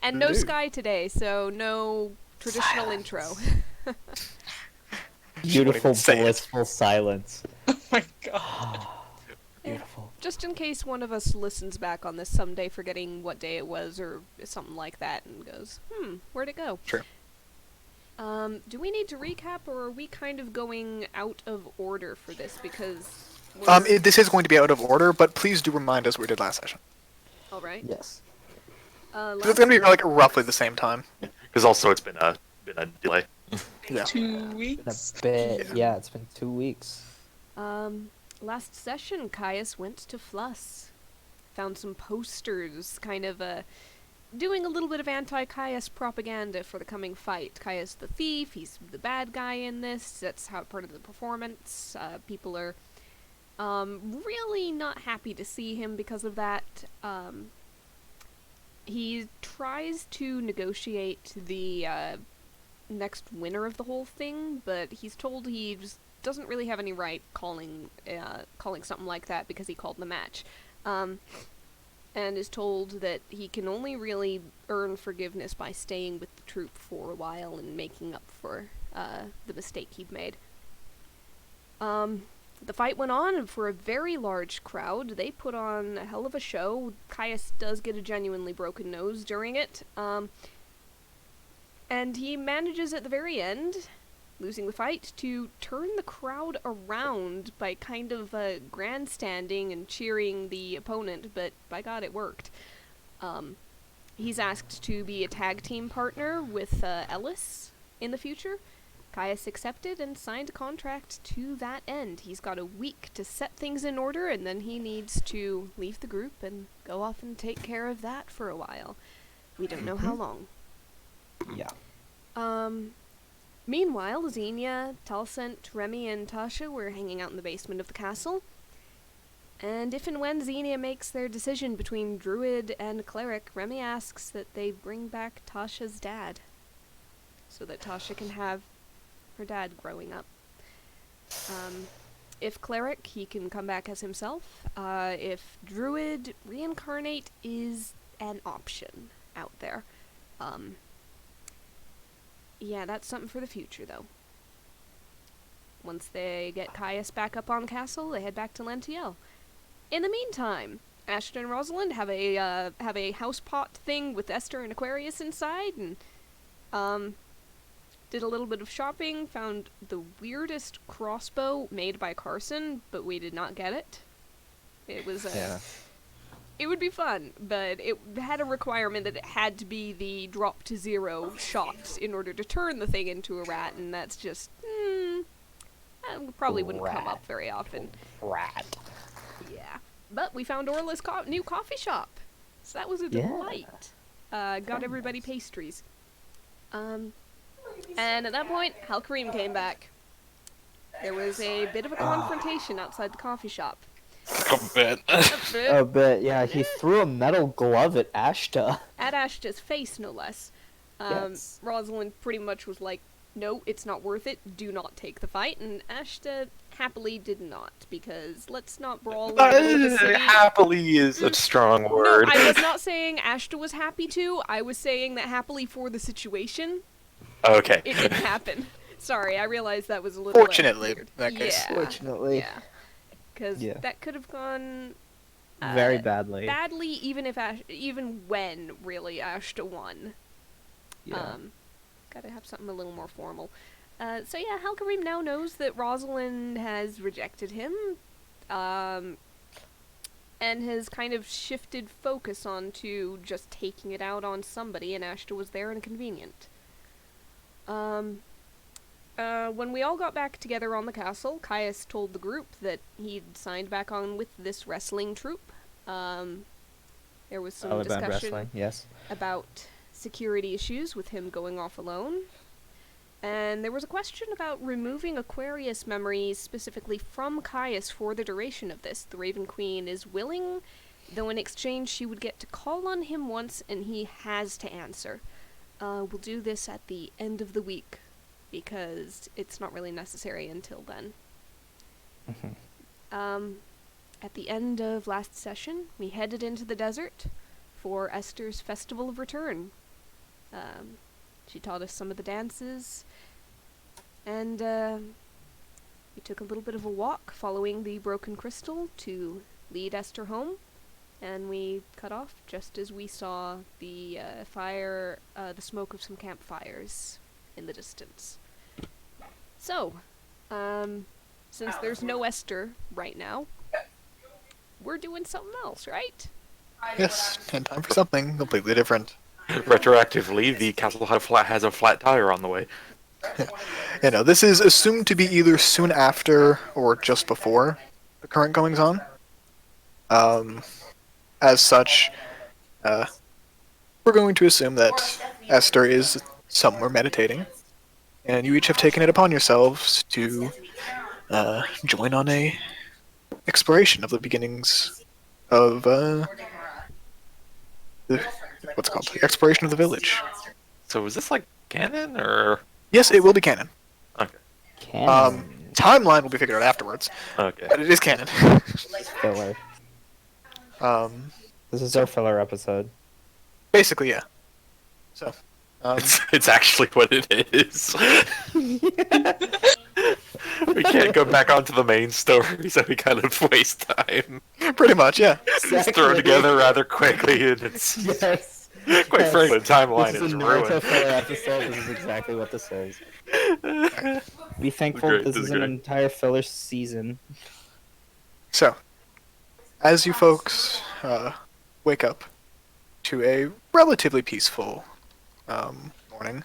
And no Indeed. Sky today, so no traditional intro. Beautiful, say it. blissful silence. Oh my god. Beautiful. Just in case one of us listens back on this someday, forgetting what day it was or something like that, and goes, where'd it go? Sure. Do we need to recap, or are we kind of going out of order for this? Because This is going to be out of order, but please do remind us what we did last session. all right. Yes. 'Cause it's going to be like roughly the same time. Because also it's been a delay. Yeah. 2 Been weeks. a bit. Yeah, it's been 2 weeks. Last session, Caius went to Fluss. Found some posters, kind of doing a little bit of anti-Caius propaganda for the coming fight. Caius the thief, he's the bad guy in this, that's how part of the performance. People are really not happy to see him because of that. He tries to negotiate the next winner of the whole thing, but he's told he just doesn't really have any right calling something like that because he called the match. And is told that he can only really earn forgiveness by staying with the troupe for a while and making up for the mistake he'd made. The fight went on, and for a very large crowd, they put on a hell of a show. Caius does get a genuinely broken nose during it, and he manages at the very end, losing the fight, to turn the crowd around by kind of grandstanding and cheering the opponent, but by God, it worked. He's asked to be a tag team partner with Ellis in the future. Caius accepted and signed a contract to that end. He's got a week to set things in order, and then he needs to leave the group and go off and take care of that for a while. We don't know how long. Yeah. Meanwhile, Xenia, Talcent, Remy, and Tasha were hanging out in the basement of the castle. And if and when Xenia makes their decision between Druid and Cleric, Remy asks that they bring back Tasha's dad, so that Tasha can have her dad growing up. If Cleric, he can come back as himself. If Druid, reincarnate is an option out there. Yeah, that's something for the future, though. Once they get Caius back up on castle, they head back to Lentiel. In the meantime, Ashton and Rosalind have a house pot thing with Esther and Aquarius inside, and did a little bit of shopping, found the weirdest crossbow made by Carson, but we did not get it. It was It would be fun, but it had a requirement that it had to be the drop to zero shot in order to turn the thing into a rat, and that's just, that probably wouldn't come up very often. Rat. Yeah. But we found Orla's new coffee shop, so that was a delight. Got everybody pastries. And at that point, Hal Kareem came back. There was a bit of a confrontation outside the coffee shop. A bit. A bit, yeah. He threw a metal glove at Ashta. At Ashta's face, no less. Yes. Rosalind pretty much was like, no, it's not worth it, do not take the fight, and Ashta happily did not, because let's not brawl in the middle of the city. Happily is a strong word. No, I was not saying Ashta was happy to, I was saying that happily for the situation, Okay. it didn't happen. Sorry, I realized that was a little Fortunately, weird. in that case. Yeah, Fortunately. yeah. Because that could have gone Very badly. badly, even when really Ashta won. Yeah. Gotta have something a little more formal. So yeah, Hal Kareem now knows that Rosalind has rejected him, and has kind of shifted focus onto just taking it out on somebody, and Ashta was there and convenient. When we all got back together on the castle, Caius told the group that he'd signed back on with this wrestling troupe. There was some Alabama discussion wrestling, yes. about security issues with him going off alone. And there was a question about removing Aquarius memories specifically from Caius for the duration of this. The Raven Queen is willing, though in exchange she would get to call on him once and he has to answer. We'll do this at the end of the week, because it's not really necessary until then. At the end of last session, we headed into the desert for Esther's Festival of Return. She taught us some of the dances, and we took a little bit of a walk following the broken crystal to lead Esther home, and we cut off just as we saw the the smoke of some campfires in the distance. So, since there's no Esther right now, we're doing something else, right? Yes, and time for something completely different. Retroactively, the castle has a flat tire on the way. This is assumed to be either soon after or just before the current goings on. As such, we're going to assume that Esther is somewhere meditating, and you each have taken it upon yourselves to join on a exploration of the beginnings of what's it called? The exploration of the village. So is this like canon or? Yes, it will be canon. Okay. Canon. Timeline will be figured out afterwards, Okay. but it is canon. Filler. um, This is our filler episode. basically, yeah. So, It's actually what it is. We can't go back onto the main story, so we kind of waste time. pretty much, yeah. It's thrown together rather quickly, and it's Yes. quite frankly, the timeline This is is a Naruto ruined. filler episode. This is exactly what this is. Be thankful Great, this this is is an great. entire filler season. So, as you folks wake up to a relatively peaceful morning,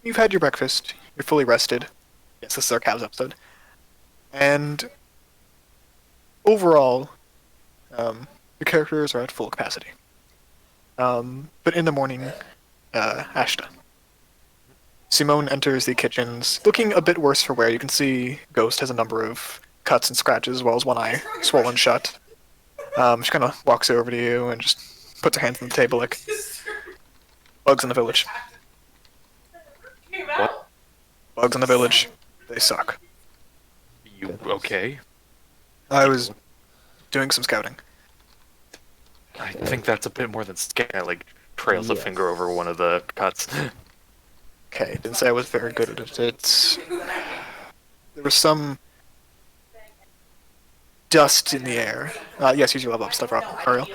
you've had your breakfast, you're fully rested. Yes, this is our Cavs episode. And overall, your characters are at full capacity. But in the morning, Ashta. Simone enters the kitchens, looking a bit worse for wear. You can see Ghost has a number of cuts and scratches, as well as one eye swollen shut. She kind of walks over to you and just puts her hands on the table like, bugs in the village. What? Bugs in the village. They suck. You okay? I was doing some scouting. I think that's a bit more than scare. Like trails a Yes. finger over one of the cuts. Okay, didn't say I was very good at it. There was some dust in the air. Yes, use your level up stuff, Ariel.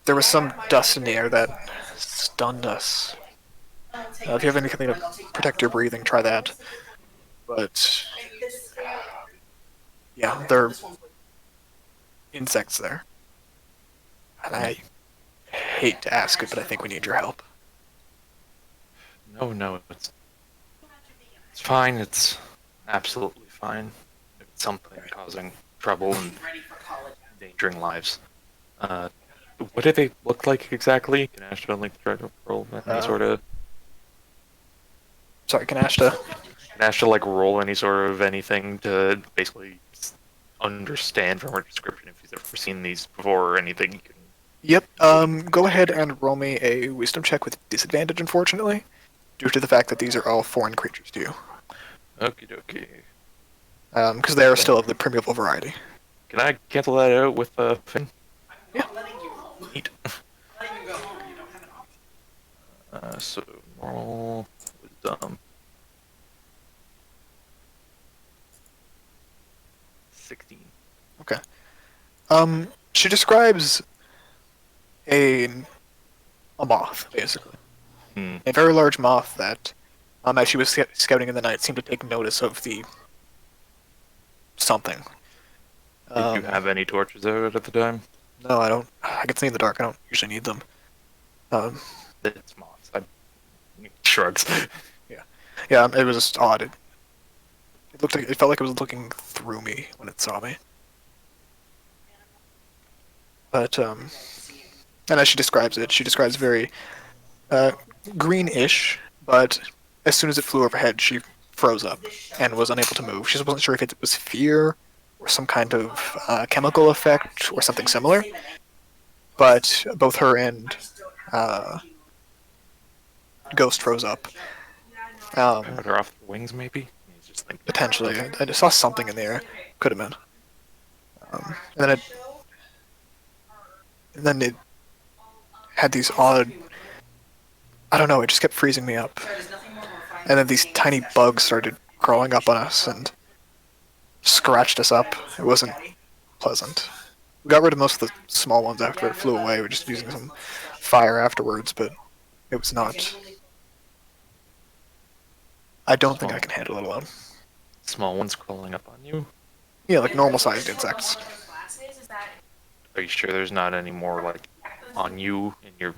There was some dust in the air that stunned us. If you have anything to protect your breathing, try that. But yeah, there are insects there. And I hate to ask it, but I think we need your help. No, it's fine. It's absolutely fine. If it's something causing trouble and endangering lives. What do they look like exactly? Can Ashton like try to roll any sort of? Sorry, can Ashta? Can Ashton like roll any sort of anything to basically understand from her description if she's ever seen these before or anything? You can... Yep. Go ahead and roll me a wisdom check with disadvantage, unfortunately, due to the fact that these are all foreign creatures to you. Okie dokie. Because they are still of the primeval variety. Can I cancel that out with a thing? Yeah. Neat. So normal wisdom. 16. Okay. She describes a moth, basically. A very large moth that, as she was scouting in the night, seemed to take notice of the something. Did you have any torches out at the time? No, I don't. I can see in the dark. I don't usually need them. It's moths. Shrugs. Yeah, it was just odd. It looked like it felt like it was looking through me when it saw me. But and as she describes it, she describes very greenish, but as soon as it flew overhead, she froze up and was unable to move. She wasn't sure if it was fear or some kind of chemical effect or something similar. But both her and Ghost froze up. Cut her off the wings, maybe? He's just like, Potentially. I just saw something in the air. Could have been. And then had these odd. I don't know. It just kept freezing me up, and then these tiny bugs started crawling up on us and scratched us up. It wasn't pleasant. We got rid of most of the small ones after it flew away. We were just using some fire afterwards, but it was not. I don't think I can handle it alone. Small ones crawling up on you. Yeah, like normal-sized insects. Are you sure there's not any more like on you in your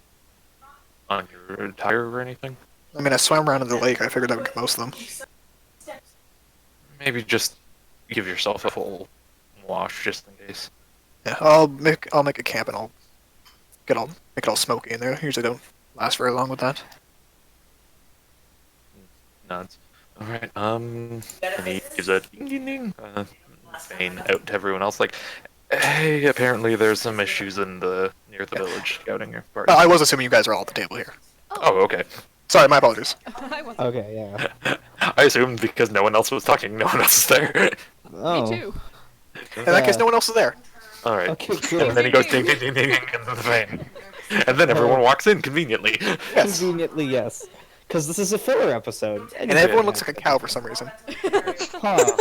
on your attire or anything? I mean, I swam around in the lake. I figured I would get most of them. Maybe just give yourself a full wash just in case. Yeah, I'll make a camp and I'll make it all smoky in there. Usually don't last very long with that. Nods. All right. And he gives a ding ding ding. Saying out to everyone else like, hey, apparently there's some issues in the near the village scouting your party. I was assuming you guys are all at the table here. Oh, okay. Sorry, my apologies. I wasn't. Okay, yeah. I assumed because no one else was talking, no one else is there. Oh. Me too. In that case, no one else is there. All right. Okay, cool. And then he goes ding ding ding ding ding into the vein. And then everyone walks in conveniently. Yes. Conveniently, yes. Because this is a filler episode. And everyone looks like a cow for some reason. Huh.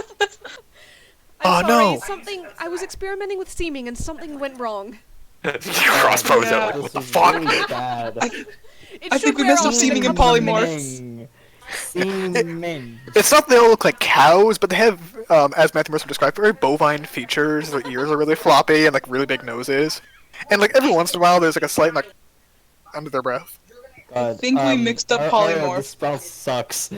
I'm Oh, sorry, no. something. I was experimenting with seaming and something went wrong. Crossbows Yeah. out like, what This the is fuck? really bad. It I should think we wear messed up off seaming in and a couple- polymorphs. Seeming. It's not that they all look like cows, but they have, as Matthew Mercer described, very bovine features. Their ears are really floppy and like really big noses. And like every once in a while, there's like a slight like under their breath. I think we mixed up polymorph. The spell sucks.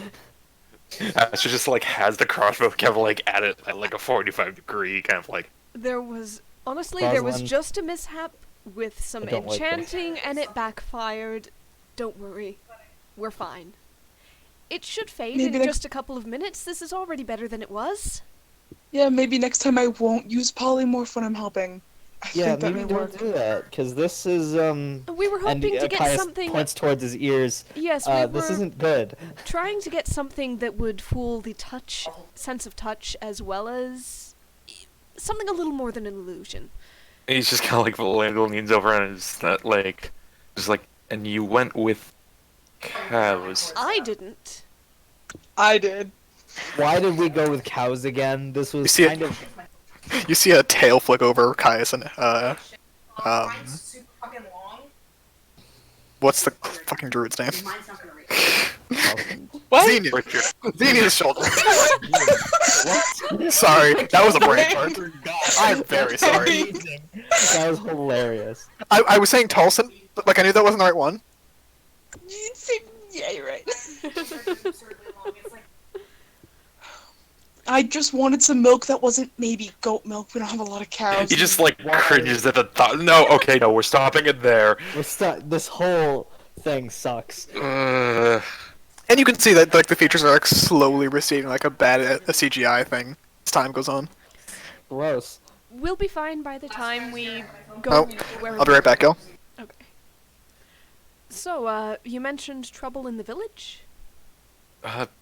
She just like has the crossbow kind of like at it at like a 45-degree kind of like. There was there was Rosalind. just a mishap with some I don't like this. enchanting and it backfired. Don't worry. We're fine. It should fade Maybe in next- just a couple of minutes. This is already better than it was. Yeah, maybe next time I won't use polymorph when I'm helping. I Yeah, think that maybe may don't work. do that, because this is, We were hoping to get Caius something. points towards his ears. Yes, we This were isn't good. trying to get something that would fool the sense of touch, as well as something a little more than an illusion. He's just kind of like Landel leans over and is that like, just like, and you went with cows. I didn't. I did. Why did we go with cows again? This was see it- kind of... You see a tail flick over Caius and what's the fucking druid's name? What? Xenia. Richard. Xenia's shoulder. Sorry, that was a brain fart. I'm very sorry. That was hilarious. I was saying Tolson, but like I knew that wasn't the right one. Yeah, you're right. I just wanted some milk that wasn't maybe goat milk. We don't have a lot of cows. He just like cringes at the thought. No, okay, no, we're stopping it there. This whole thing sucks. And you can see that like the features are like slowly receding like a CGI thing as time goes on. Gross. We'll be fine by the time we go Oh, where. I'll be right back, Gil. Okay. So, you mentioned trouble in the village?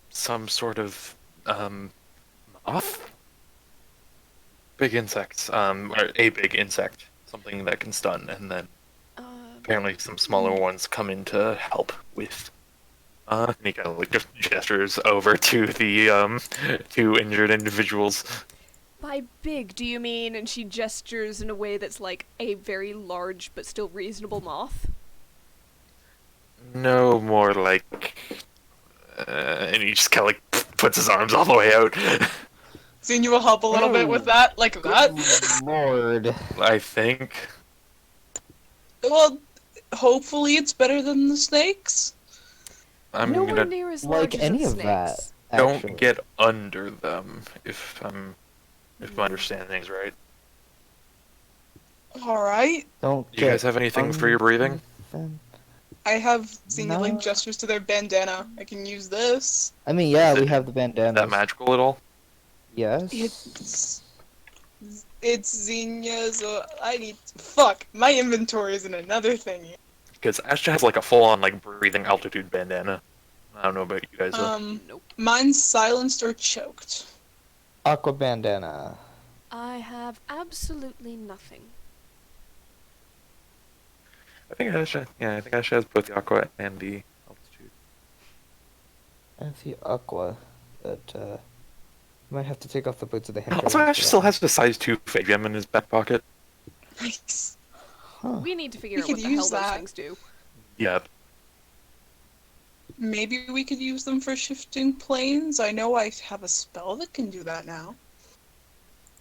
Some sort of moth? Big insects. Or a big insect. Something that can stun, and then apparently some smaller ones come in to help with. And he kind of like just gestures over to the two injured individuals. By big, do you mean, and she gestures in a way that's like a very large but still reasonable moth? No, more like. And he just kind of like puts his arms all the way out. Xenia will help a little bit with that, like that. Lord. I think. Well, hopefully it's better than the snakes. I'm Nowhere gonna near as Like large as any the of snakes. that. don't Actually. get under them if my understanding's right. Alright. Don't Do you guys have anything for your breathing? I have Xenia No. like gestures to their bandana. I can use this. I mean, yeah, Is we it- have the bandana. Is that magical at all? Yes. It's Xenia's. I need. Fuck. My inventory is in another thing. Because Ashton has like a full-on like breathing altitude bandana. I don't know about you guys though. Nope. Mine's silenced or choked. Aqua bandana. I have absolutely nothing. I think Asha. Yeah, I think Asha has both the aqua and the altitude. And the aqua, but might have to take off the boots of the hinterlands. Also, for Asha that still one. has the size 2 fake gem in his back pocket. Nice. Huh. We need to figure We out could what the hell use those that. things do. Yeah. Maybe we could use them for shifting planes. I know I have a spell that can do that now.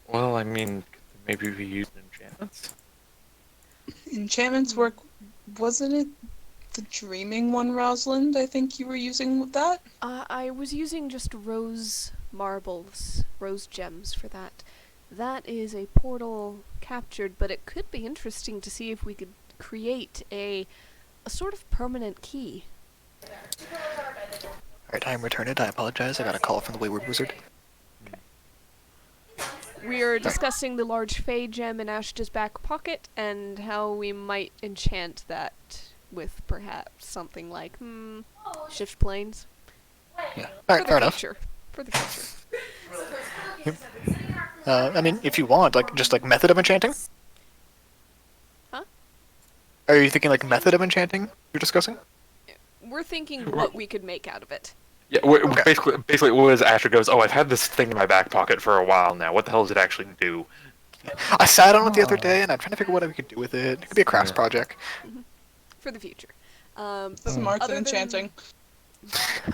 Well, I mean, maybe we use enchantments. Enchantments work. Wasn't it the dreaming one, Rosalind? I think you were using with that. I was using just rose marbles, rose gems for that. That is a portal captured, but it could be interesting to see if we could create a sort of permanent key. Alright, I am returned. I apologize. I got a call from the Wayward Wizard. We are discussing the large Fey gem in Ashta's back pocket and how we might enchant that with perhaps something like, shift planes. Yeah. For Alright, the fair enough. future. For the future. I mean, if you want, like, just like method of enchanting? Huh? Are you thinking like method of enchanting you're discussing? We're thinking what we could make out of it. Yeah, Okay. basically, what was Asha goes, oh, I've had this thing in my back pocket for a while now. What the hell does it actually do? I sat on it the other Oh. day and I'm trying to figure out what we could do with it. It could be a crafts Yeah. project. For the future. But Smart other than than- enchanting.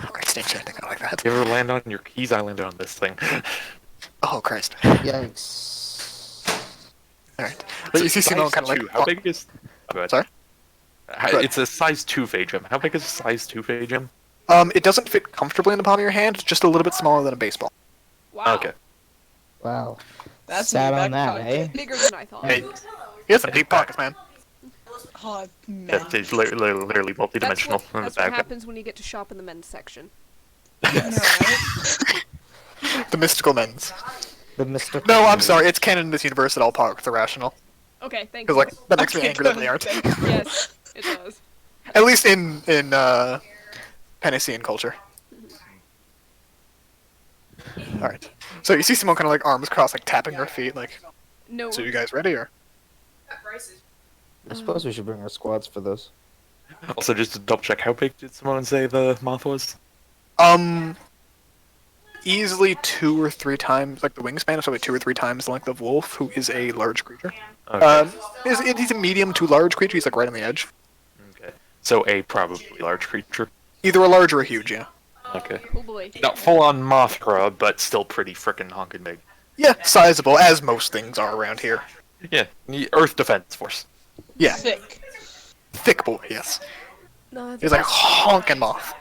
Christ, enchanting. I like that. You ever land on your keys? I landed on this thing. Oh, Christ. Yikes. Alright. But you see Simone kind of like... How big is... Oh, go ahead. Sorry? Go ahead. It's a size 2 Fey gem. How big is a size 2 Fey gem? It doesn't fit comfortably in the palm of your hand, just a little bit smaller than a baseball. Wow. Okay. Wow. That's Sad my on back that, pocket. eh? Bigger than I thought. Hey, he has some deep pockets, man. Oh, man. It's literally multi-dimensional in the That's what back. happens when you get to shop in the men's section. Right? The mystical men's. The mystical. No, I'm sorry, it's canon in this universe that all pockets are rational. Okay, thank Because, you. like, that makes me Okay, angry that they good, aren't. thank you. Yes, it does. At least in Penician culture. Alright. So you see Simone kind of like arms crossed, like tapping her feet, like, No. so you guys ready, or? I suppose we should bring our squads for those. Also, just to double check, how big did someone say the moth was? Easily 2 or 3 times, like the wingspan is probably 2 or 3 times the length of Wolf, who is a large creature. Okay. He's a medium to large creature, he's like right on the edge. Okay. So a probably large creature. Either a large or a huge, yeah. Okay. Oh boy. Not full-on Mothra, but still pretty frickin' honkin' big. Yeah, sizable, as most things are around here. Yeah, the Earth Defense Force. Yeah, Thick. thick boy, yes. No, He's like honking moth.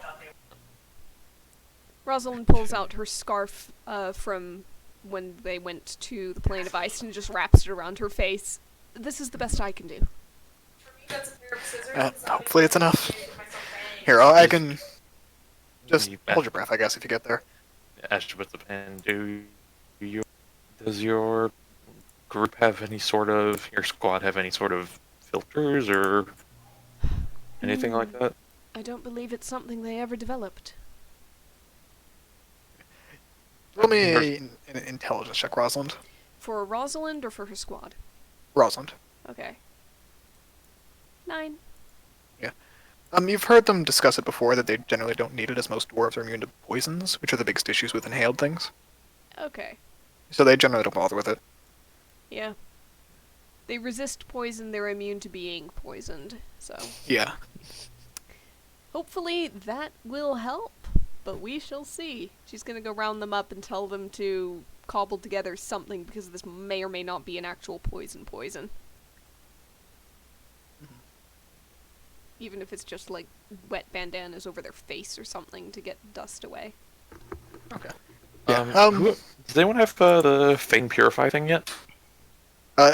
Rosalind pulls out her scarf from when they went to the plane of ice and just wraps it around her face. This is the best I can do. Hopefully it's enough. Here, I can just You- hold your breath, I guess, if you get there. Ash puts the pen. Does your group have any sort of, your squad have any sort of filters or anything like that? I don't believe it's something they ever developed. Roll me an intelligence check, Rosalind. For Rosalind or for her squad? Rosalind. Okay. 9. You've heard them discuss it before, that they generally don't need it, as most dwarves are immune to poisons, which are the biggest issues with inhaled things. Okay. So they generally don't bother with it. Yeah. They resist poison, they're immune to being poisoned, so... Yeah. Hopefully that will help, but we shall see. She's gonna go round them up and tell them to cobble together something, because this may or may not be an actual poison. Even if it's just like wet bandanas over their face or something to get dust away. Okay. Does anyone have the Fane Purify thing yet?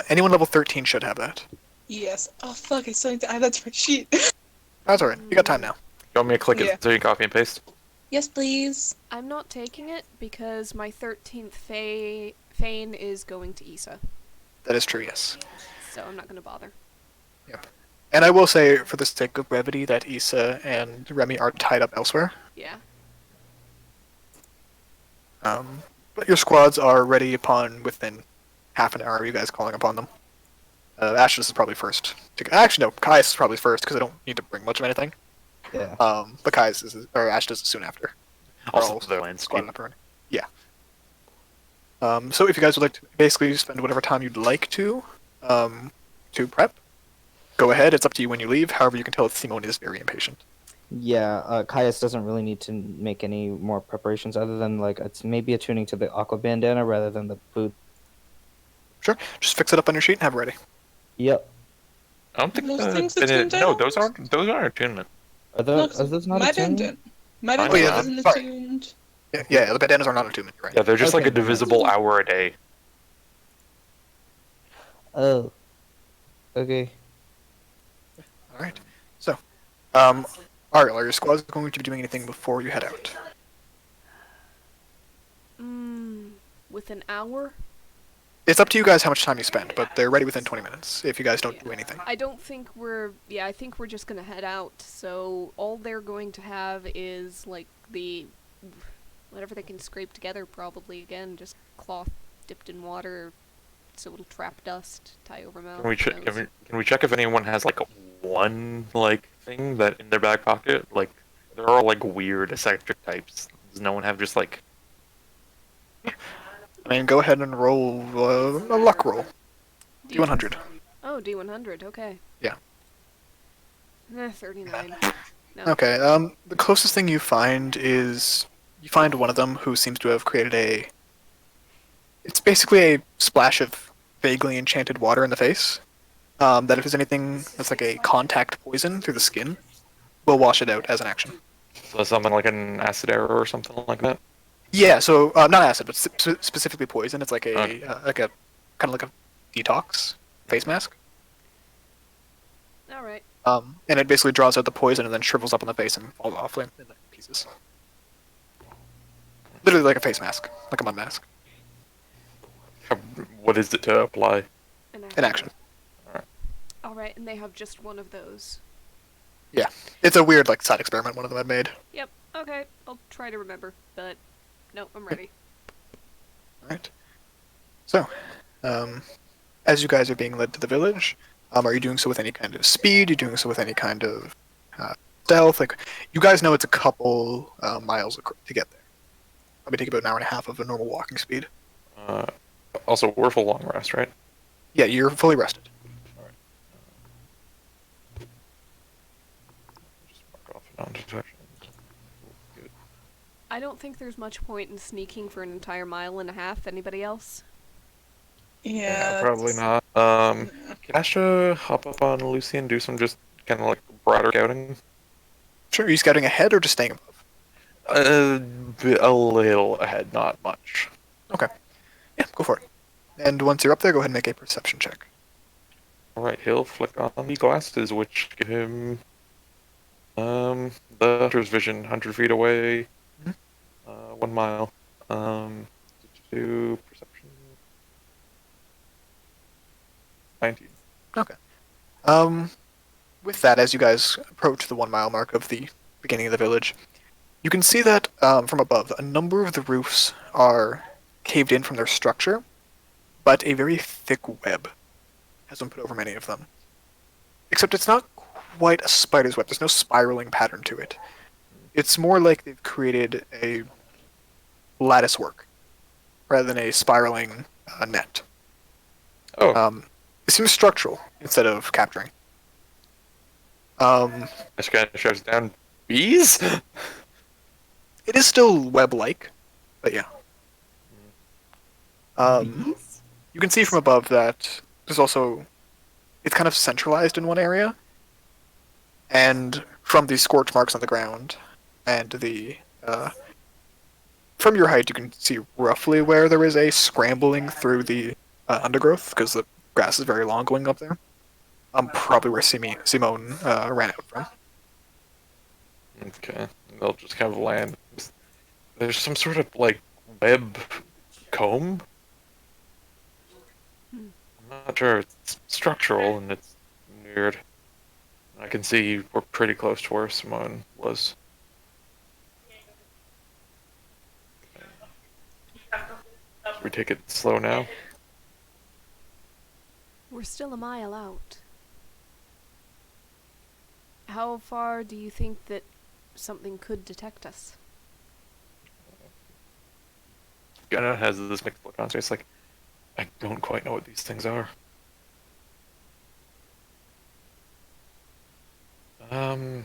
Anyone level 13 should have that. Yes. Oh, fuck, I still need to add that to my sheet. That's alright, you got time now. You want me to click Yeah. it so you can copy and paste? Yes, please. I'm not taking it because my 13th Fane is going to Issa, That is true, yes. so I'm not gonna bother. Yep. And I will say, for the sake of brevity, that Issa and Remy are tied up elsewhere. Yeah. But your squads are ready within half an hour of you guys calling upon them. Ashes is probably first. Actually, no, Caius is probably first because I don't need to bring much of anything. Yeah. But Caius is, or Ash does it soon after. They're Also, all the landscape. squatted up already. Yeah. So if you guys would like to basically spend whatever time you'd like to prep, go ahead. It's up to you when you leave. However, you can tell that Simone is very impatient. Yeah, Caius doesn't really need to make any more preparations other than like it's maybe attuning to the aqua bandana rather than the boot. Sure. Just fix it up on your sheet and have it ready. Yep. I don't think Those the things bandana. attune No, down? those aren't attunement. Are No, those, are those not my attuned? bandana. My Mine Oh, yeah, bandana not. isn't sorry. attuned. Yeah, the bandanas are not attunement, you're right. Yeah, they're just like Okay, a never mind. divisible hour a day. Oh. Okay. Alright. So, Ariel, are your squads going to be doing anything before you head out? With an hour? It's up to you guys how much time you spend, but they're ready within 20 minutes if you guys don't do anything. I don't think we're. Yeah, I think we're just gonna head out. So all they're going to have is like the whatever they can scrape together. Probably again, just cloth dipped in water, so it'll trap dust. Tie over mouth. Can we check? nose. Can we check if anyone has like one like thing that in their back pocket? Like they're all like weird eccentric types. Does no one have just like? I mean, go ahead and roll a luck roll. D100. Oh, D100. Okay. Yeah. 39. No. Okay, the closest thing you find is you find one of them who seems to have created a. It's basically a splash of vaguely enchanted water in the face. That if there's anything that's like a contact poison through the skin, will wash it out as an action. So something like an acid arrow or something like that. Yeah, so not acid, but specifically poison. It's like a Okay. like a kind of like a detox face mask. All right. And it basically draws out the poison and then shrivels up on the face and falls off in pieces. Literally like a face mask, like a mud mask. What is it to apply? In action. All right, and they have just one of those. Yeah, it's a weird like side experiment one of them had made. Yep. Okay. I'll try to remember, but no, I'm ready. Alright. So, as you guys are being led to the village, are you doing so with any kind of speed? Are you doing so with any kind of stealth? Like, you guys know it's a couple miles to get there. Probably take about an hour and a half of a normal walking speed. Also, we're full long rest, right? Yeah, you're fully rested. Just mark off non-detection. Good. I don't think there's much point in sneaking for an entire mile and a half. Anybody else? Yeah, Probably not. Can Asha hop up on Lucy and do some just kind of like broader scouting? Sure, are you scouting ahead or just staying above? A little ahead, not much. Okay. Yeah, go for it. And once you're up there, go ahead and make a perception check. Alright, he'll flick on the glasses, which give him the hunter's vision, 100 feet away, Mhm. 1 mile. Do perception. 19. Okay. With that, as you guys approach the 1 mile mark of the beginning of the village, you can see that from above, a number of the roofs are caved in from their structure, but a very thick web has been put over many of them. Except it's not quite a spider's web. There's no spiraling pattern to it. It's more like they've created a lattice work rather than a spiraling net. Oh, It seems structural instead of capturing. this guy shouts down, bees? It is still web-like, but yeah. Bees? You can see from above that there's also it's kind of centralized in one area, and from the scorch marks on the ground and the from your height you can see roughly where there is a scrambling through the undergrowth because the grass is very long going up there. Probably where Simone ran out from. Okay, they'll just kind of land. There's some sort of like web comb. I'm not sure. It's structural and it's weird. I can see we're pretty close to where Simone was. Should we take it slow now? We're still a mile out. How far do you think that something could detect us? Gunna has this mixed look on his face, like, I don't quite know what these things are. Um.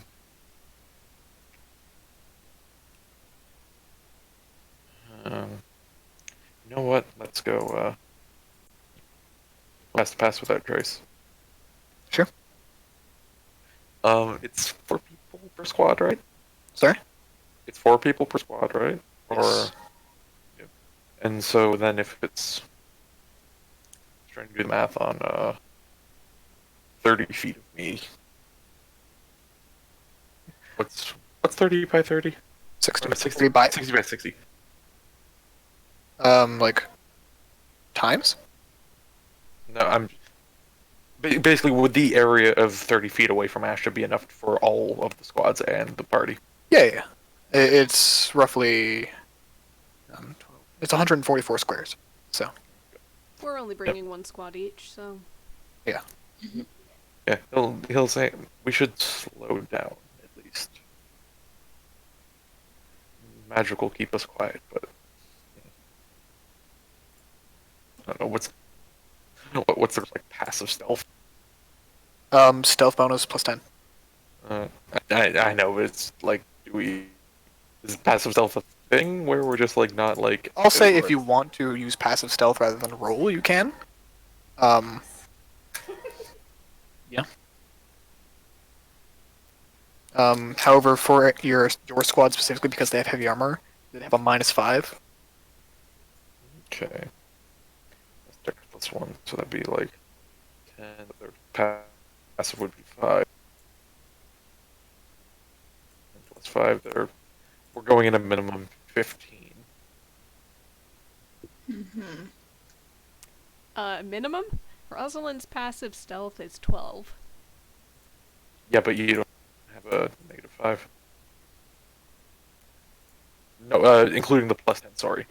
You know what? Let's go, pass without trace. Sure. It's 4 people per squad, right? Sorry? It's 4 people per squad, right? Yes. Yep. And so then if it's trying to do the math on 30 feet of me. What's 30 by 30? 60. 60 by 60 by 60. like times? No, I'm basically, would the area of 30 feet away from Ashta be enough for all of the squads and the party? Yeah. It's roughly it's 144 squares. So We're only bringing one squad each, so... yeah. Yeah, he'll say we should slow down at least. Magic will keep us quiet, but I don't know what's their like passive stealth. Stealth bonus plus 10. I know, but it's like, is passive stealth a thing where we're just like not like? I'll say if you want to use passive stealth rather than roll, you can. Yeah. However, for your squad specifically, because they have heavy armor, they have a -5. Okay. Let's check plus 1, so that'd be like 10. Their passive would be 5. And plus 5, we're going in a minimum 15. Minimum? Rosalind's passive stealth is 12. Yeah, but you don't have a -5. No, including the plus 10. Sorry.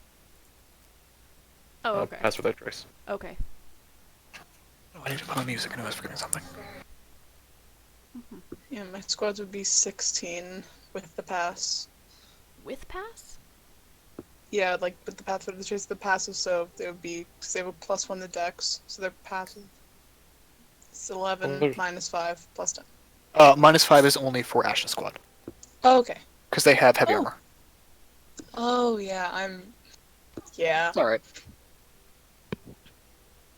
Oh, okay. Pass without trace. Okay. Oh, I need to put on music. I know I was forgetting something. Yeah, my squads would be 16 with the pass. With pass? Yeah, like with the path for the chase, the passive, so they would be, because they have a +1 to dex, so they're passive. It's 11 Well, -5 plus 10. -5 is only for Ash's squad Oh, okay. because they have heavy Oh. armor. Oh, yeah, yeah. It's all right.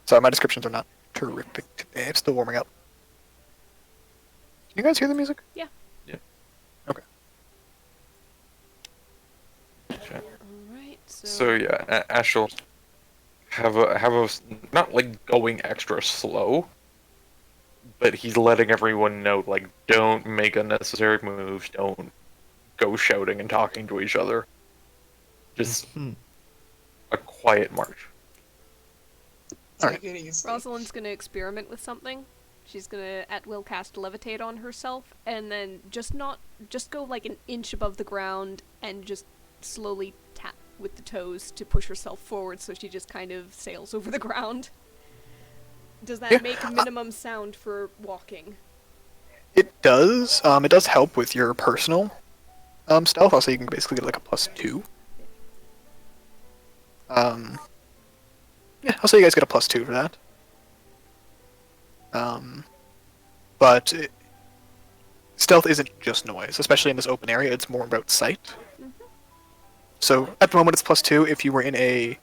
Sorry, my descriptions are not terrific today. I'm still warming up. Can you guys hear the music? Yeah. Yeah. Okay. Okay. Alright, So yeah, Ash will have a not like going extra slow, but he's letting everyone know like don't make unnecessary moves, don't go shouting and talking to each other. Just a quiet march. Take it easy. Rosalind's gonna experiment with something. She's gonna at will cast Levitate on herself, and then just go like an inch above the ground and just slowly tap with the toes to push herself forward so she just kind of sails over the ground. Does that make minimum sound for walking? It does. It does help with your personal stealth. Also, you can basically get like a +2. Yeah, I'll say you guys get a +2 for that. But stealth isn't just noise, especially in this open area. It's more about sight. Mm-hmm. So at the moment, it's +2. If you were in a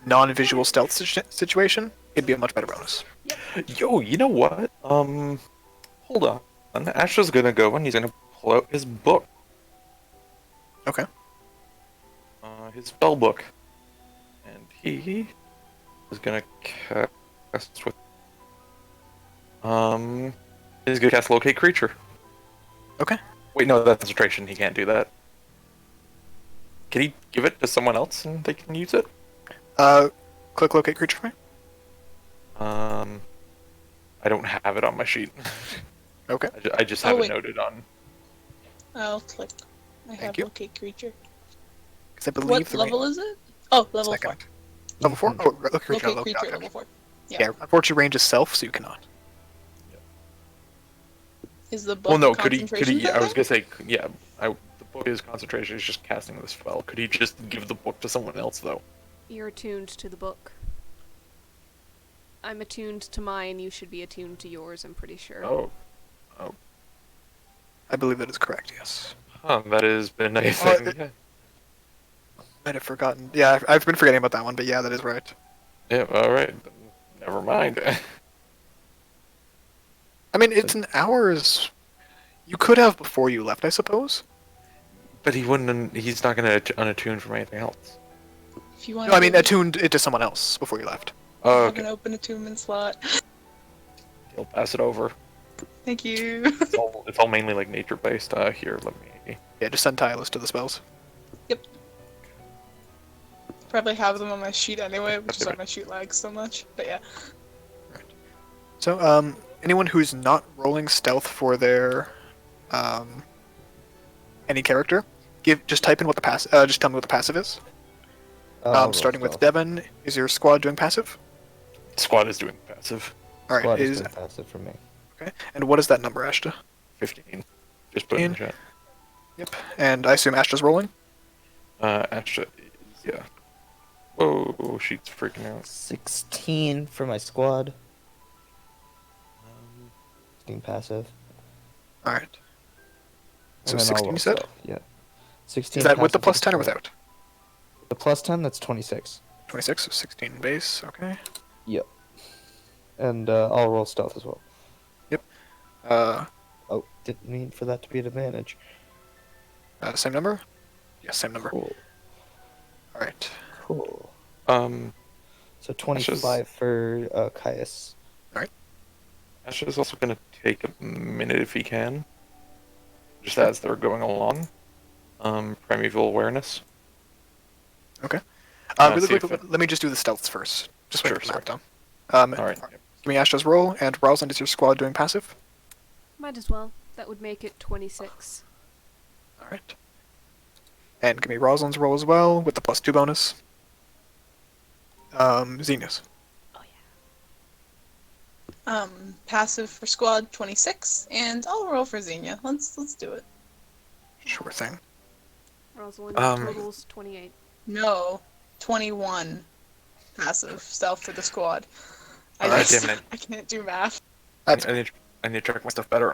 non-visual stealth situation, it'd be a much better bonus. Yo, you know what? Hold on. Ash is gonna go and he's gonna pull out his book. Okay. His spell book. And he is gonna cast with he's gonna cast locate creature. Okay. Wait, no, that's concentration, he can't do that. Can he give it to someone else and they can use it? Click locate creature for me. I don't have it on my sheet. Okay. I just have it wait. noted on. I'll click. I have you. locate creature. Because I believe What the level is it? Oh, level second. 4. Level 4? Oh, locate creature. Locate creature, level 4. Yeah, unfortunately, range is self, so you cannot. Is the book Well, no, a concentration yeah, I was thing? gonna say, yeah, the book is concentration, he's just casting the spell. Could he just give the book to someone else, though? You're attuned to the book. I'm attuned to mine, you should be attuned to yours, I'm pretty sure. Oh, I believe that is correct. Yes. that has been a thing, yeah. Might have forgotten. Yeah, I've been forgetting about that one, but yeah, that is right. Yeah, alright, never mind. I mean, it's an hour's. You could have before you left, I suppose. But he's not gonna unattune from anything else. If you want No, I mean, attuned it to someone else before you left. Oh, have an okay. open attunement slot. He'll pass it over. Thank you. It's all mainly like nature based. Here, let me. Yeah, just send Tylus to the spells. Probably have them on my sheet anyway, which is why my sheet lags so much. But yeah. So, anyone who's not rolling stealth for their, any character, just type in what the just tell me what the passive is. I'll roll Starting with stealth. Devon, is your squad doing passive? Squad is doing passive. All right, Squad is doing passive for me. okay. And what is that number, Ashta? 15. Just put it in the chat. Yep. And I assume Ashta's rolling. Astra is, yeah. Whoa, she's freaking out. 16 for my squad. 16 passive. All right. So And then I'll 16 roll you said? stealth, yeah. 16 Is that with the passive plus for 10 or squad. without? The plus 10, that's 26. 26, so 16 base. Okay. Yep. And I'll roll stealth as well. Uh, Oh, didn't mean for that to be an advantage. same number? Yes, same number. Cool. All right. Cool. Um, So 25 for Caius. Astra's also gonna take a minute if he can. Just as they're going along. Primeval awareness. Okay. Uh, Really see quick, if it- let me just do the stealths first. Just wait Sure, for the map sorry. down. Alright. Give me Ashta's roll, and Rosalind, is your squad doing passive? Might as well. That would make it 26. All right. And give me Rosalind's roll as well, with the +2 bonus. Xenius. Oh yeah. Passive for squad 26, and I'll roll for Xenia. Let's do it. Sure thing. Rosalind totals 28. No, 21 passive stealth for the squad. Alright, damn it. I can't do math. That's I need to track my stuff better.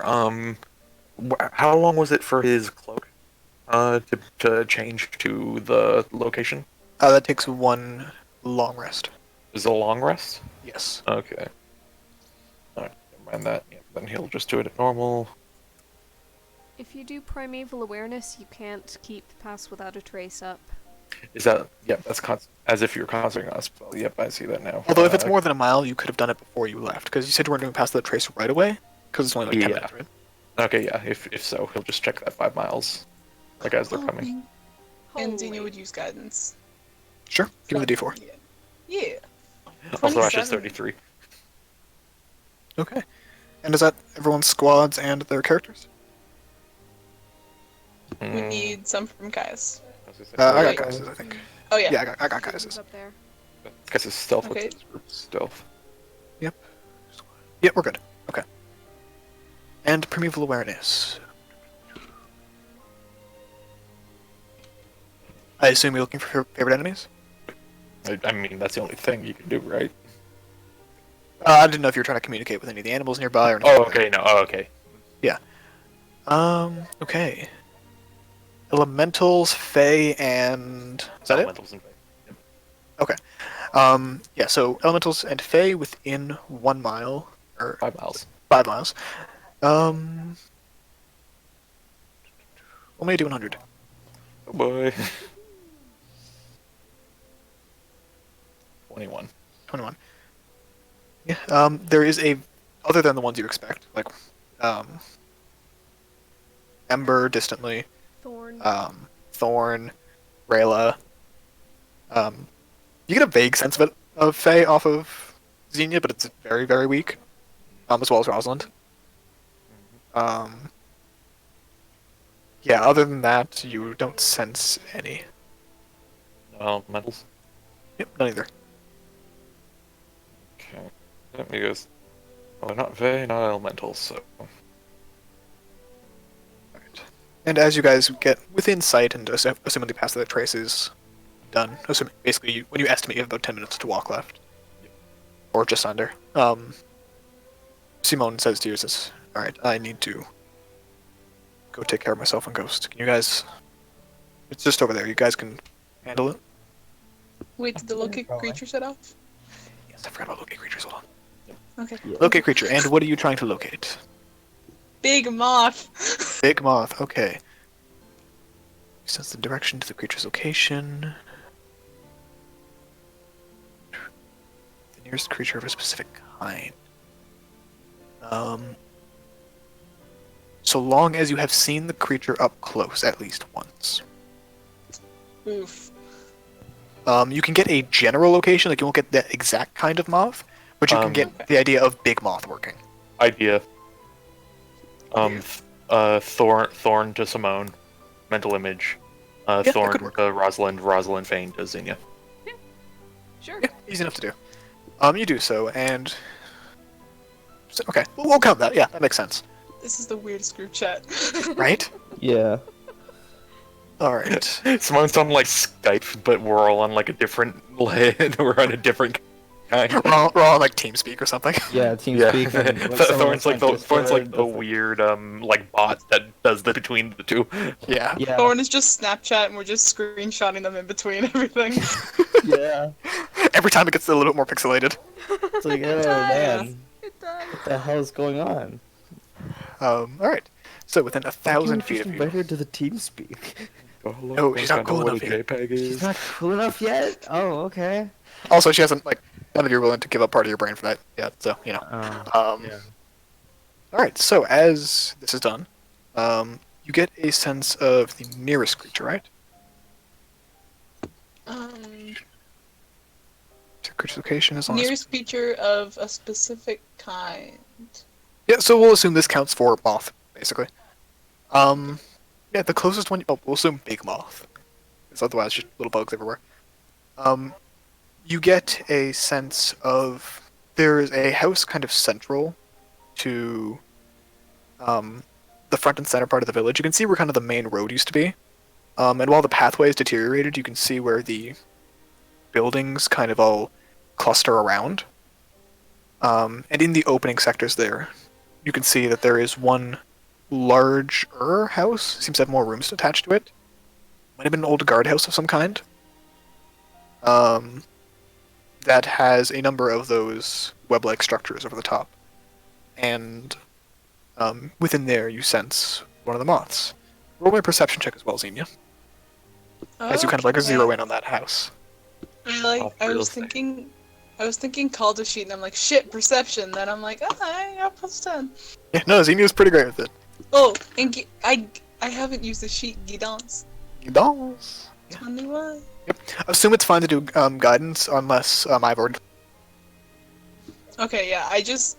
How long was it for his cloak? To change to the location? that takes one long rest. Is it a long rest? Yes. Okay. Alright, never mind that. Yeah, then he'll just do it at normal. If you do primeval awareness, you can't keep pass without a trace up. Is that, yeah, that's as if you're concentrating on a spell. Yep, I see that now. Although if it's more than a mile, you could have done it before you left, because you said you weren't doing past the trace right away, because it's only like 10 Yeah. minutes, right? Okay, yeah, if so, he'll just check that 5 miles. Like as they're coming. And Holy. Xenia would use guidance. Sure. Give me the D4. Yeah. Yeah. Also, Asha's 27. 33. Okay. And is that everyone's squads and their characters? We need some from Caius. I Wait. got Kai's, I think. Oh yeah. Yeah, I got Who's Kai's. up there? Guys, it's stealth. Okay. What's his group? Stealth. Yep, we're good. Okay. And primeval awareness. I assume you're looking for favorite enemies? I mean, that's the only thing you can do, right? I didn't know if you were trying to communicate with any of the animals nearby or anything. Oh, okay, no, oh, okay. Okay. Elementals, Fae, and... Is that it? Elementals and Fae. Yeah, so Elementals and Fae within 1 mile, or 5 miles. 5 miles. Only do 100. Oh boy. 21. 21. Yeah, there is a... Other than the ones you expect, like, Ember, distantly, Thorn. Thorn, Rayla. You get a vague sense of Fae off of Xenia, but it's very, very weak. As well as Rosalind. Yeah, other than that, you don't sense any. No elementals? Yep, none either. Okay. Because well, they're not very, not elementals, so Alright. And as you guys get within sight, and assuming the pass that trace is done, assuming basically when you estimate you have about 10 minutes to walk left, or just under, Simone says to you, says, "Alright, I need to go take care of myself and Ghost. Can you guys? It's just over there. You guys can handle it." Wait, did the locate Probably. creature set off? Yes, I forgot about locate creatures. Hold on. Okay. Yeah. Locate creature, and what are you trying to locate? Big moth. Big moth. Okay. Sense the direction to the creature's location. The nearest creature of a specific kind. So long as you have seen the creature up close at least once. Oof. You can get a general location, like you won't get the exact kind of moth, but you can get Okay. the idea of big moth working. idea. Thorn to Simone, mental image. that could Thorn work. to Rosalind, Rosalind Fane to Xenia. Sure. Yeah, easy enough to do. You do so, and okay, we'll count that. Yeah, that makes sense, This is the weirdest group chat. right? Yeah. All right. Simone's on like Skype, but we're all on like a different we're on a different kind. We're all like TeamSpeak or something. Yeah, TeamSpeak. And, like, some of Thorn's us like on the Thorn's like Discord, the weird like bot that does the between the two. Yeah. Yeah. Thorn is just Snapchat and we're just screenshotting them in between everything. Yeah. Every time it gets a little bit more pixelated. It's like, oh does. man, It does. what the hell's going on? All right. So within 1,000 feet of you. Invite her to the TeamSpeak. No, she's not cool enough yet. JPEG She's is. not cool enough yet. Oh, okay. Also, she hasn't like none of you are willing to give up part of your brain for that yet. So you know. Yeah. All right. So as this is done, you get a sense of the nearest creature, right? To creature's location as long as. Nearest creature of a specific kind. Yeah. So we'll assume this counts for moth, basically. Yeah, the closest one. Oh, we'll assume big moth. Because otherwise, just little bugs everywhere. You get a sense of there is a house kind of central to the front and center part of the village. You can see where kind of the main road used to be. And while the pathway is deteriorated, you can see where the buildings kind of all cluster around. And in the opening sectors there, you can see that there is one larger house. Seems to have more rooms attached to it. Might have been an old guardhouse of some kind. That has a number of those web-like structures over the top. And within there, you sense one of the moths. Roll my perception check as well, Xenia. As you kind of like zero in on that house. Off I real was estate. thinking call to sheet and I'm like, shit, perception. Then I'm like, I got +10. Yeah, no, Xenia's pretty great with it. Oh, and I haven't used the sheet guidance. Dolls. 21. Assume it's fine to do guidance unless I've already. Okay, yeah, I just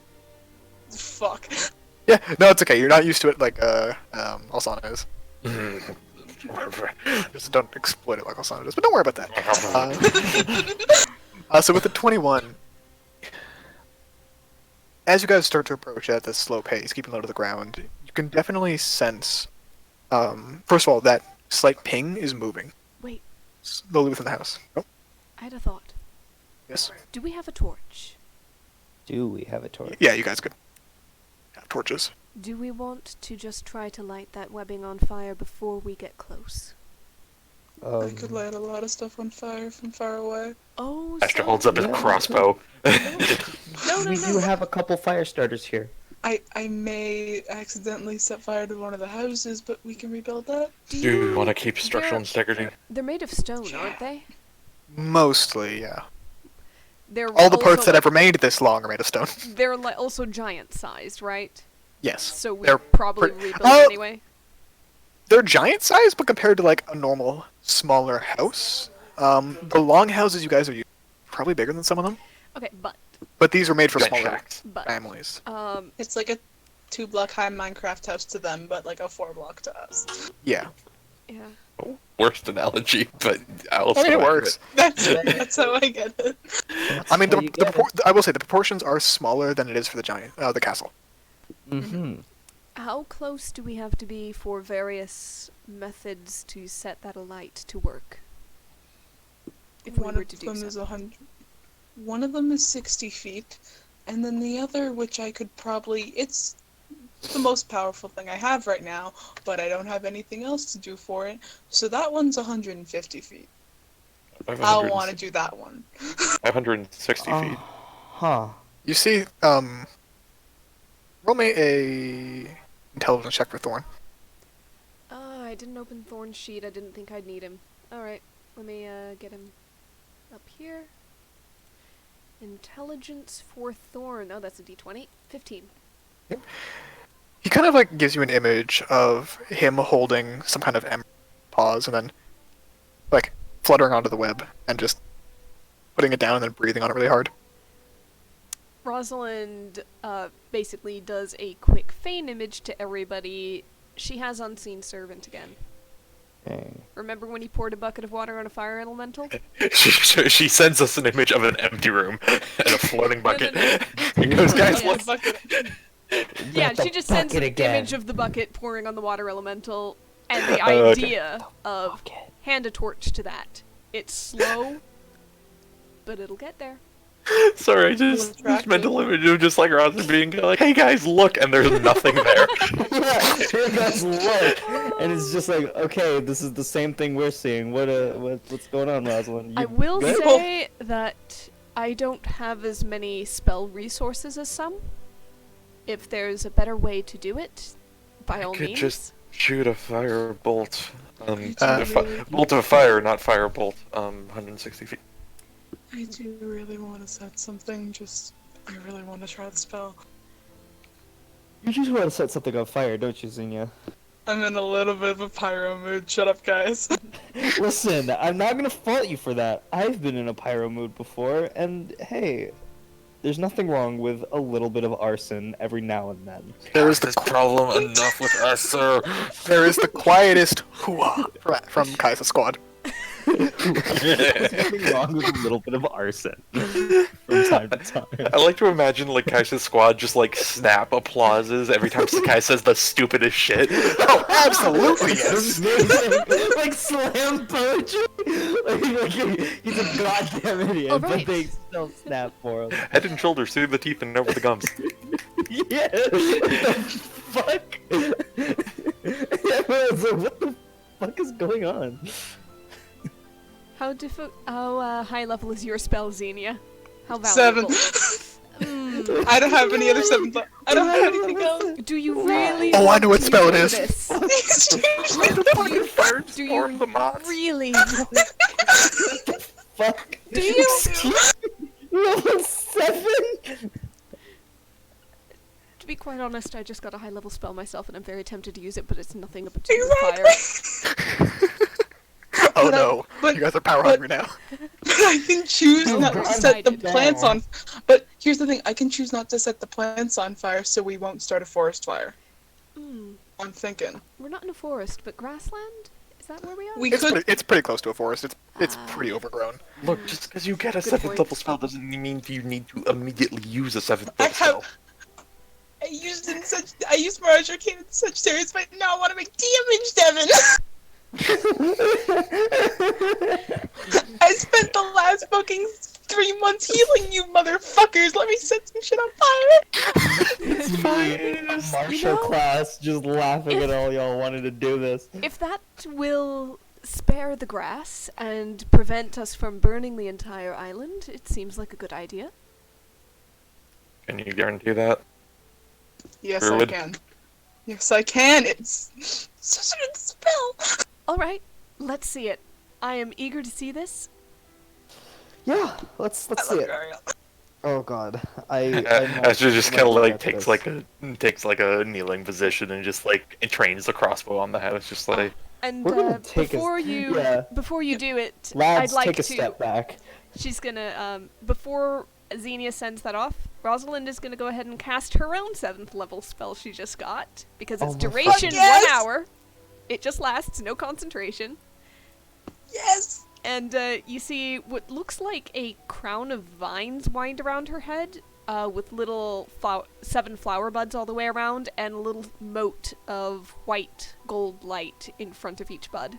fuck. Yeah, no, it's okay. You're not used to it like Alsana is. Just don't exploit it like Alsana does. But don't worry about that. So with the 21, as you guys start to approach at this slow pace, keeping low to the ground, you can definitely sense. First of all, that slight ping is moving. Wait, Slowly within the house. Oh, I had a thought. yes. Do we have a torch? Do we have a torch? Yeah, you guys could have torches. Do we want to just try to light that webbing on fire before we get close? I could light a lot of stuff on fire from far away. Oh, Astra so- holds up his Yeah. crossbow. No, we do have a couple fire starters here. I may accidentally set fire to one of the houses, but we can rebuild that. Do you want to keep structural integrity? They're made of stone, aren't they? Mostly, yeah. They're All the parts also, that have remained this long are made of stone. They're also giant-sized, right? Yes. So we They're probably pretty- rebuild Oh! anyway. They're giant size, but compared to like a normal smaller house, the long houses you guys are using are probably bigger than some of them. Okay, But these are made for Giant smaller shacks. but families. It's like a 2-block high Minecraft house to them, but like a 4-block to us. Yeah. yeah. Worst analogy, but I'll I mean, it still works. That's how I get it. I mean, how you get it. I will say the proportions are smaller than it is for the castle. Mm-hmm. How close do we have to be for various methods to set that alight to work? If we One were of to do them so. is 100. One of them is 60 feet, and then the other, which I could probably, it's the most powerful thing I have right now, but I don't have anything else to do for it, so that one's 150 feet. I'll want to do that one. 560 feet. Huh. You see, roll me a intelligence check for Thorn. I didn't open Thorn's sheet. I didn't think I'd need him. Alright, let me get him up here. Intelligence for Thorn. Oh, that's a d20. 15. He kind of like gives you an image of him holding some kind of paws and then like fluttering onto the web and just putting it down and then breathing on it really hard. Rosalind basically does a quick feign image to everybody. She has Unseen Servant again. Dang. Remember when he poured a bucket of water on a fire elemental? She sends us an image of an empty room and a floating bucket. no. He goes, guys, Yeah. look. Yeah, the she just sends an bucket again. image of the bucket pouring on the water elemental and the Okay. idea of Bucket. hand a torch to that. It's slow, but it'll get there. Sorry, I just Attractive. mental image of just like Rosa being like, hey guys, look, and there's nothing there. Yeah, here guys look, and it's just like, okay, this is the same thing we're seeing. What's going on, Rosalind? I You will good? say that I don't have as many spell resources as some. If there's a better way to do it, by all could means. just shoot a fire bolt. Uh, Bolt of fire, not fire bolt. 160 feet. I do really want to set something, I really want to try the spell. You just want to set something on fire, don't you, Xenia? I'm in a little bit of a pyro mood, shut up guys. Listen, I'm not gonna fault you for that. I've been in a pyro mood before, and hey, there's nothing wrong with a little bit of arson every now and then. There is the this problem enough with us, sir. there is the quietest hooah from Kai's squad. There's nothing wrong with a little bit of arson from time to time. I like to imagine like Kaisha's squad just like snap applauses every time Sakai says the stupidest shit. Oh, absolutely yes. Like slam poetry. He's a goddamn idiot, All right. but they still snap for him. Head and shoulders through the teeth and over the gums. Yeah. What the fuck? Everyone's like, what the fuck is going on? How high level is your spell, Xenia? How valuable? 7. I don't have any other 7. I don't have anything else. Do you really? Oh, I want know what to spell it use is. this? Do you really? Fuck. Do you? Level 7? To be quite honest, I just got a high level spell myself, and I'm very tempted to use it, but it's nothing but Exactly. fire. Oh But I- no, but- you guys are power hungry now. But I can choose Oh, not to God, set the I'm plants down. on. But here's the thing: I can choose not to set the plants on fire, so we won't start a forest fire. Hmm. I'm thinking We're not in a forest, but grassland. Is that where we are? we It's could. it's pretty close to a forest. It's Ah. pretty overgrown. Look, just because you get a Good 7th point. level spell doesn't mean you need to immediately use a 7th I level spell. have. I used Mirage Arcane in such serious, but now I want to make damage, Devin. I spent the last fucking 3 months healing you, motherfuckers. Let me set some shit on fire. It's fine. Martial You know, class just laughing if- at all y'all wanted to do this. If that will spare the grass and prevent us from burning the entire island, it seems like a good idea. Can you guarantee that? Yes, Druid. I can. Yes, I can. It's such a good spell. All right, let's see it. I am eager to see this. Yeah, let's see it. Oh god, Asher just kind of like takes like a kneeling position and just like trains the crossbow on the head. It's just like And We're gonna take before yeah. you do it, Lads, I'd like take a to. step back. She's gonna before Xenia sends that off, Rosalind is gonna go ahead and cast her own 7th level spell she just got because Oh its my duration fuck yes! 1 hour. It just lasts, no concentration. Yes! And you see what looks like a crown of vines wind around her head, with little 7 flower buds all the way around, and a little moat of white gold light in front of each bud.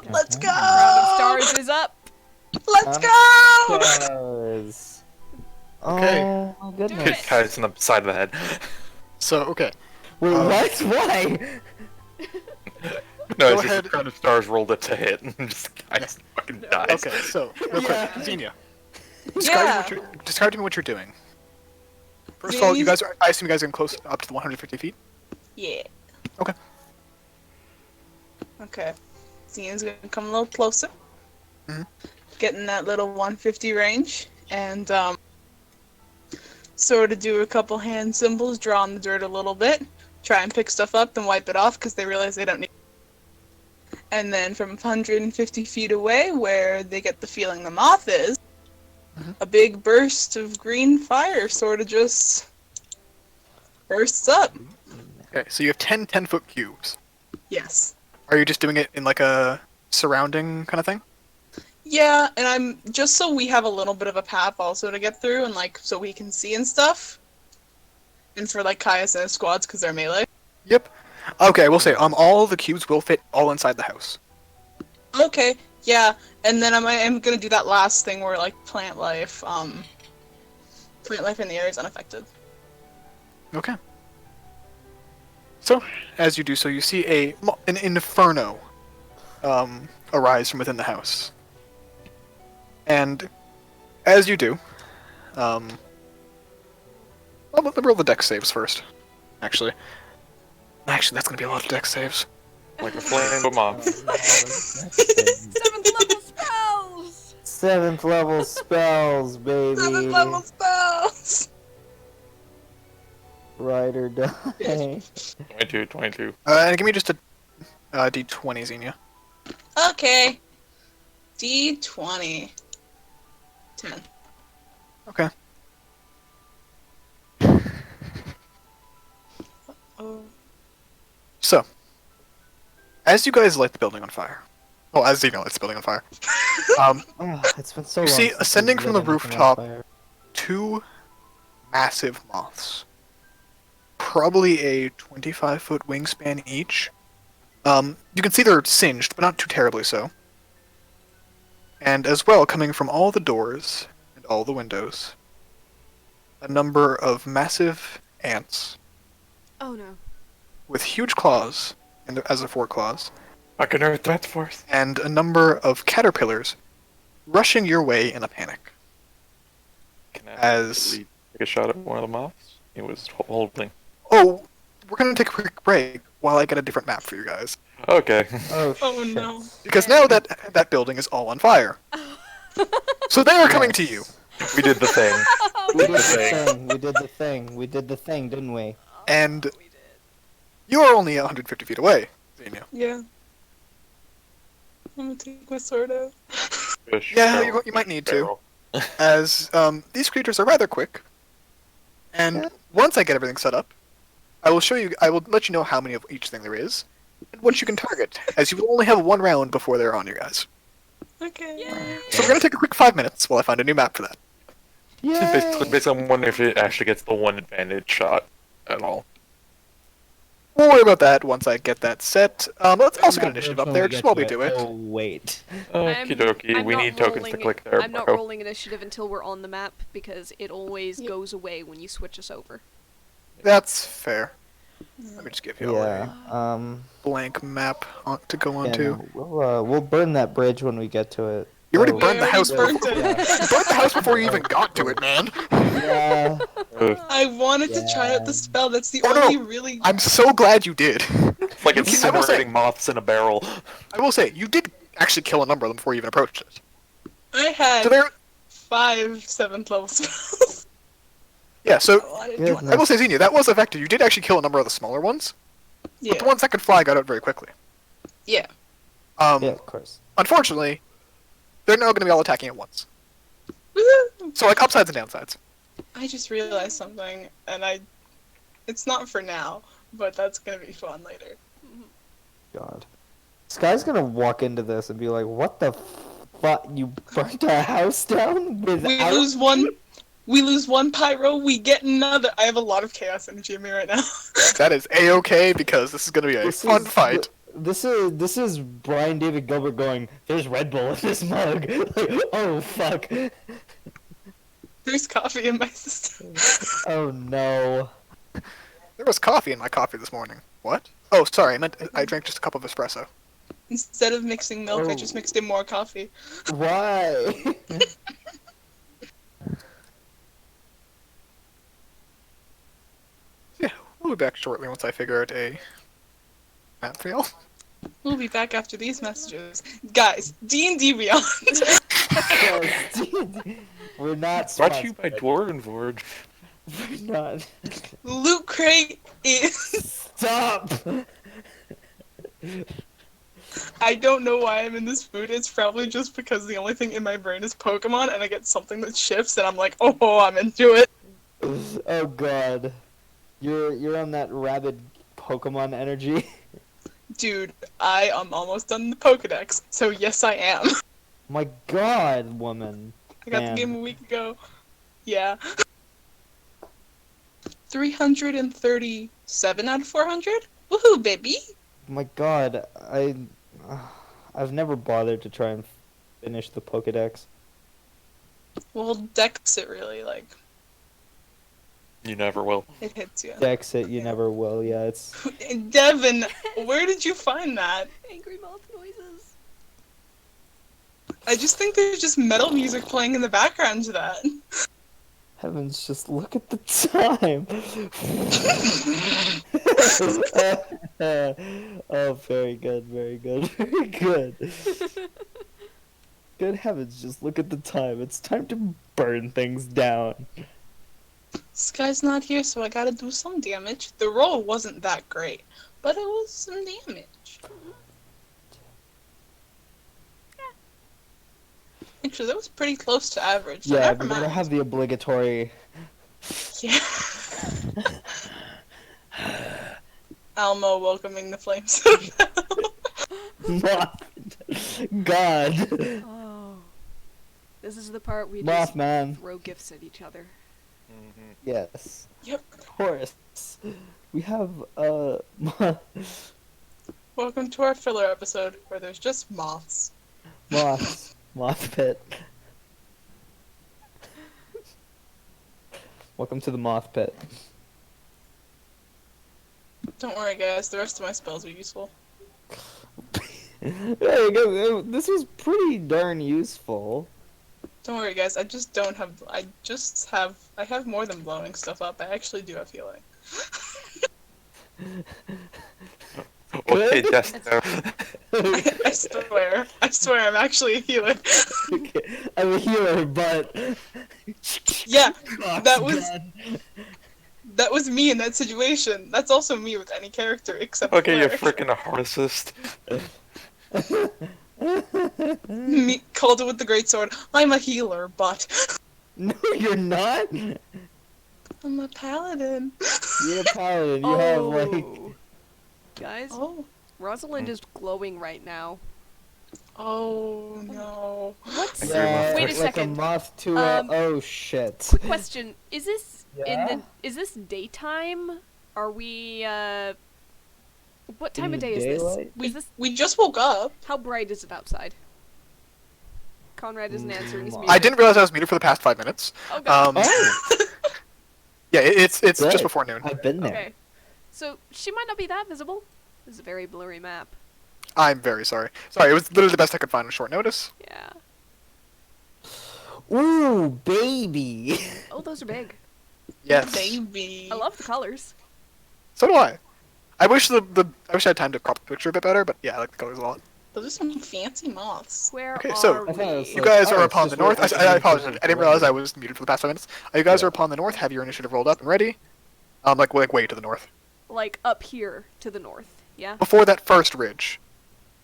Let's go! Crown of stars is up! Let's go! Stars. Okay. Oh my Do goodness. it. Guys in the side of the head. So, okay. Wait, what? Why? No, Go it's just ahead. the crown of stars rolled it to hit, and just guys fucking dies. Okay, so, real Yeah. quick, Xenia. Yeah. Describe to me what you're doing. First of all, Xenia's- I assume you guys are getting close up to the 150 feet? Yeah. Okay. Okay. Xenia's gonna come a little closer. Mhm. Get in that little 150 range, and sort of do a couple hand symbols, draw on the dirt a little bit, try and pick stuff up, then wipe it off because they realize they don't need. And then from 150 feet away, where they get the feeling the moth is, a big burst of green fire sort of just bursts up. Okay, so you have 10 10-foot cubes. Yes. Are you just doing it in like a surrounding kind of thing? Yeah, and I'm just so we have a little bit of a path also to get through, and like so we can see and stuff. And for like Caius and his squads because they're melee. Yep. Okay, I will say, all the cubes will fit all inside the house. Okay, yeah, and then I'm gonna do that last thing where like plant life in the area is unaffected. Okay. So, as you do so, you see an inferno arise from within the house. And as you do, well, let me roll the dex saves first. Actually, that's gonna be a lot of dex saves. Like a flame of moth. 7th level spells! 7th level spells, baby. 7th level spells. Ride or die. 22. And give me just a d20, Xenia. Okay. D20. 10. Okay. Oh. So, as you guys light the building on fire, as Xenia lights the building on fire, Oh, it's been so You long. see, since ascending we've from lit the anything on rooftop- fire. 2 massive moths. Probably a 25-foot wingspan each. You can see they're singed, but not too terribly so. And as well, coming from all the doors and all the windows, a number of massive ants Oh no. with huge claws, as their foreclaws, Fucking earth threat force. and a number of caterpillars rushing your way in a panic. Can I As- take a shot at one of the moths? It was holding. Oh, we're gonna take a quick break while I get a different map for you guys. Okay. Oh, Oh shit. no. Because now that building is all on fire. So they are coming to you. We did the thing. We did the thing. thing. We did the thing. We did the thing, didn't we? And We did. you are only 150 feet away, Xenia. Yeah. I'm gonna take my sword out. Fish, Yeah, barrel, you might fish, need to. barrel. As these creatures are rather quick. And once I get everything set up, I will let you know how many of each thing there is, and what you can target, as you will only have one round before they're on you guys. Okay. Yay! So we're gonna take a quick 5 minutes while I find a new map for that. Basically, I'm wondering if it actually gets the one advantage shot at all. We'll worry about that once I get that set. Let's also get initiative up there, just while we do it. Oh, wait. Okie dokie, we not need tokens to rolling- click there, I'm not bro. rolling initiative until we're on the map because it always Yeah. goes away when you switch us over. That's fair. Let me just give you Yeah. a blank map to go Yeah, onto. no, we'll burn that bridge when we get to it. You already Oh, burned the already house burnt before. it. Yeah. You burnt the house before you even got to it, man. Yeah. I wanted to try out Yeah. the spell. That's the Oh, no. only really. I'm so glad you did. It's like I will say- incinerating moths in a barrel. I will say, you did actually kill a number of them before you even approached it. I had So there, 5 7th level spells. yeah. So Goodness. I will say, Xenia, that was effective. You did actually kill a number of the smaller ones, Yeah. but the ones that could fly got out very quickly. Yeah. Yeah, of course. Unfortunately, they're now going to be all attacking at once. Woohoo! So like upsides and downsides. I just realized something, and it's not for now, but that's gonna be fun later. god. Sky's gonna walk into this and be like, "What the fuck? You burnt our house down We without lose one. We lose one pyro. We get another. I have a lot of chaos energy in me right now. That is a-okay because this is gonna be a fun fight. This is Brian David Gilbert going, "There's Red Bull in this mug." Like, oh fuck. There's coffee in my system. Oh no. There was coffee in my coffee this morning. What? Oh, sorry, I meant I drank just a cup of espresso. Instead of mixing milk, I Oh. just mixed in more coffee. Why? Yeah, we'll be back shortly once I figure out a map for y'all. We'll be back after these messages. Guys, D&D Beyond. We're not Brought to you sponsored. by Dwarven Forge. We're not. Loot Crate is... Stop! I don't know why I'm in this mood. It's probably just because the only thing in my brain is Pokemon, and I get something that shifts, and I'm like, oh, I'm into it. Oh god. You're on that rabid Pokemon energy. Dude, I am almost done the Pokedex, so yes, I am. My god, woman. I got Man. the game a week ago. Yeah. 337 out of 400? Woohoo, baby! My god, I've never bothered to try and finish the Pokedex. Well, Dex it really, like, You never will. it hits you. Dex it, you never will. Yeah, it's Devin, where did you find that? Angry mouth noises. I just think there's just metal music playing in the background to that. heavens. Just look at the time. Oh, very good, very good, very good. Good heavens, just look at the time. It's time to burn things down. Sky's not here, so I gotta do some damage. The roll wasn't that great, but it was some damage. Actually, that was pretty close to average. So Yeah, never we gotta mind. have the obligatory. Yeah. Almo welcoming the flames of hell. God. Oh. This is the part we Moth just man. throw gifts at each other. Yes. Yep. Of course. We have Welcome to our filler episode where there's just moths. moths. Moth pit. Welcome to the moth pit. Don't worry, guys. The rest of my spells are useful. There you go. This was pretty darn useful. Don't worry, guys. I just don't have. I have more than blowing stuff up. I actually do have healing. Okay, Jester. I swear. I swear, I'm actually a healer. Okay, I'm a healer, but Yeah, Oh, that was God. that was me in that situation. That's also me with any character except Okay, you Claire. freaking harnessist. Me called it with the great sword. I'm a healer, but No, you're not. I'm a paladin. You're a paladin. You have like. Oh. Guys, Oh, Rosalind is glowing right now. oh no. What's Yeah, Wait a like second. a moth to a. Um, Oh shit. Quick question: Is this Yeah? is this daytime? Are we what time In of the day is daylight? this? Is this We just woke up. how bright is it outside? Conrad isn't answering. He's Mm, muted. I didn't realize I was muted for the past 5 minutes. Oh god. Oh, Yeah, it's Good. just before noon. I've been there. Okay. So she might not be that visible. This is a very blurry map. I'm very sorry. Sorry, it was literally the best I could find on short notice. Yeah. Ooh, baby. Oh, those are big. Yes. Baby. I love the colors. So do I. I wish I wish I had time to crop the picture a bit better, but yeah, I like the colors a lot. Those are some fancy moths. Where Okay, are so- I thought it was we? You like- guys oh, are it's upon just the north. right I after apologize. the I didn't realize I wedding. was muted for the past 5 minutes. You guys Yeah. are upon the north. Have your initiative rolled up and ready. Like way to the north. Like up here to the north. Yeah. Before that first ridge.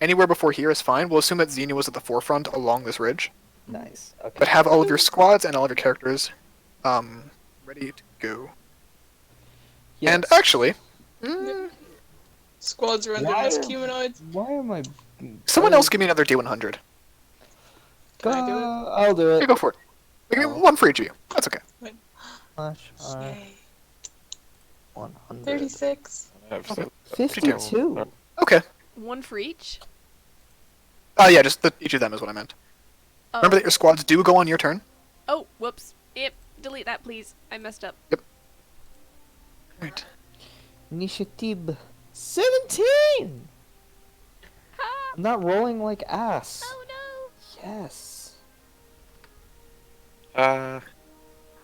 Anywhere before here is fine. We'll assume that Xenia was at the forefront along this ridge. Nice. Okay. But have all of your squads and all of your characters ready to go. And Yes. actually, Squads are under Why as am- humanoids. Why am I? Someone else give me another D100. Can I do it? I'll do Here, it. go for it. Give me Oh. one for each of you. That's okay. Slash R Yay. 100. 36. 52. Okay. One for each. Oh yeah, just each of them is what I meant. Oh. Remember that your squads do go on your turn. Oh, whoops. Yep. Delete that, please. I messed up. Right. Initiative 17. Ah! I'm not rolling like ass. Oh no. Yes. Uh,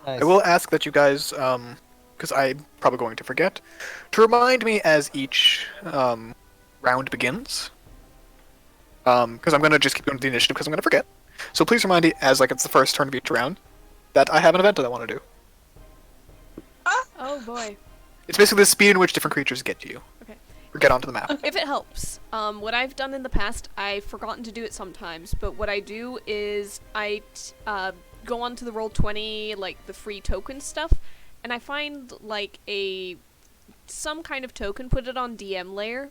Nice. I will ask that you guys, because I'm probably going to forget, to remind me as each round begins. Because I'm going to just keep going with the initiative because I'm going to forget. So please remind me as like it's the first turn of each round that I have an event that I want to do. Oh boy. It's basically the speed in which different creatures get to you. Okay. Or get onto the map. If it helps, what I've done in the past, I've forgotten to do it sometimes, but what I do is I go onto the Roll20, like the free token stuff, and I find like some kind of token, put it on DM layer,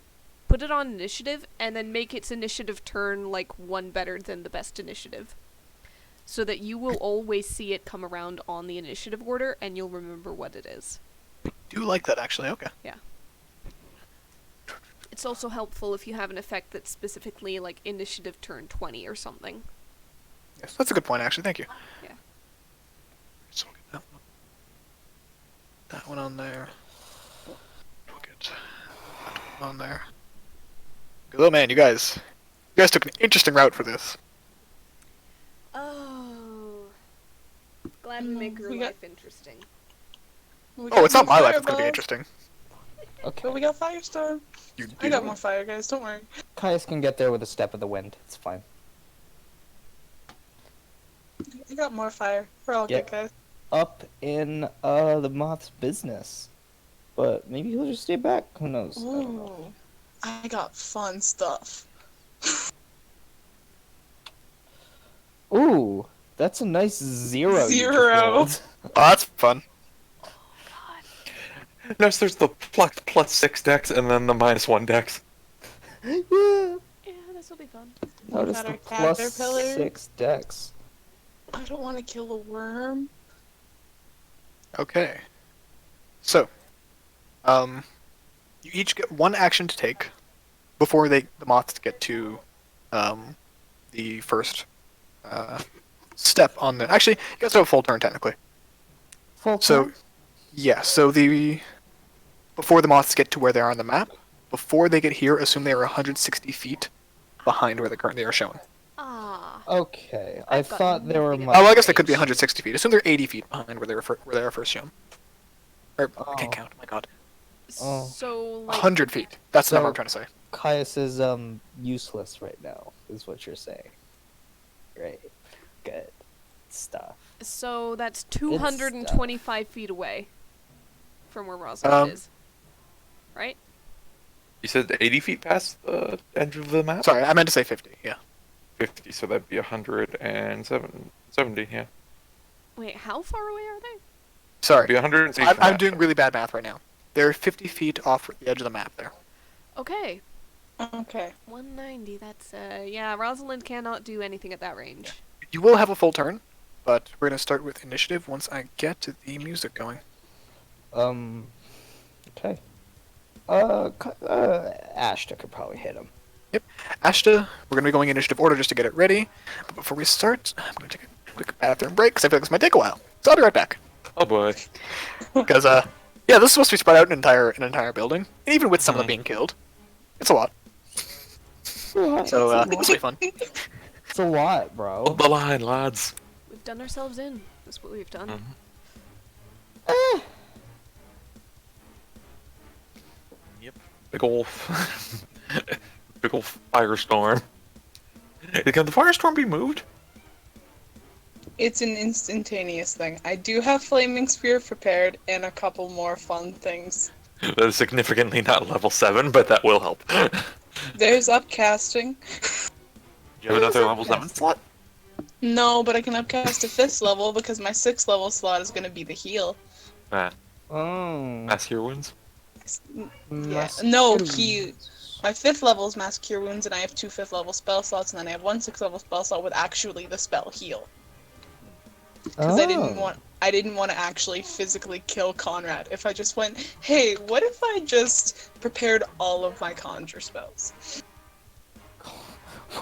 put it on initiative, and then make its initiative turn like one better than the best initiative. So that you will always see it come around on the initiative order, and you'll remember what it is. Do like that actually, okay. It's also helpful if you have an effect that's specifically like initiative turn 20 or something. Yes, that's a good point actually, thank you. Yeah. So we'll get that one on there. We'll get that one on there. Oh man, you guys took an interesting route for this. Oh. Glad we make her We got- life interesting. We Oh, got it's not more my life that's gonna be fireballs, interesting. Okay. But we got Firestorm. You I got do. more fire, guys. Don't worry. Caius can get there with a step of the wind. It's fine. I got more fire. We're all Yeah. good, guys. Up in the moth's business. But maybe he'll just stay back. Who knows? I don't know. Ooh. I got fun stuff. Ooh, that's a nice zero. you just Zero. rolled. Oh, that's fun. notice there's the +6 dex and then the -1 dex. Yeah. Yeah, this will be fun. Notice got the our plus caterpillar. 6 dex. I don't want to kill a worm. Okay. So, you each get one action to take before the moths get to the first step on the. Actually, you guys have a full turn technically. Full So, turn? yeah. So before the moths get to where they are on the map, before they get here, assume they are 160 feet behind where they currently are shown. Ah. Okay, I I've got thought they were nothing much. Oh, well, I guess they could be range. 160 feet. Assume they're 80 feet behind where they are first shown. Or I can't Oh. count. My God, Oh. So, like, 100 feet. That's the number So- I'm trying to say. Caius is useless right now, is what you're saying. Great. Good stuff. so that's 225 feet away from where Um, Rosalind is. Right? You said 80 feet past the edge of the map? Sorry, I meant to say 50. Yeah. 50, so that'd be 170, yeah. Wait, how far away are they? Sorry. Be 180 I'm, from I'm that. doing really bad math right now. They're 50 feet off the edge of the map there. Okay. Okay. 190, that's, yeah, Rosalind cannot do anything at that range. You will have a full turn, but we're going to start with initiative once I get the music going. Okay. Ashta could probably hit him. Ashta, we're going to be going initiative order just to get it ready. But before we start, I'm going to take a quick bathroom break because I feel like this might take a while. So I'll be right back. Oh boy. Because, yeah, this is supposed to be spread out in an entire building. And even with some of them Mhm. being killed, it's a lot. So, I think this will be fun. It's a lot, bro. Hold the line, lads. We've done ourselves in. That's what we've done. Mhm. Big ol' big ol' firestorm. Can the firestorm be moved? It's an instantaneous thing. I do have Flaming Spear prepared and a couple more fun things. That is significantly not level 7, but that will help. There's upcasting. You have another level 7 slot? No, but I can upcast to 5th level because my 6th level slot is going to be the heal. Ah, Oh. mass hero wounds. Yeah. Mass No, Cure he. Wounds. My 5th level is Mass Cure Wounds, and I have 2 5th level spell slots, and then I have 1 6th level spell slot with actually the spell Heal. Because Oh. I didn't want to actually physically kill Conrad. If I just went, hey, what if I just prepared all of my conjure spells?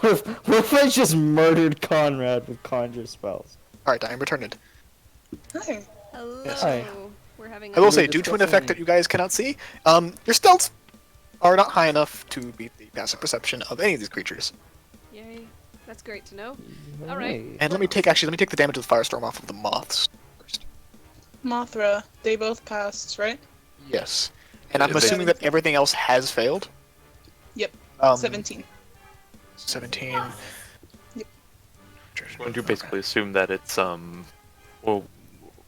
What if I just murdered Conrad with conjure spells? Alright, I am returned. Hi. Hello. Yes. Hi. We're having I a will We were say, due to an effect discussing- that you guys cannot see, your stealths are not high enough to beat the passive perception of any of these creatures. Yay. That's great to know. All right. Hey. And let me take the damage of the firestorm off of the moths first. Mothra, they both passed, right? Yes. And I'm They- assuming that everything else has failed. Yep. 17. 17. Yep. I'm going to basically assume that it's well,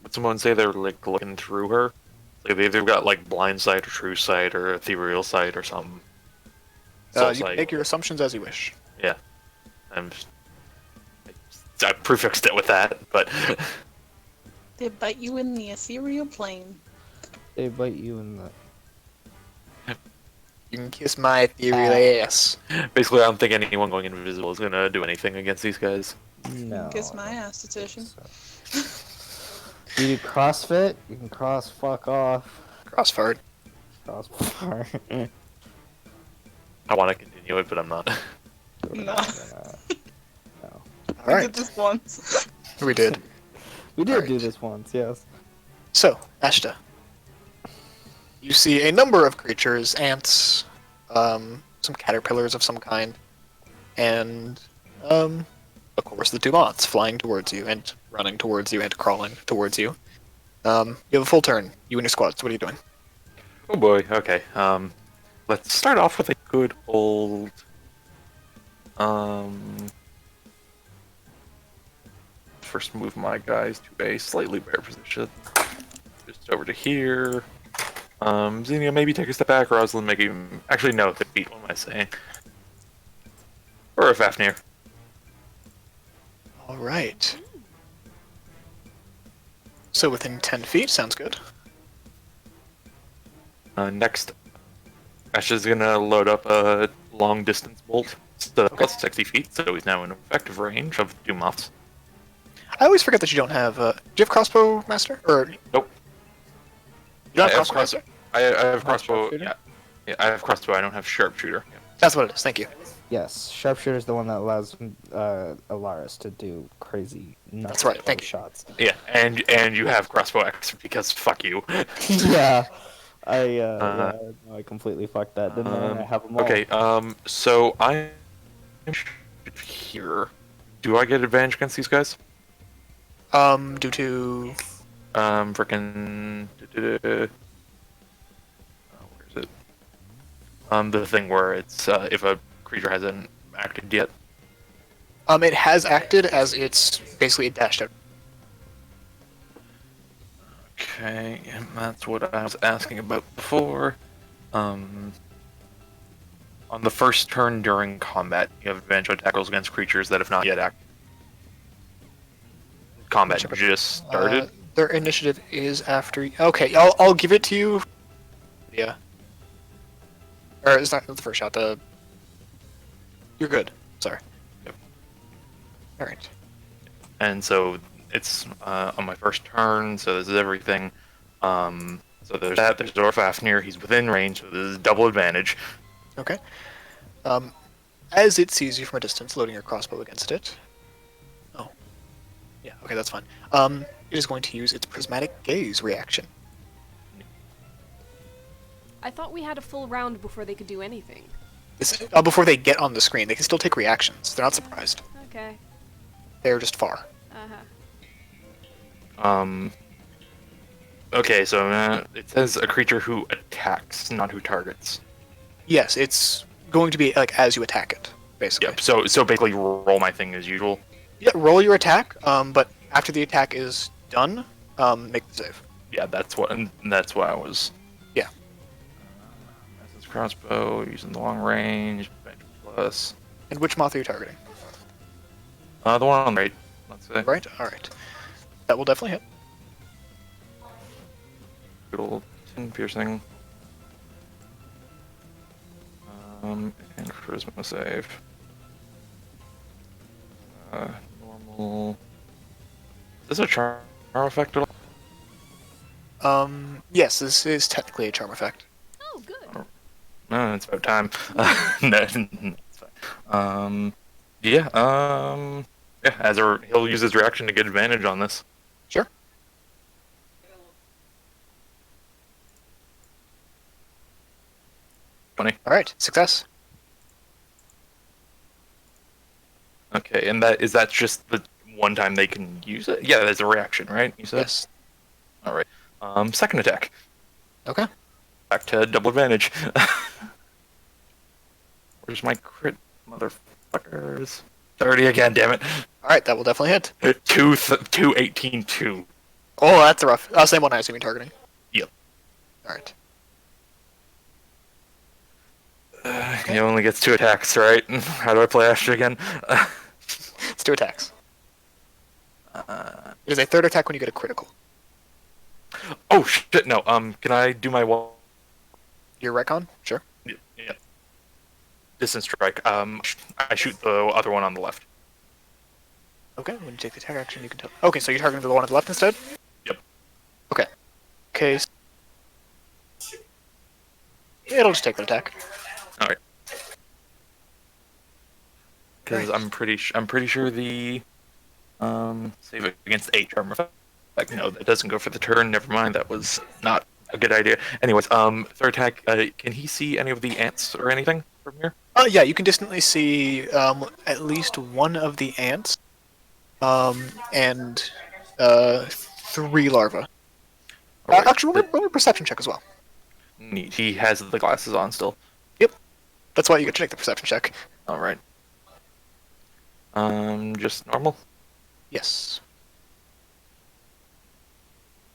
would someone say they're like looking through her? Like they've either got like blind sight or true sight or ethereal sight or something. Soul You can sight. make your assumptions as you wish. Yeah, I'm. I prefixed it with that, but They bite you in the ethereal plane. They bite you in the. You can kiss my ethereal ass. basically, I don't think anyone going invisible is gonna do anything against these guys. No. Kiss I my don't ass, think Petition. so. You do CrossFit, you can cross fuck off. Crossfart. Cross I want to continue it, but I'm not. No. No. We did Alright, this once. we did. We did do Alright. this once, yes. So, Ashta. You see a number of creatures, ants, some caterpillars of some kind, and, of course, the two moths flying towards you, and running towards you, and crawling towards you. You have a full turn, you and your squads. What are you doing? Oh boy. Okay. Let's start off with a good old. First move my guys to a slightly better position. Just over to here. Xenia, maybe take a step back, Rosalind, make him. Actually, no, the beat. What am I saying? Or a Fafnir. Alright. So within 10 feet, sounds good. Next, Ash is gonna load up a long distance bolt. So that's 60 feet, so he's now in effective range of two moths. I always forget that you don't have, do you have crossbow master? Or, Nope. you don't I have have crossbow master? I have crossbow. sharpshooter? Yeah, I have crossbow. I don't have sharpshooter. That's what it is, thank you. Yes, sharpshooter is the one that allows Alaris to do crazy nuts. That's right, thank you. Shots. Yeah, and you have crossbow X because fuck you. Yeah, I completely fucked that. Didn't I have them all? Okay, so I'm here. Do I get advantage against these guys? Due to... Frickin'. Where is it? The thing where it's if a creature hasn't acted yet. it has acted as it's basically dashed out. Okay, and that's what I was asking about before. On the first turn during combat, you have advantage on tackles against creatures that have not yet acted. Combat just started. Their initiative is after... Okay, I'll give it to you. Yeah. Or it's not the first shot, You're good. Sorry. Yep. Alright. And so it's on my first turn, so this is everything. So there's that, there's Dorfafnir, he's within range, so this is double advantage. Okay. As it sees you from a distance, loading your crossbow against it. Oh. Yeah, okay, that's fine. It is going to use its prismatic gaze reaction. I thought we had a full round before they could do anything. Before they get on the screen, they can still take reactions. They're not surprised. Okay. They're just far. Okay, so it says a creature who attacks, not who targets. Yes, it's going to be like as you attack it, basically. Yep. So basically, roll my thing as usual. Yeah, roll your attack, but after the attack is done, make the save. Yeah, that's what I was. Yeah. This crossbow using the long range plus. And which moth are you targeting? The one on the right. Let's say. Right? Alright. That will definitely hit. Good old 10 piercing. charisma save. Normal. Is this a charm effect at all? Yes, this is technically a charm effect. Oh, good. No, it's about time. No, it's fine. Yeah, yeah, he'll use his reaction to get advantage on this. Sure. Funny. All right, success. Okay, and is that just the one time they can use it? Yeah, there's a reaction, right? You said? Yes. All right. Second attack. Okay. Back to double advantage. Where's my crit, motherfuckers? 30 again, damn it. All right, that will definitely hit. 18, 2. Oh, that's rough. Same one I assume you're targeting. Yep. All right. He only gets 2 attacks, right? How do I play Astra again? It's 2 attacks. It is a third attack when you get a critical. Oh shit! No. Can I do my wall? Your recon? Sure. Yeah. Distance strike. I shoot the other one on the left. Okay, when you take the attack action, you can tell. Okay, so you're targeting the one on the left instead? Yep. Okay. Okay. It'll just take the attack. All right. Because I'm pretty sure the save against 8 charm effect. No, that doesn't go for the turn. Never mind. That was not a good idea. Anyways, third attack. Can he see any of the ants or anything from here? Yeah, you can distantly see at least one of the ants, and 3 larvae. All right. Actually, roll a perception check as well. Neat. He has the glasses on still. Yep. That's why you get to take the perception check. All right. Just normal. Yes.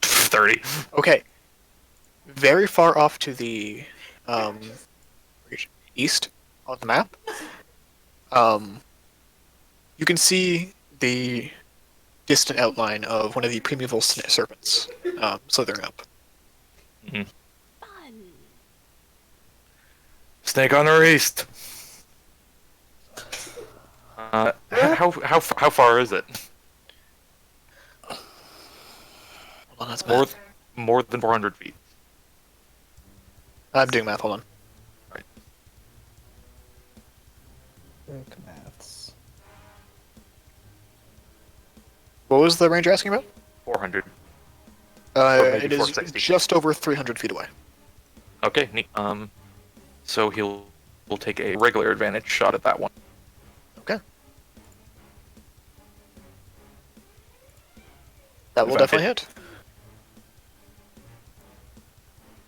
30. Okay. Very far off to the east on the map, you can see the distant outline of one of the primeval serpents slithering up. Mhm. Fun. Snake on our east. How far is it? Hold on, that's More math. more than 400 feet. I'm doing math, hold on. Quick maths. What was the range you're asking about? 400. maybe It is 460. just over 300 feet away. Okay, neat. So we'll take a regular advantage shot at that one. Okay. That will If I'm definitely hit.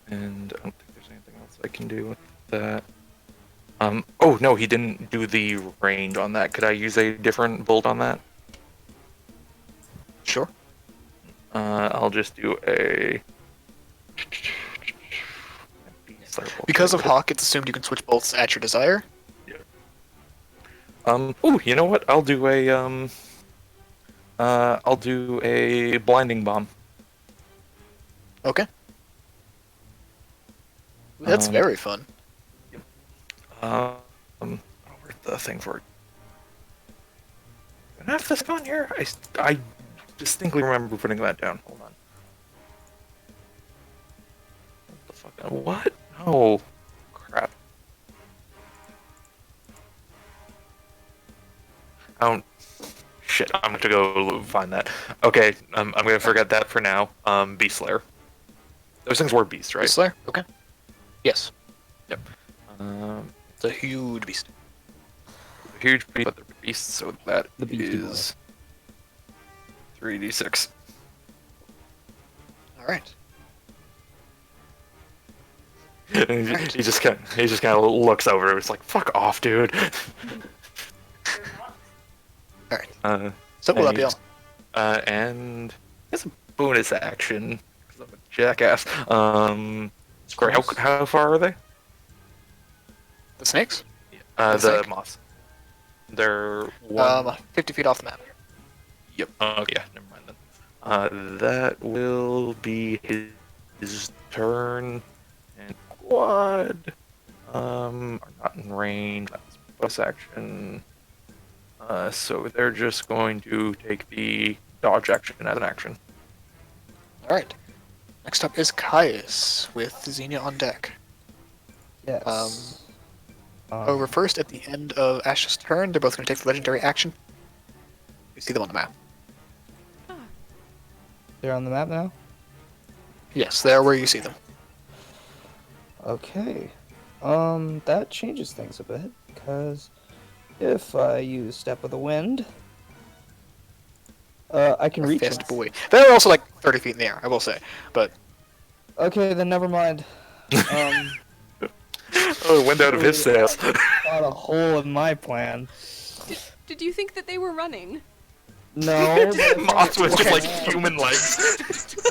And I don't think there's anything else I can do with that. Oh no, he didn't do the range on that. Could I use a different bolt on that? Sure. I'll just do a. Because of Hawk, it's assumed you can switch bolts at your desire. Oh, you know what? I'll do a blinding bomb. Okay. That's Um, very fun. Where's the thing for it? Do I have this on here? I distinctly remember putting that down. Hold on. What the fuck? What? No. Crap. I don't. Shit, I'm gonna have to go find that. Okay, I'm gonna forget that for now. Beast Slayer. Those things were beasts, right? Beast Slayer? Okay. Yes. Yep. It's a huge beast. Huge beast, but they're beasts, so that The beastie boy. is 3d6. Alright. And he just kind of looks over. It's like, fuck off, dude. Alright. So will that be all? And it's a bonus action because I'm a jackass. Sorry, how far are they? The snakes? The snake? moths. They're one. 50 feet off the map. Yep. Yeah. Never mind then. That will be his turn. And quad. Are not in range. That's bonus action. So they're just going to take the dodge action as an action. Alright. Next up is Caius with Xenia on deck. Yes. However, first, at the end of Ash's turn, they're both going to take the legendary action. You see them on the map. They're on the map now? Yes, they are where you see them. Okay. That changes things a bit, because if I use Step of the Wind, I can reach Fist them. boy. They're also like 30 feet in the air, I will say. But, Okay, then never mind. Oh, wind out of his sails. Got a hole in my plan. Did you think that they were running? No. Moth with just like human legs.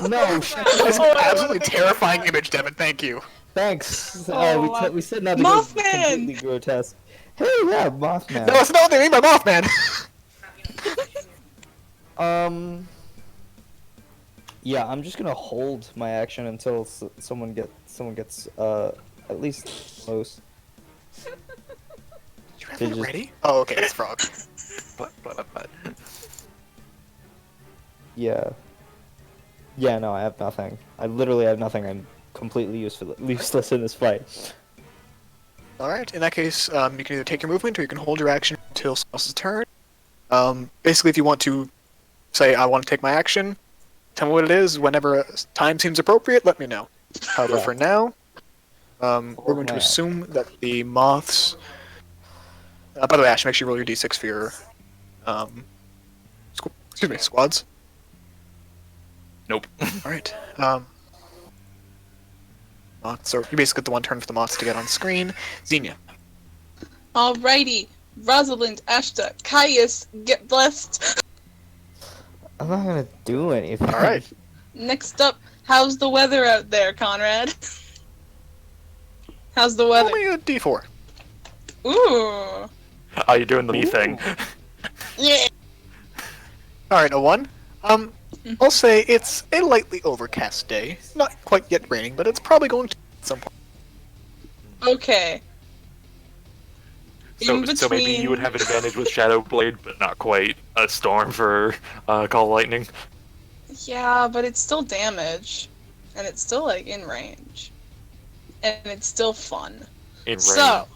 No. it's an absolutely terrifying image, Devin, thank you. Thanks. Oh, wow. We said not to go Mothman! completely grotesque. Hey, yeah, Mothman. No, that's not what they mean by Mothman! Yeah, I'm just gonna hold my action until someone gets at least close. You have They it just- ready? Oh, okay, it's Frog. But. Yeah. Yeah, no, I have nothing. I literally have nothing. I'm completely useless in this fight. Alright, in that case, you can either take your movement or you can hold your action until someone else's turn. Basically, if you want to say, I want to take my action, tell me what it is. Whenever time seems appropriate, let me know. However, Yeah. for now, we're going to my assume that the moths. By the way, Ash, make sure you roll your d6 for your squads. Nope. Alright. Moths, so you basically get the one turn for the moths to get on screen. Xenia. Alrighty. Rosalind, Ashta, Caius, get blessed. I'm not gonna do anything. Alright. Next up, how's the weather out there, Conrad? How's the weather? Only a d4. Ooh. Are you doing the me thing? Yeah. Alright, a 1. I'll say it's a lightly overcast day. Not quite yet raining, but it's probably going to at some point. Okay. So maybe you would have an advantage with Shadow Blade, but not quite a storm for Call Lightning. Yeah, but it's still damage. And it's still, like, in range. And it's still fun. In range. So-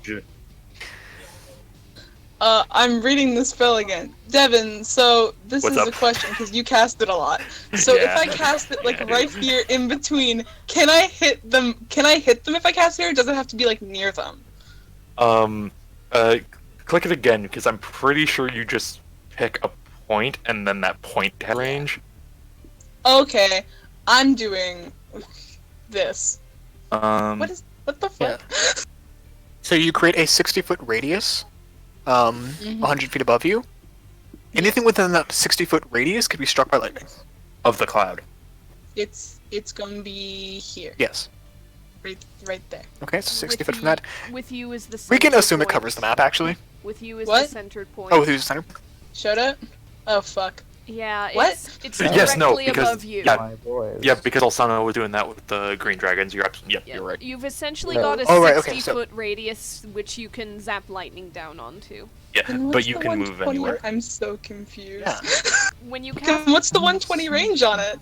I'm reading the spell again. Devin, so this What's is up? a question, because you cast it a lot. So Yeah. if I cast it, like, Yeah, I right do. here in between, can I hit them if I cast it, or does it have to be, like, near them? Click it again, because I'm pretty sure you just pick a point, and then that point has range. Okay, I'm doing this. What What the fuck? So you create a 60-foot radius, 100 feet above you. Anything within that 60-foot radius could be struck by lightning. of the cloud? It's gonna be here. Yes. Right there. Okay, so 60 With foot from you- that. With you is the We can center assume it point. covers the map, actually. With you is What? the centered point. Oh, who's the center? Shut up. Oh fuck. Yeah, What? it's Yes, no, directly because- above you. yeah. My boys. Yeah, because Alsana was doing that with the green dragons. Yep, Yeah, you're right. You've essentially No. got a Oh, right, okay, so- 60-foot radius which you can zap lightning down onto. Yeah, Then but what's you the can move 120? anywhere. I'm so confused. Yeah. When you Because cast what's the 120 range on it?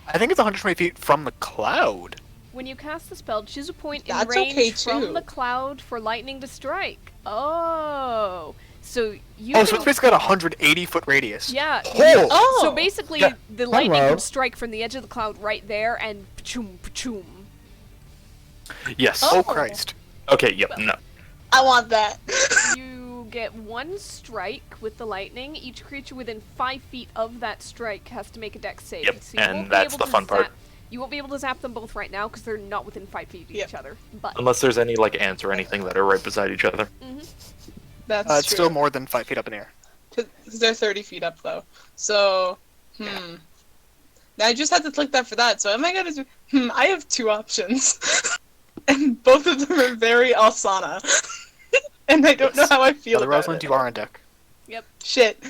I think it's 120 feet from the cloud. When you cast the spell, choose a point in That's range okay, from too. the cloud for lightning to strike. Oh, so you. Oh, can, so it's basically got a 180-foot radius. yeah. Oh! Oh. So basically, Yeah. the lightning Hello. would strike from the edge of the cloud right there, and pachum pachum. Yes. Oh. Oh, Christ. Okay, yep, no. I want that. You get one strike with the lightning. Each creature within 5 feet of that strike has to make a dex save. Yep, So you and won't be that's able the to fun part. zap- You won't be able to zap them both right now because they're not within 5 feet of Yep. each other. But Unless there's any, like, ants or anything that are right beside each other. That's It's true. still more than 5 feet up in the air. Because they're 30 feet up, though. So, Now, I just had to click that for that, so am I gonna do... I have two options. And both of them are very Alsana. And I don't know how I feel Brother about Rosalind, it. you are on deck. Shit.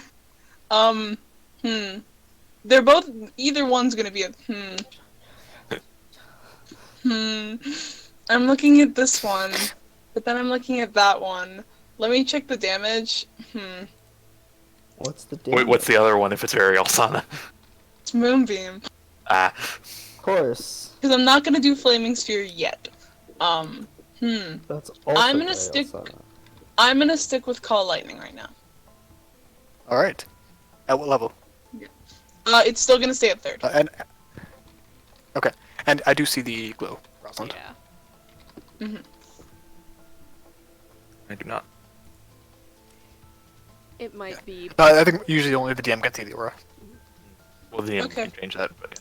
They're both... Either one's gonna be a... I'm looking at this one. But then I'm looking at that one. Let me check the damage. What's the Wait, damage? what's the other one if it's Aerial Sana? It's Moonbeam. Ah. Of course. Because I'm not gonna do Flaming Sphere yet. That's also I'm gonna Aerial stick- Sana. I'm gonna stick with Call Lightning right now. All right. At what level? It's still gonna stay at 3rd. And okay, and I do see the glow, Rosalind. Yeah. I do not. It might be. No, I think usually only the DM can see the aura. Well, the DM Okay. can change that, but yeah.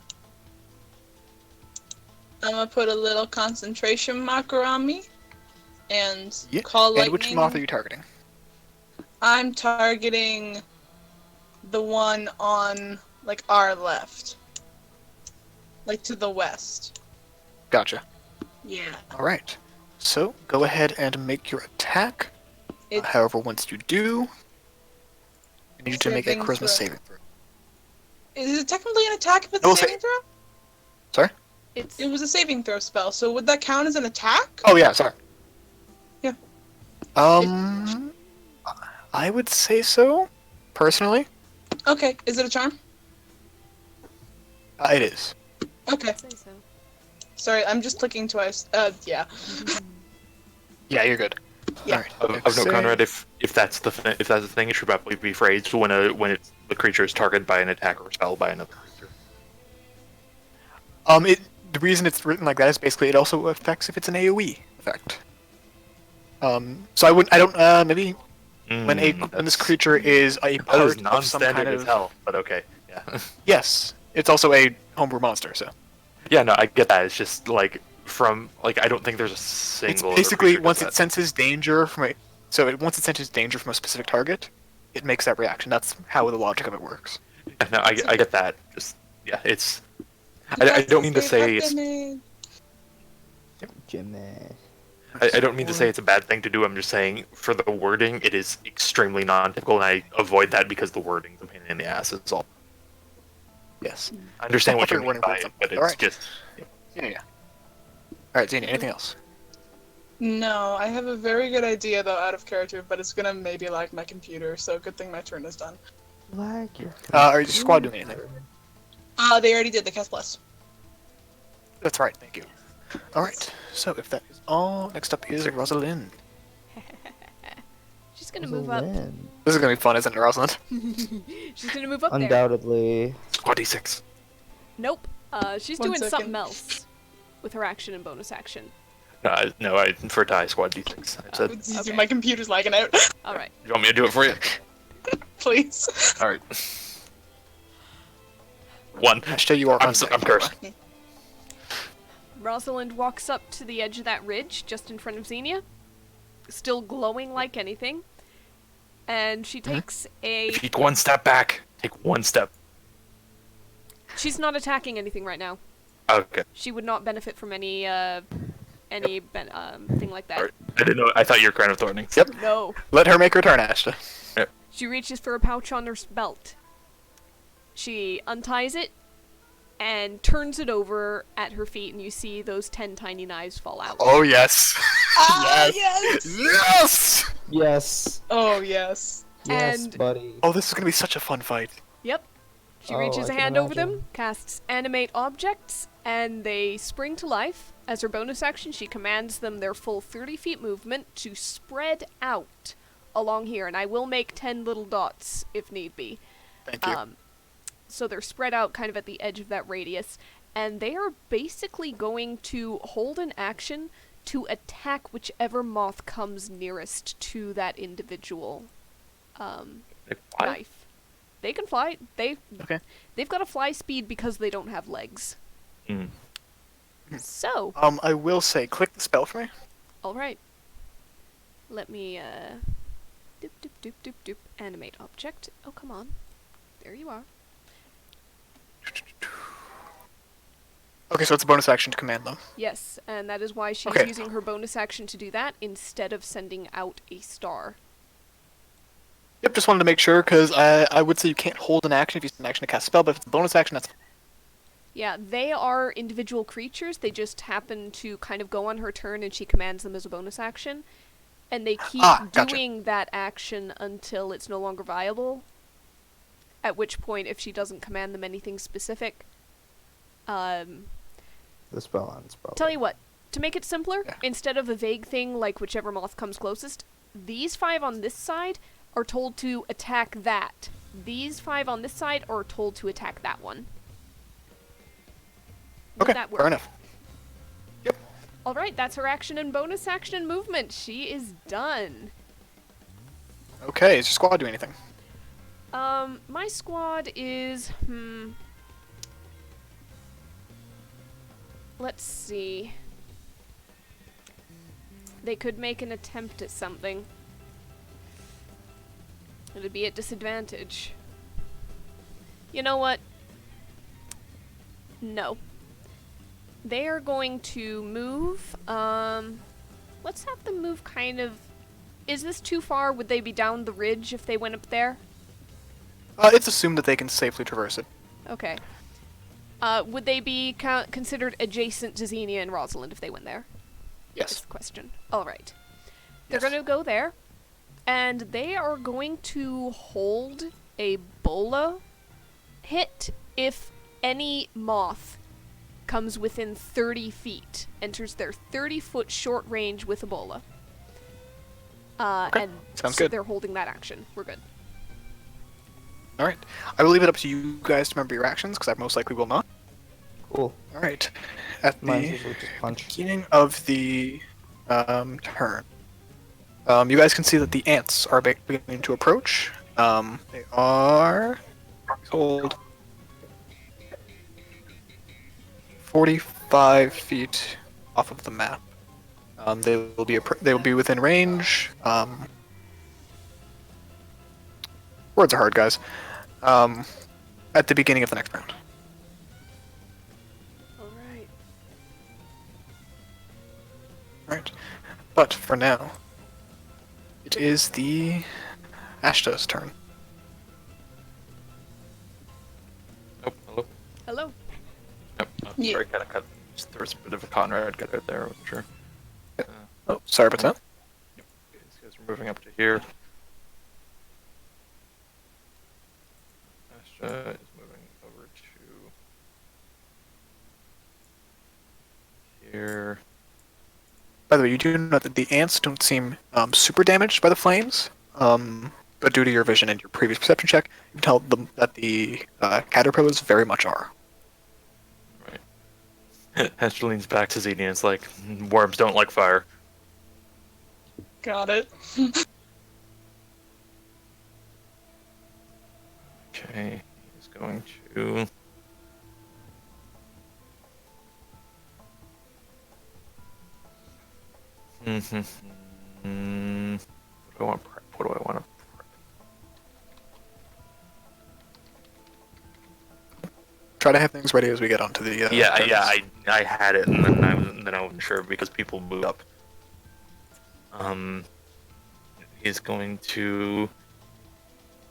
I'm gonna put a little concentration marker on me, and Yeah. Call And Lightning. which moth are you targeting? I'm targeting the one on like our left, like to the west. Gotcha. Yeah. All right. So go ahead and make your attack. It's However, once you do, I need you to make a Saving charisma throw. saving throw. Is it technically an attack if it's I will a say- saving throw? Sorry? It's. It was a saving throw spell, so would that count as an attack? Oh yeah, sorry. Yeah. I would say so, personally. Okay. Is it a charm? It is. Okay. I'd say so. Sorry, I'm just clicking twice. Yeah. Yeah, you're good. Yeah. All right. Of no, Save. Conrad, if that's the thing, it should probably be phrased when the creature is targeted by an attack or spell by another creature. The reason it's written like that is basically it also affects if it's an AOE effect. So I don't maybe when this creature is a that is part of some non-standard kind as of hell, but okay, yeah. yes, it's also a homebrew monster. So Yeah, no, I get that. It's just like I don't think there's a single. it's other basically creature once does it that. senses danger once it senses danger from a specific target, it makes that reaction. That's how the logic of it works. Yeah, no, I get that. Just yeah, it's. I don't mean to say it's. Jimmy. I don't mean to say it's a bad thing to do. I'm just saying for the wording, it is extremely non-typical, and I avoid that because the wording's a pain in the ass. Is all. Yes. I understand what I'll you put mean your by wording it, but it's Alright. just. Yeah. All right, Xenia. Anything else? No, I have a very good idea though out of character, but it's gonna maybe lag my computer, so good thing my turn is done. Like your Are your squad doing anything? They already did the cast plus. That's right. Thank you. All right. So if that is all, next up is Rosalind. She's gonna move up. Rosalind. This is gonna be fun, isn't it, Rosalind? She's gonna move up there. Undoubtedly. Squad D6. Nope. She's One doing second. something else with her action and bonus action. No, I for die squad D6. I said. Okay. My computer's lagging out. All right. You want me to do it for you? Please. All right. One. Ashta, you are I'm unsafe. cursed. Rosalind walks up to the edge of that ridge just in front of Xenia, still glowing like anything, and she takes a. If you take one step back, take one step. She's not attacking anything right now. Okay. She would not benefit from any thing like that. Alright. I didn't know. I thought you were Crown of Thorning. Yep. No. Let her make her turn, Ashta. She reaches for a pouch on her belt. She unties it and turns it over at her feet, and you see those 10 tiny knives fall out. Oh yes. Yes. Yes. Yes. Oh yes. Yes, And- buddy. Oh, this is gonna be such a fun fight. Yep. She Oh, reaches I a can hand over them, imagine. casts animate objects, and they spring to life. As her bonus action, she commands them their full 30 feet movement to spread out along here, and I will make 10 little dots if need be. Thank you. So they're spread out kind of at the edge of that radius, and they are basically going to hold an action to attack whichever moth comes nearest to that individual knife. They can fly. Okay. They've got a fly speed because they don't have legs. Mm. So, I will say, click the spell for me. all right. Let me doop doop doop doop doop animate object. Oh, come on. There you are. Okay, so it's a bonus action to command them. Yes, and that is why she's Okay. using her bonus action to do that instead of sending out a star. Yep, just wanted to make sure, because I would say you can't hold an action if you send an action to cast a spell, but if it's a bonus action, that's Yeah, they are individual creatures. They just happen to kind of go on her turn and she commands them as a bonus action. And they keep Gotcha. doing that action until it's no longer viable. At which point, if she doesn't command them anything specific, The spell ends, probably. tell you what, to make it simpler, Yeah. instead of a vague thing like whichever moth comes closest, these 5 on this side are told to attack that. These 5 on this side are told to attack that one. Would Okay, that work? fair enough. Yep. Alright, that's her action and bonus action and movement. She is done. Okay, is your squad do anything? My squad is, let's see. They could make an attempt at something. It'd be at disadvantage. You know what? No. They are going to move, let's have them move kind of... Is this too far? Would they be down the ridge if they went up there? It's assumed that they can safely traverse it. Okay. Would they be considered adjacent to Xenia and Rosalind if they went there? Is Yes. the question. Alright. They're Yes. going to go there, and they are going to hold a bola hit if any moth comes within 30 feet, enters their 30-foot short range with Ebola. Okay, And sounds so good. they're holding that action. We're good. All right. I will leave it up to you guys to remember your actions, because I most likely will not. Cool. All right. At Mine's the usually just punch. beginning of the turn, you guys can see that the ants are beginning to approach. They are hold 45 feet off of the map. They will be within range. Words are hard, guys. At the beginning of the next round. Alright. Right. But for now, it is the Ashta's turn. Oh, hello. Hello. Yep. Oh, Yeah. sorry, kind of cut. Just there was a bit of a Conrad cut out there. I wasn't sure. Oh, sorry about that. These guys are moving up to here. Astra is moving over to here. By the way, you do note that the ants don't seem super damaged by the flames, but due to your vision and your previous perception check, you can tell them that the caterpillars very much are. Right. Astra leans back to Xenia and is like, worms don't like fire. Got it. Okay, he's going to. What do I want to prep? What do I want to prep? Try to have things ready as we get onto the. I had it, and then I wasn't sure because people moved up. He's going to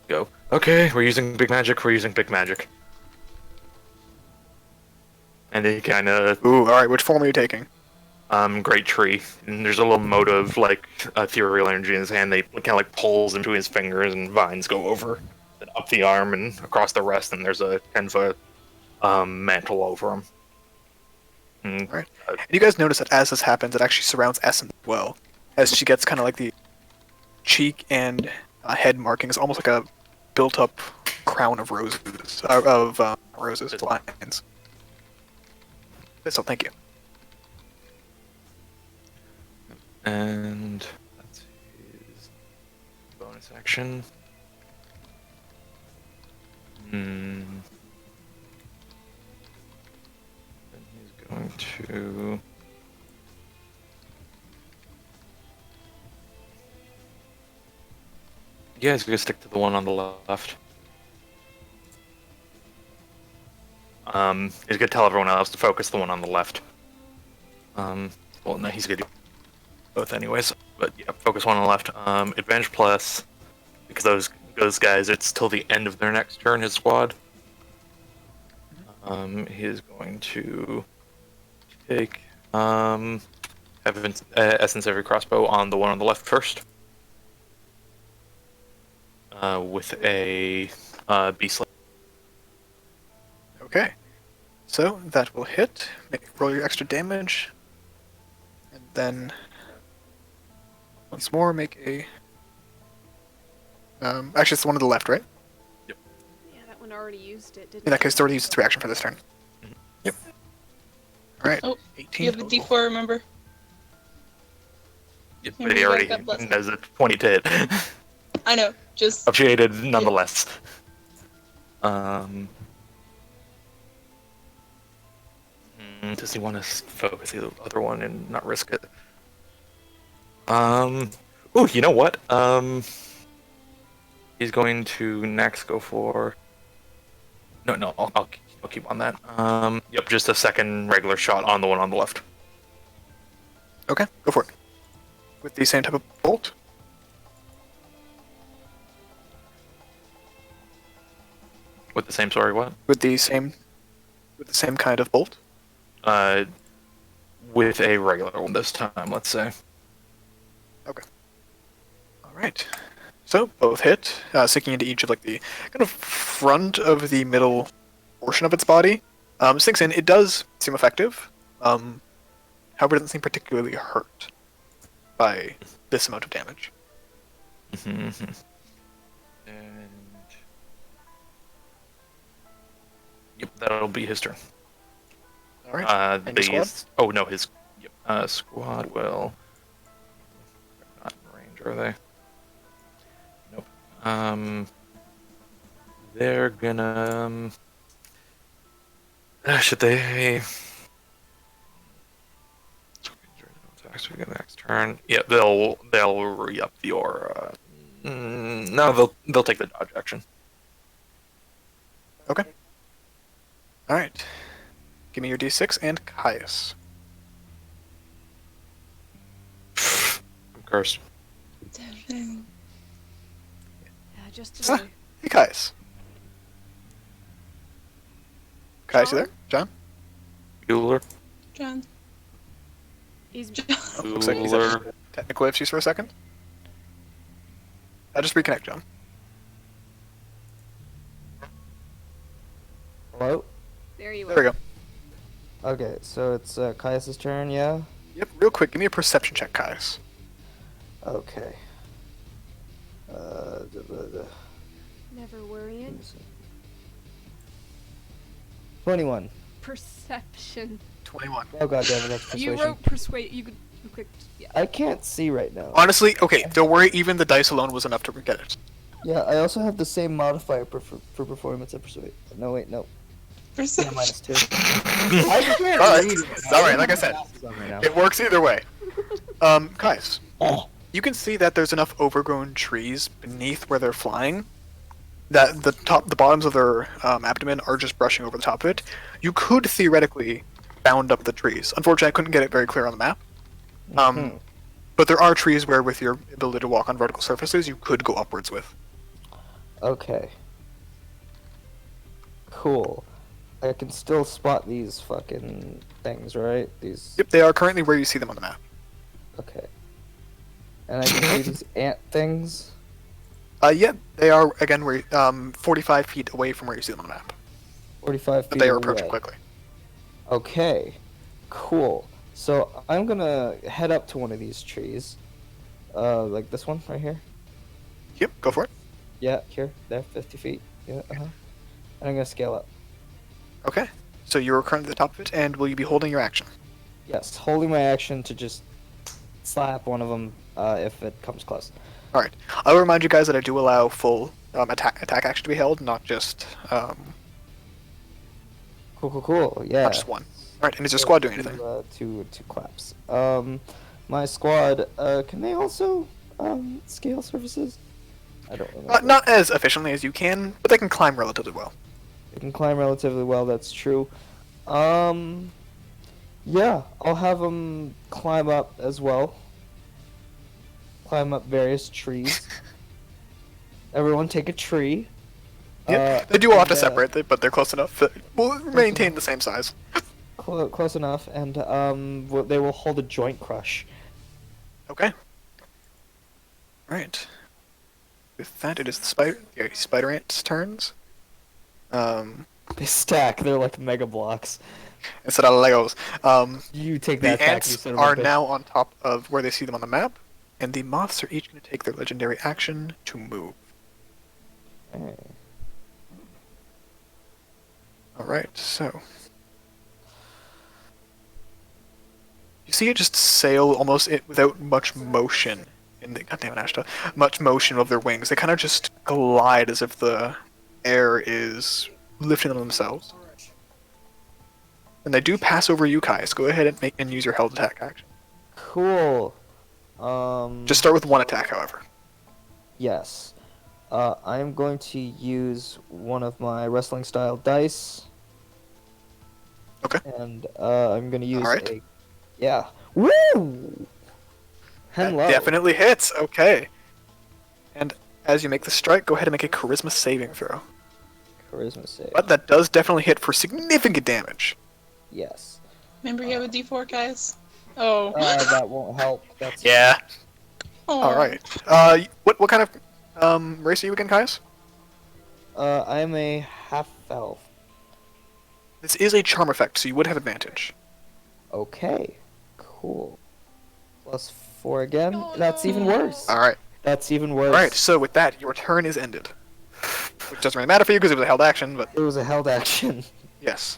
go. Okay, we're using big magic. We're using big magic. And he kind of Ooh, all right. Which form are you taking? great tree. And there's a little mote of like ethereal energy in his hand. They kind of like pulls into his fingers, and vines go over, then up the arm and across the rest. And there's a 10-foot mantle over him. And, Right. And you guys notice that as this happens, it actually surrounds Essen as well, as she gets kind of like the cheek and head markings, almost like a built-up crown of roses, roses, lines. So thank you. And that's his bonus action. Then he's going to. Yeah, he's gonna stick to the one on the left. He's gonna tell everyone else to focus the one on the left. Well, no, he's gonna do both anyways. But yeah, focus one on the left. Advantage plus, because those guys, it's till the end of their next turn. His squad. He is going to take Essence Every Crossbow on the one on the left first. With a beast. Okay. So that will hit. Roll your extra damage. And then once more make a actually it's the one on the left, right? Yeah, that one already used it, didn't In that it? case, it's already used its reaction for this turn. Mhm. Yep. Alright. Oh, 18 you have a total. D4, remember? Yep, Remember but he you got already that blessing. has a 20 to hit. I know, just Appreciated nonetheless. Does he want to focus the other one and not risk it? Oh, you know what? He's going to next go for. No, I'll keep on that. Yep, just a second regular shot on the one on the left. Okay, go for it. With the same type of bolt. With the same, sorry, what? With the same kind of bolt. Uh, with a regular one this time, let's say. Okay. Alright. So both hit, sinking into each of like the kind of front of the middle portion of its body. Sinks in. It does seem effective. However, it doesn't seem particularly hurt by this amount of damage. And yep, that'll be his turn. Alright. And your squad? Oh no, his squad will. Not in range, are they? Nope. They're gonna. Should they? Attacks we get next turn. Yeah, they'll re-up your. No, they'll take the dodge action. Okay. Alright. Give me your d6 and Caius. I'm cursed. Yeah, just Huh. today. Hey, Caius. Caius, you John? there? John? Bueller. John. He's Looks like he's had Bueller. technical issues for a second. I'll just reconnect, John. Hello? there. You There we are. go. Okay, so it's Caius' turn, yeah? Yep, real quick, give me a perception check, Caius. Okay. Never worrying. 21. Perception. 21. Oh god damn it, that's persuasion. You wrote persuade. You could. You clicked. Yeah. I can't see right now. Honestly, okay, don't worry, even the dice alone was enough to get it. Yeah, I also have the same modifier for performance and persuade. No, wait, no. Yeah, Perception. -2. I can't Alright, read. alright, like I said, Right now. it works either way. Caius, Oh. you can see that there's enough overgrown trees beneath where they're flying that the bottoms of their abdomen are just brushing over the top of it. You could theoretically bound up the trees. Unfortunately, I couldn't get it very clear on the map. Mhm. But there are trees where, with your ability to walk on vertical surfaces, you could go upwards with. Okay. Cool. I can still spot these fucking things, right? These. Yep, they are currently where you see them on the map. Okay. And I can see these ant things. Yeah, they are again where 45 feet away from where you see them on the map. 45 feet But they are away. approaching quickly. Okay. Cool. So I'm gonna head up to one of these trees. Like this one right here. Yep, go for it. Yeah, here, there, 50 feet. Yeah, And I'm gonna scale up. Okay, so you're currently at the top of it, and will you be holding your action? Yes, holding my action to just slap one of them if it comes close. All right. I'll remind you guys that I do allow full attack action to be held, not just Cool. Yeah. not just one. All right. And is your squad doing anything? Two claps. My squad. Can they also scale surfaces? I don't remember. Not as efficiently as you can, but they can climb relatively well. They can climb relatively well. That's true. Yeah, I'll have them climb up as well. Climb up various trees. Everyone take a tree. Yep. They do all have to and, separate, but they're close enough that we'll maintain enough. the same size. Close enough, and they will hold a joint crush. Okay. Right. With that, it is the spider ant's turns. They stack. They're like mega blocks. Instead of Legos. You take The that back, you ants son of a are bitch. now on top of where they see them on the map, and the moths are each going to take their legendary action to move. Hey. Alright, so. You see it just sail almost without much motion. Goddamn it, Ashta. Much motion of their wings. They kind of just glide as if the air is lifting them themselves. And they do pass over you, Kai, so go ahead and use your held attack action. Cool. Just start with one attack, however. Yes. I'm going to use one of my wrestling style dice. Okay. And I'm going to use Alright. a... Yeah. Woo! That Hello. definitely hits. Okay. And as you make the strike, go ahead and make a charisma saving throw. Charisma save. But that does definitely hit for significant damage. Yes. Remember you have a D4, guys? Oh. That won't help. That's Yeah. Aw. All right. What kind of race are you again, Kaius? I'm a half elf. This is a charm effect, so you would have advantage. Okay. Cool. Plus 4 again. Oh, That's even no. worse. All right. That's even worse. All right. So with that, your turn is ended. Which doesn't really matter for you because it was a held action, but It was a held action. yes.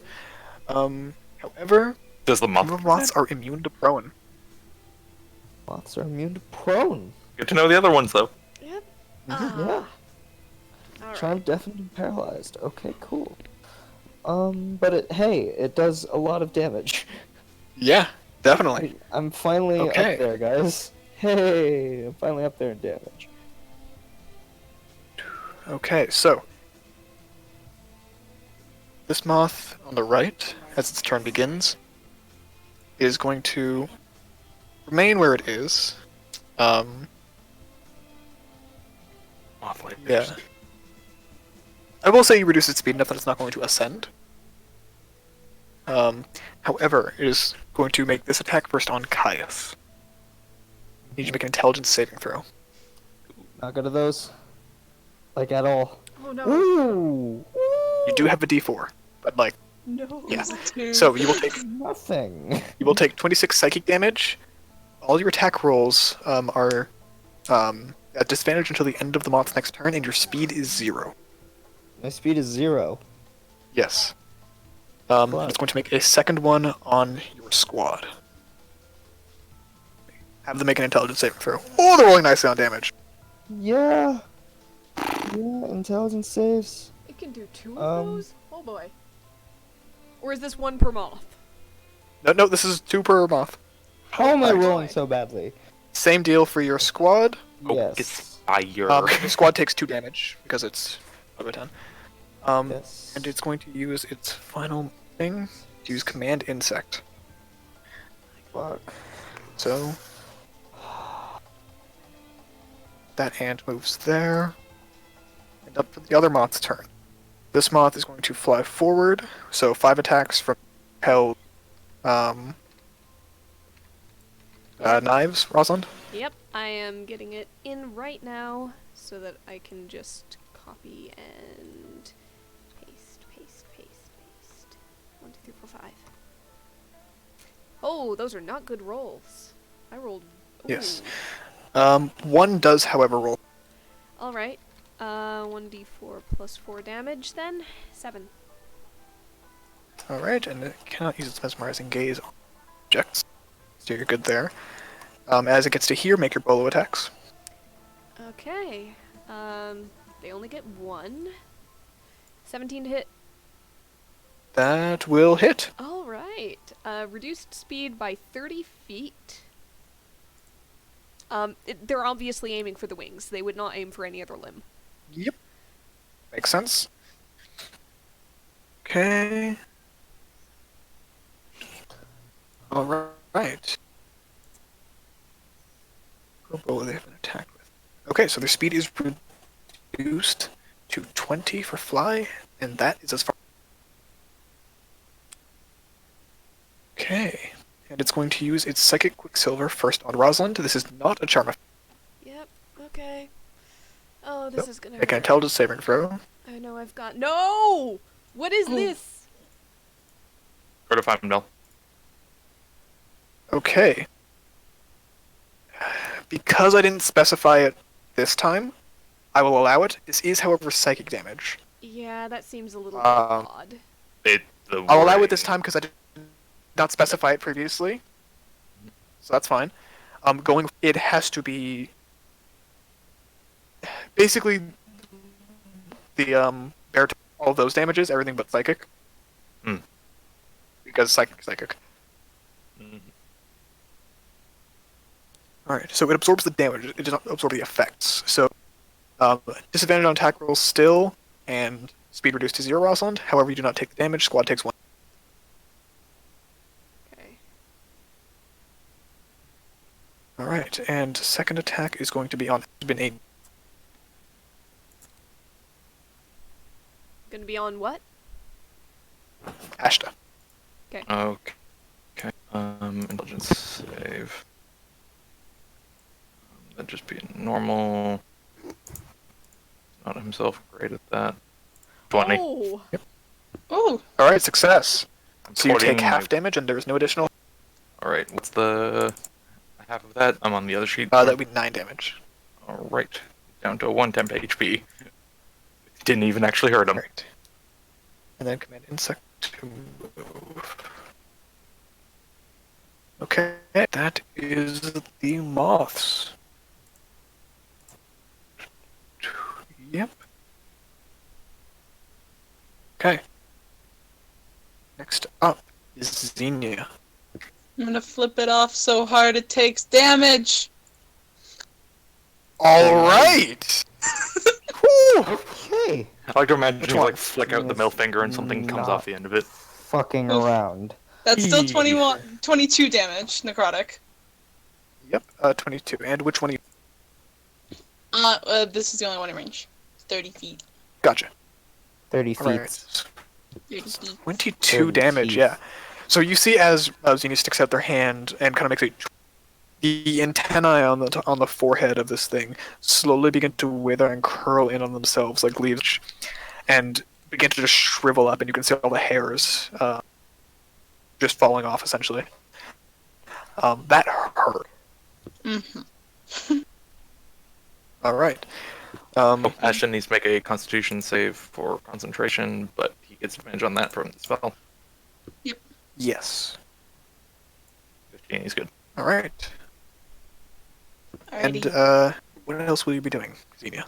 However, Does the some moth? of the moths are immune to prone. Moths are immune to prone. Good to know the other ones though. Yep. Yeah. All right. Charmed, deafened, and paralyzed. Okay, cool. But it does a lot of damage. Yeah, definitely. I'm finally Okay. up there, guys. Hey, I'm finally up there in damage. Okay, so this moth on the right, as its turn begins, is going to remain where it is. Moth like Yeah. I will say you reduce its speed enough that it's not going to ascend. However, it is going to make this attack first on Caius. Need you to make an intelligence saving throw. Not good at those. Like, at all. Oh no. Ooh! You do have a D4, but like, No. yeah. It's a 2. So you Nothing. will take 26 psychic damage. All your attack rolls are at disadvantage until the end of the moth's next turn, and your speed is 0. My speed is 0. Yes. Fuck. It's going to make a second one on your squad. Have them make an intelligence saving throw. Oh, they're rolling nicely on damage. Yeah. Yeah, intelligence saves. It can do 2 Um, of those? Oh boy. Or is this 1 per moth? No, this is 2 per moth. How am I Alright. rolling so badly? Same deal for your squad. Oh, Yes. it's fire. The squad takes 2 damage because it's over 10. Yes. And it's going to use its final thing to use Command Insect. Fuck. So that ant moves there. And up for the other moth's turn. This moth is going to fly forward, so 5 attacks from held knives, Rosalind. Yep, I am getting it in right now so that I can just copy and paste. 1, 2, 3, 4, 5. Oh, those are not good rolls. I rolled. Yes. Ooh. 1 does, however, roll. All right. 1d4 plus 4 damage then. 7. Alright, and it cannot use its mesmerizing gaze on objects. So you're good there. As it gets to here, make your bolo attacks. Okay. They only get 1. 17 to hit. That will hit. All right. Reduced speed by 30 feet. They're obviously aiming for the wings. They would not aim for any other limb. Yep. Makes sense. Okay. Alright. What will they have an attack with? Okay, so their speed is reduced to 20 for fly, and that is as far. Okay, and it's going to use its Psychic Quicksilver first on Rosalind. This is not a charm effect. Yep. Okay. Oh, this So, is gonna make an hurt. intelligence saving throw. I know I've got no. What is Oh. this? Go to 5 mil. Okay. Because I didn't specify it this time, I will allow it. This is, however, psychic damage. Yeah, that seems a little bit Um, odd. I'll allow it this time because I did not specify it previously. So that's fine. It has to be basically the bear all of those damages, everything but psychic. Hmm. Because psychic. Mhm. Alright, so it absorbs the damage, it does not absorb the effects. So, disadvantage on attack rolls still, and speed reduced to 0, Rosalind. However, you do not take the damage, squad takes 1. Okay. Alright, and second attack is going to be on been a Gonna be on what? Ashta. Okay. Intelligence save. That'd just be normal. Not himself great at that. 20. Oh. Oh, Alright, success. I'm So you take quoting half my- damage, and there's no additional. Alright, what's the half of that? I'm on the other sheet. That would be 9 damage. Alright. Down to 1 temp HP. Didn't even actually hurt him. Right. And then command insect to move. Okay, that is the moths. Yep. Okay. Next up is Xenia. I'm gonna flip it off so hard it takes damage. Alright! Okay. I like to imagine Which you one? like flick out the middle finger and something comes Not off the end of it. fucking Oof. around. That's still Eee. 22 damage, necrotic. Yep, 22. And which one are you? This is the only one in range. 30 feet. Gotcha. 30 feet. Alright. 30 feet. 22 30 damage, teeth. yeah. So you see as Xenia sticks out their hand and kind of makes the antennae on the forehead of this thing slowly begin to wither and curl in on themselves like leaves, and begin to just shrivel up, and you can see all the hairs just falling off essentially. That hurt. Mm-hmm. All right. Ashton needs to make a constitution save for concentration, but he gets advantage on that from the spell. Yes. 15, he's good. All right. Alrighty. And what else will you be doing, Xenia?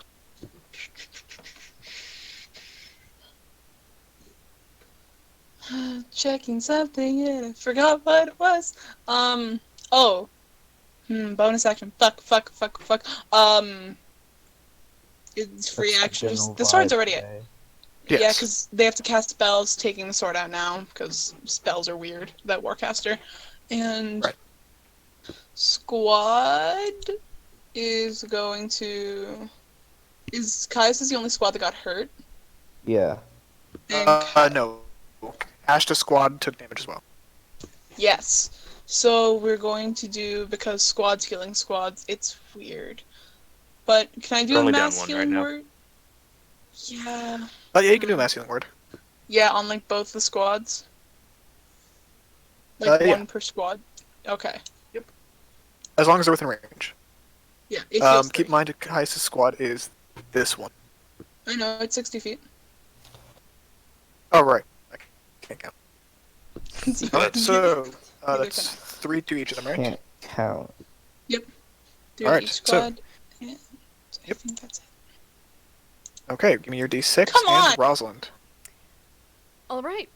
Checking something and I forgot what it was. Oh. Bonus action. Fuck. It's free That's action. general The sword's vibe already today. Yes. Yeah, because they have to cast spells, taking the sword out now, because spells are weird, that Warcaster. And Right. squad is going to... Caius is the only squad that got hurt. Yeah. And No. Ashta squad took damage as well. Yes. So we're going to do, because squads healing squads, it's weird. But can I do We're a only down mass one right healing now. word? Yeah. Yeah, you can do a mass healing word. Yeah, on like both the squads. Like Yeah. one per squad. Okay. As long as they're within range. Yeah. It heals Keep in 30. mind, Kai's squad is this one. I know, it's 60 feet. Oh, right. I can't count. It's Alright, either- so Neither that's can I. 3 to each of them, right? Can't count. Through Alright, each so- squad. And I Yep. think that's it. Okay, give me your d6 Come on! and Rosalind. All right.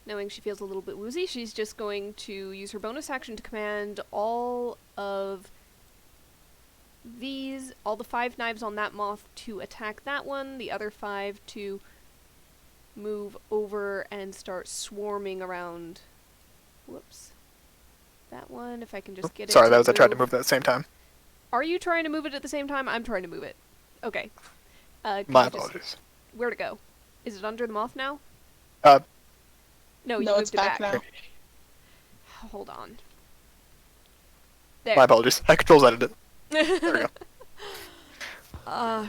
Knowing she feels a little bit woozy, she's just going to use her bonus action to command all of these, all the 5 knives on that moth to attack that one, the other 5 to move over and start swarming around. Whoops. That one, if I can just get it. Sorry, to that was I tried to move that at the same time. Are you trying to move it at the same time? I'm trying to move it. Okay. Can My you just- apologies. Where to go? Is it under the moth now? Uh, No, you No, moved it's it back now. Hold on. My There. apologies. I controls edited it. There we go.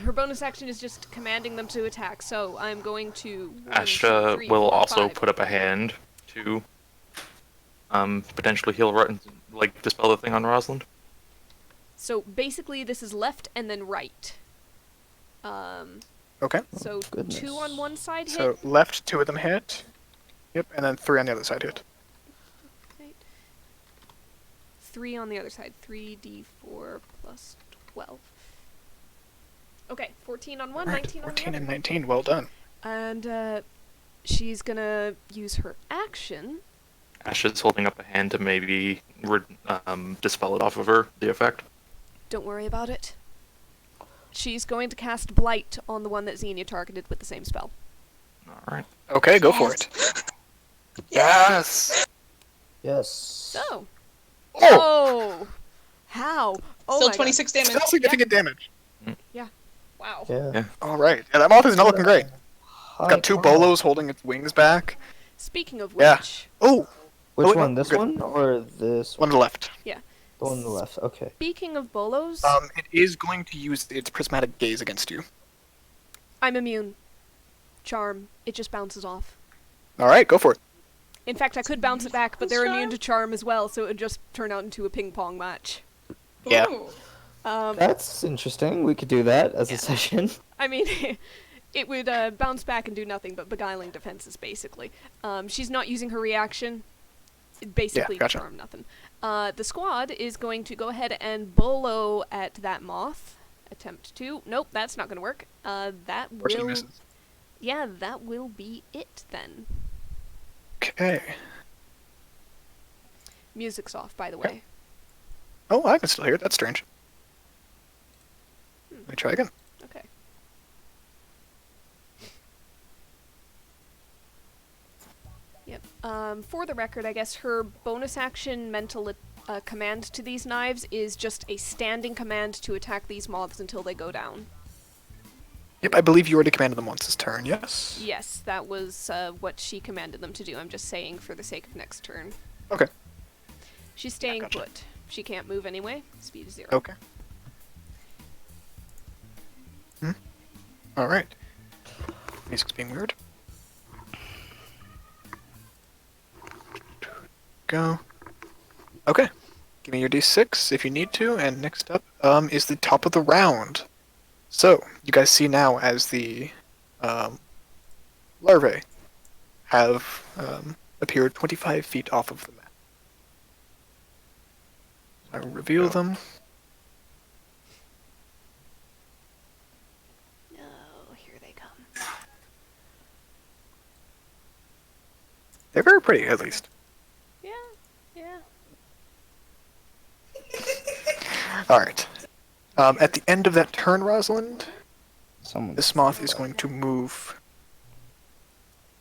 Her bonus action is just commanding them to attack, so I'm going to. 1, 2, Ashta 3, will 4, also 5. put up a hand to potentially heal, like dispel the thing on Rosalind. So basically, this is left and then right. Okay. So Goodness. 2 on one side hit. So left, 2 of them hit. Yep, and then 3 on the other side hit. Right. 3 on the other side. 3d4 plus 12. Okay, 14 on one, Alright, 19 on the 14 other. and 19. Well done. And she's gonna use her action. Ashta's holding up a hand to maybe dispel it off of her, the effect. Don't worry about it. She's going to cast Blight on the one that Xenia targeted with the same spell. Alright. Okay, go for it. Yes! Yes. So. Oh! Oh! How? Oh Still my 26 damage. Still significant damage. God. Wow. Yeah. Alright. Yeah, that moth is not looking great. Hi, Got 2 wow. bolos holding its wings back. Speaking of Yeah. which, Oh! Which Oh, wait, one? no, This good. one or this One one? to the left. The one on the left. Okay. speaking of bolos, It is going to use its prismatic gaze against you. I'm immune. Charm. It just bounces off. Alright, go for it. In fact, I could bounce it back, but they're Charm? immune to charm as well, so it would just turn out into a ping pong match. Yeah. Ooh. That's interesting. We could do that as Yeah. a session. I mean, it would bounce back and do nothing but beguiling defenses, basically. She's not using her reaction. Basically, gotcha. charm nothing. The squad is going to go ahead and bolo at that moth. Attempt to. Nope, that's not going to work. That Unfortunately will. misses. Yeah, that will be it then. Okay. Music's off, by the way. Oh, I can still hear it. That's strange. Let me try again. Okay. Yep. For the record, I guess her bonus action mental command to these knives is just a standing command to attack these moths until they go down. Yep, I believe you already commanded them once this turn, yes? Yes, that was what she commanded them to do. I'm just saying for the sake of next turn. Okay. She's staying gotcha. put. She can't move anyway. Speed is 0. Okay. Alright. Music's being weird. Go. Okay. Give me your d6 if you need to, and next up is the top of the round. So, you guys see now as the larvae have appeared 25 feet off of the map. I will reveal them. Oh, here they come. They're very pretty, at least. Yeah, yeah. Alright. At the end of that turn, Rosalind, Someone. this moth is going to move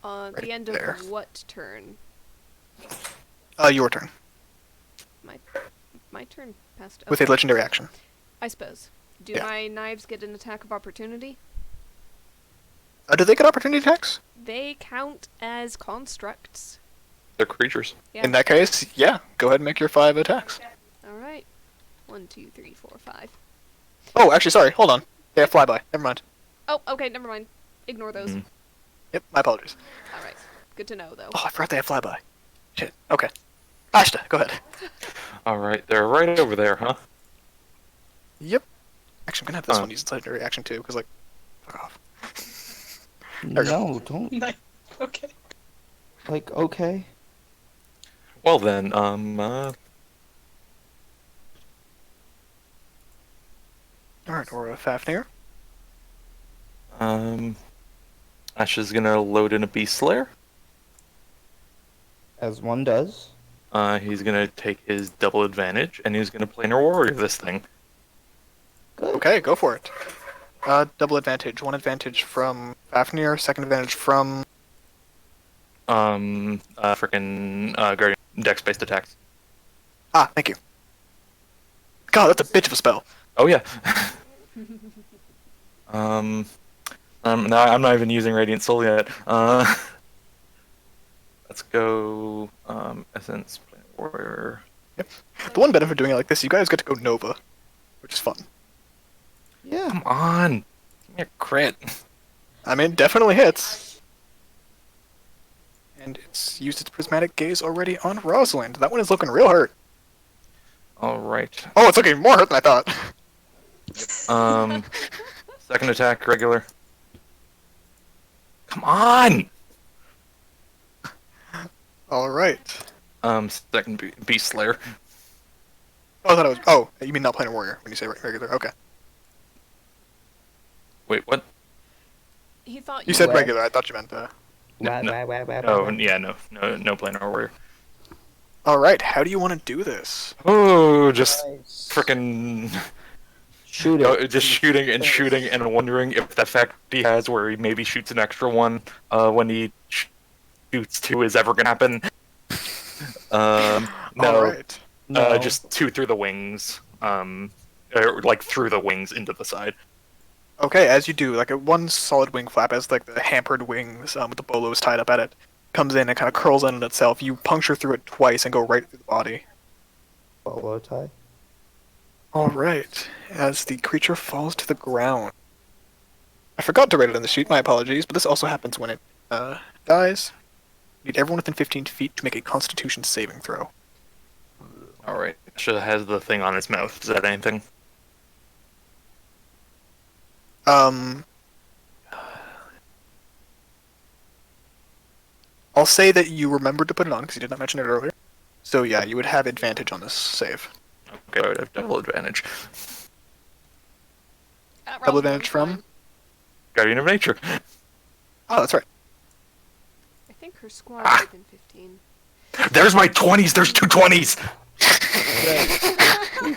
Right Right the end there. of what turn? your turn, My turn passed. with a Okay. legendary action. I suppose. Do Yeah. my knives get an attack of opportunity? Do they get opportunity attacks? They count as constructs. They're creatures. Yeah. In that case, yeah, go ahead and make your 5 attacks. Alright. 1, 2, 3, 4, 5. Oh, actually, sorry, hold on. They have flyby. Never mind. Oh, okay, never mind. Ignore those. Mhm. Yep, my apologies. Alright. Good to know, though. Oh, I forgot they have flyby. Shit, okay. Ashta, go ahead. Alright, they're right over there, huh? Yep. Actually, I'm gonna have this Huh. one use its legendary action too, because, like, fuck off. There we No, don't. Nice. Okay. Like, okay. Well then, Alright, Aura Fafnir. Ash is gonna load in a Beast Slayer. As one does. He's gonna take his double advantage, and he's gonna planar warrior this thing. Good. Okay, go for it. Double advantage. 1 advantage from Fafnir, 2nd advantage from... Guardian dex-based attacks. Ah, thank you. God, that's a bitch of a spell. Oh yeah. No, I'm not even using Radiant Soul yet. Let's go. Essence, Planet Warrior. Yep. The one benefit of doing it like this, you guys get to go Nova, which is fun. Yeah. Come on, give me a crit. I mean, definitely hits. And it's used its prismatic gaze already on Rosalind. That one is looking real hurt. All right. Oh, it's looking more hurt than I thought. Second attack, regular. Come on. All right. Second Beast Slayer. Oh, I thought it was. Oh, you mean not Planet Warrior when you say regular? Okay. Wait, what? He thought You said What? regular. I thought you meant. Wah, no. wah, wah, wah, Oh, wah. yeah, no Planet Warrior. All right. How do you want to do this? Oh, just Nice. frickin' Shoot go, it. just shooting and wondering if the effect he has where he maybe shoots an extra one when he shoots two is ever gonna happen. No, All right. No. just two through the wings. Or, like through the wings into the side. Okay, as you do, like a one solid wing flap, as like the hampered wings with the bolos tied up at it, comes in and kind of curls in on itself. You puncture through it twice and go right through the body. Bolo tie. All right. As the creature falls to the ground. I forgot to write it on the sheet. My apologies, but this also happens when it dies. You need everyone within 15 feet to make a Constitution saving throw. All right, should has the thing on its mouth. Is that anything? I'll say that you remembered to put it on because you did not mention it earlier. So yeah, you would have advantage on this save. Okay, I would have double advantage. Double advantage from? Guardian of Nature. Oh, that's right. I think her squad is within 15. There's my 20s. There's two 20s. Right.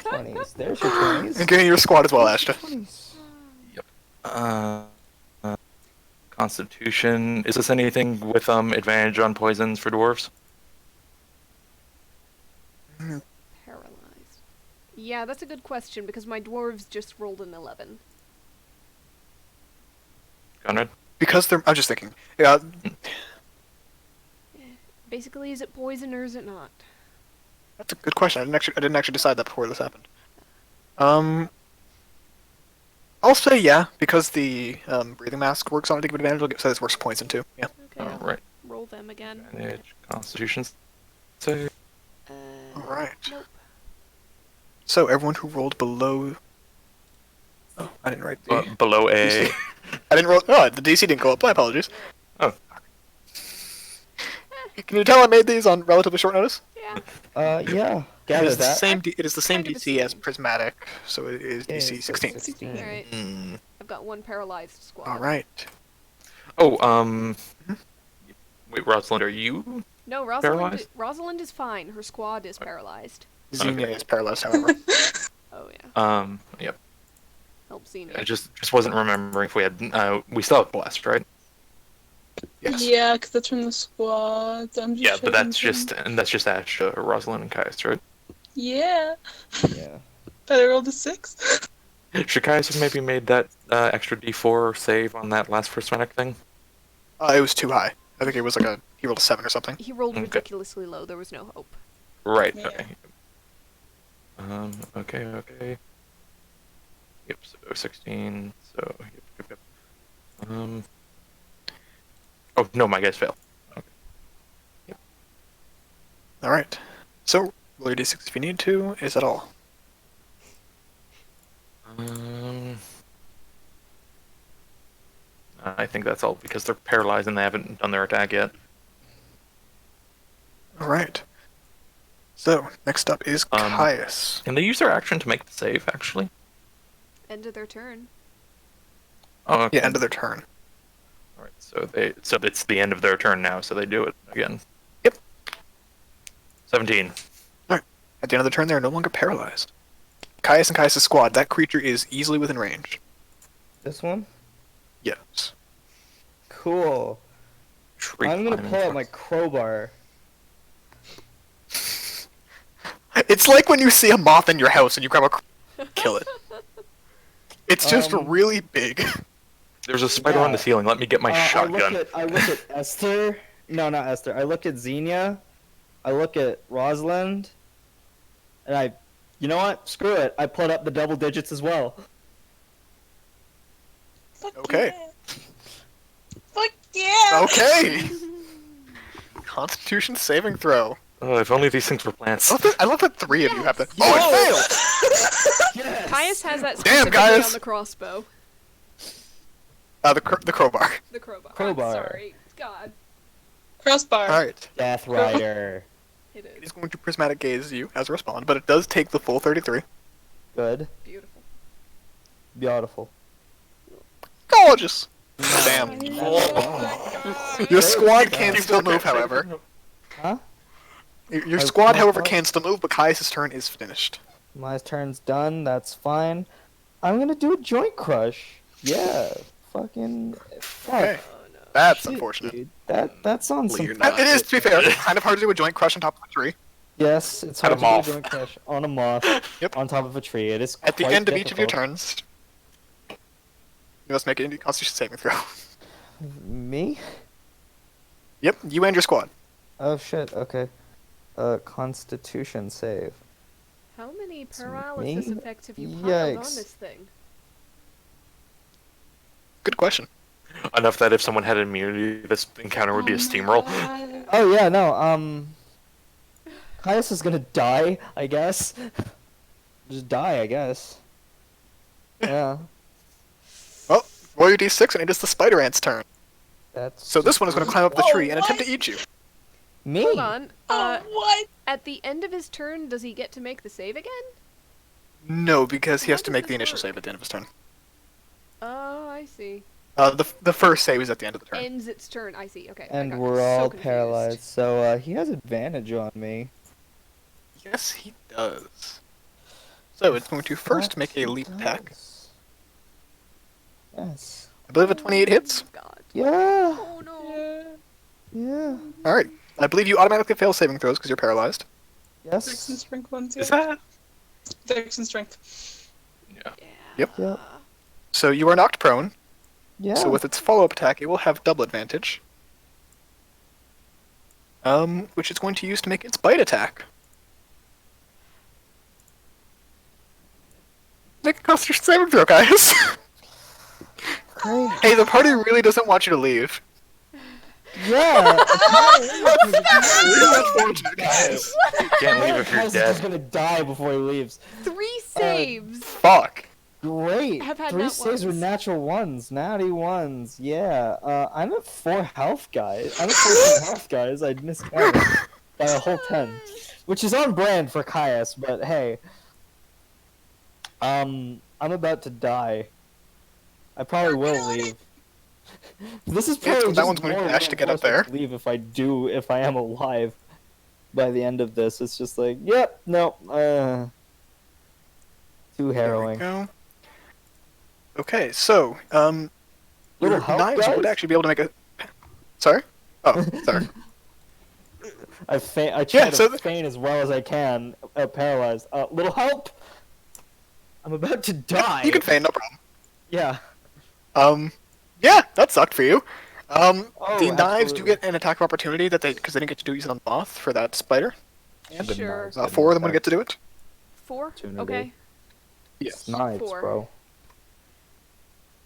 20s. There's your 20s. And getting your squad as well, Ashta. 20s. Constitution. Is this anything with advantage on poisons for dwarves? Paralyzed. Yeah, that's a good question because my dwarves just rolled an 11. Conrad? Because they're. I'm just thinking. Yeah, Basically, is it poison or is it not? that's a good question. I didn't actually decide that before this happened. I'll say yeah, because the breathing mask works on it to give advantage. It says worse poison too. Yeah. Okay, I'll Alright. roll them again. Advantage. Constitution save. All right. Nope. So everyone who rolled below. Oh, I didn't write the. Below A. I didn't roll. Oh, the DC didn't go up. My apologies. Oh. Can you tell I made these on relatively short notice? Yeah. Yeah. It Gather is the that. same. It is the same Kind of the DC as same. prismatic, so it is Yeah, DC it's 16. 16. Alright. Hmm. I've got one paralyzed squad. All right. Oh, wait, Rosalind, are you? No, Rosalind. Paralyzed? Rosalind is fine. Her squad is paralyzed. Xenia Okay. is paralyzed, however. Oh yeah. Yep. Help Xenia. I just wasn't remembering if we had. We still have blessed, right? Yes. Yeah, because that's from the squad. I'm just Yeah, but that's checking. just Ash, Rosalind, and Caius, right? Yeah. Yeah. But I rolled a 6. Should Caius have maybe made that extra D4 save on that last prismatic thing? It was too high. I think it was like he rolled a 7 or something. He rolled Okay. ridiculously low. There was no hope. Right. Yeah. Okay. Okay. Yep. So 16. So yep. Oh no, my guys failed. Okay. All right. So roll your d6 if you need to. Is that all? I think that's all because they're paralyzed and they haven't done their attack yet. All right. So next up is Caius. Can they use their action to make the save? Actually. End of their turn. Oh. Okay. Yeah, end of their turn. All right. So it's the end of their turn now. So they do it again. Yep. 17. At the end of the turn, they are no longer paralyzed. Caius and Caius' squad. That creature is easily within range. This one? Yes. Cool. Tree I'm gonna climbing pull out my trucks. crowbar. It's like when you see a moth in your house and you grab kill it. It's just Um, really big. There's a spider on the Yeah. ceiling. Let me get my shotgun. I look at Esther. No, not Esther. I look at Xenia. I look at Rosalind. And you know what? Screw it. I put up the double digits as well. Fuck Okay. yeah. Fuck yeah. Okay. Constitution saving throw. Oh, if only these things were plants. I love that three of you have that. Yes. Oh, it failed! Yes. Caius has that Damn, specifically Caius. on the crossbow. The crowbar. The crowbar. Crowbar. I'm sorry. God. Crossbar. Alright. Death Rider. It It is. is going to prismatic gaze you as a respawn, but it does take the full 33. Good. Beautiful. Beautiful. Gorgeous! No. Damn. Oh my Your God. squad can still move, however. Huh? Your Oh, squad, my however, God. can still move, but Caius' turn is finished. My turn's done. That's fine. I'm gonna do a joint crush. Yeah. Fucking. Fuck. Okay. Oh no. That's Shit, unfortunate. dude. That's on some. You're not. It is, to be fair. It's kind of hard to do a joint crush on top of a tree. Yes, it's At hard a to do a moth. joint crush on a moth. Yep. On top of a tree. It is. At the quite end of each of your difficult. turns, you must make a Constitution saving throw. Me? Yep, you and your squad. Oh shit. Okay. Constitution save. How many It's paralysis me? effects have you piled on Yikes. this thing? Good question. Enough that if someone had immunity, this encounter would be a steamroll. Oh yeah, no. Caius is gonna die, I guess. Just die, I guess. Yeah. Well, roll your d6, and it is the spider ant's turn. That's. So this one is going to climb up the Whoa, tree and attempt what? to eat you. Me. Hold on. Oh, what? At the end of his turn, does he get to make the save again? No, because he How has to does make this the initial work? save at the end of his turn. Oh, I see. The first save is at the end of the turn. Ends its turn. I see. Okay. I And got we're so all confused. paralyzed, so he has advantage on me. Yes, he does. So it's going to first make a He leap attack. does. Yes. I believe a 28 hits. Oh, God. Yeah. Oh no. Yeah. All right. I believe you automatically fail saving throws because you're paralyzed. Dex and Yes. strength ones. Is that? Dex and strength. Yeah. Yeah. Yep. Yep. So you are knocked prone. Yeah. So with its follow-up attack, it will have double advantage. Which it's going to use to make its bite attack. Make a Constitution saving throw, guys. Great. Hey, the party really doesn't want you to leave. Yeah. Really unfortunate, guys. Can't leave if you're Caius is just dead. gonna die before he leaves. 3 saves. Fuck. Great. I've had 3 that saves were once. natural ones, natty ones. Yeah. I'm at 4 health, guys. I'm at 14 health, guys. I miscounted by a whole 10, which is on brand for Caius. But hey, I'm about to die. I probably will leave. This is Yeah, probably that one's going to more dash to get up reinforcement to leave if I am alive by the end of this. It's just like, yep, no, too There we harrowing. go. Okay, so, Little your help, knives would guys? actually be able to make a... Sorry? Oh, sorry. I try Yeah, to so feign as well as I can, paralyzed. Little help! I'm about to die. You can feign, no problem. Yeah. Yeah, that sucked for you. Oh, The knives do absolutely. get an attack of opportunity because they didn't get to do use it on moth for that spider. The Sure. knives 4 of them would didn't get to do it. 4? Opportunity. Okay. Yes. Knives, 4. bro.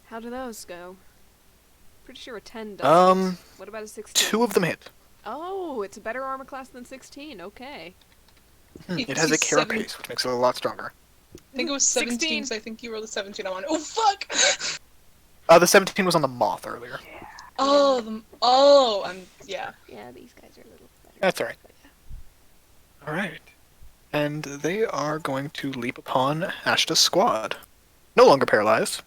How do those go? Pretty sure a 10 does. What about a 16? 2 of them hit. Oh, it's a better armor class than 16. Okay. It has a carapace, which makes it a lot stronger. I think it was 17, 16. so I think you rolled a 17 on one. Oh, fuck! The 17 was on the moth earlier. Yeah. Yeah, these guys are a little better. That's alright. But yeah. Alright. And they are going to leap upon Ashta's squad. No longer paralyzed.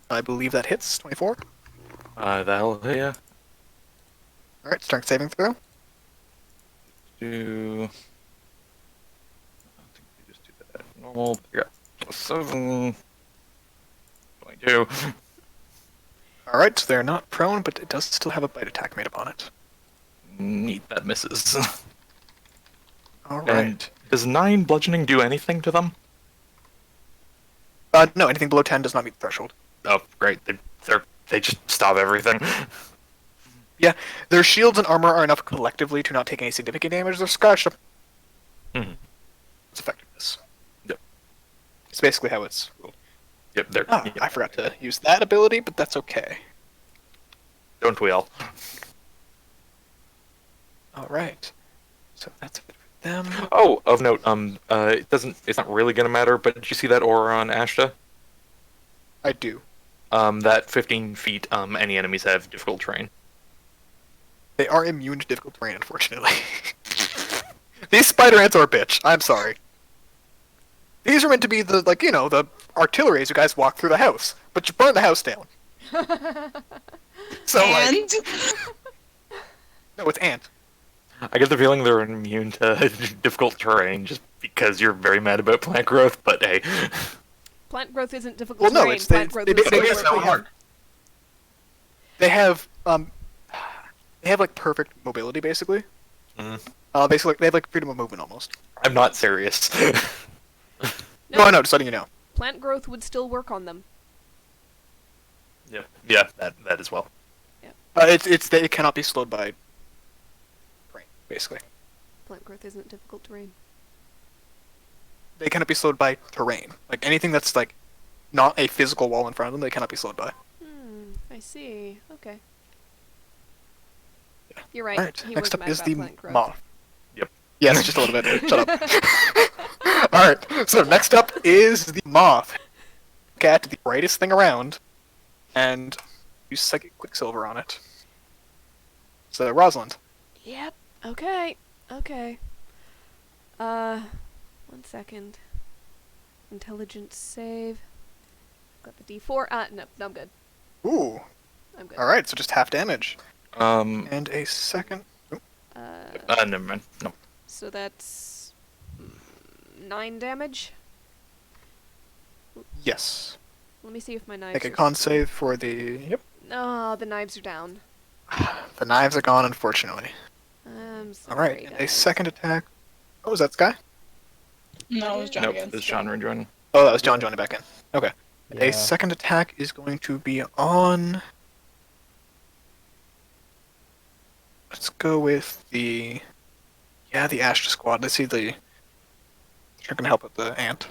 I believe that hits. 24. That'll hit ya. Alright, strength saving throw. Do. I think we just do that normal. Yeah. +7. 22. Alright, so they're not prone, but it does still have a bite attack made upon it. Neat, that misses. Alright. And does 9 bludgeoning do anything to them? No, anything below 10 does not meet the threshold. Oh, great. They just stop everything. Yeah, their shields and armor are enough collectively to not take any significant damage. They're scratched up. Mhm. It's effectiveness. Yep. It's basically how it's ruled. Yep, they're. Ah, Yep. I forgot to use that ability, but that's okay. Don't we all? Alright. So that's it for them. Oh, of note, it doesn't. It's not really gonna matter. But did you see that aura on Ashta? I do. That 15 feet. Any enemies have difficult terrain. They are immune to difficult terrain, unfortunately. These spider ants are a bitch. I'm sorry. These are meant to be the, like, the artillery as you guys walk through the house. But you burn the house down. So, And no, it's ant. I get the feeling they're immune to difficult terrain just because you're very mad about plant growth. But hey, Plant growth isn't difficult Well, no, terrain. it's Plant growth is basically slower have- They have like perfect mobility, basically. Mhm. Basically, they have like freedom of movement almost. I'm not serious. No, I know, just letting you know. Plant growth would still work on them. yeah, that as well. It cannot be slowed by terrain, basically. Plant growth isn't difficult terrain. They cannot be slowed by terrain. Like anything that's like not a physical wall in front of them, they cannot be slowed by. I see. Okay. You're right. Alright, He next was up mad is about the plant growth. moth. Yep. Yes, just a little bit. Shut up. Alright, so next up is the moth. Cat, the brightest thing around, and use psychic quicksilver on it. So, Rosalind. Yep. Okay. Okay. 1 second. Intelligence save. Got the D4. No, I'm good. Ooh. I'm good. Alright, so just half damage. Um. And a second. Never mind. No. So that's 9 damage. Yes. Let me see if my knives Make a are... con save for the. Yep. Oh, the knives are down. The knives are gone, unfortunately. I'm sorry, Alright, and a guys. second attack. Oh, was that Sky? no, it was John Nope. again. This is Sean rejoining. Oh, that was John joining back in. Okay. Yeah. A second attack is going to be on. Let's go with the. Yeah, the Astra squad. Let's see the. They're gonna help with the ant.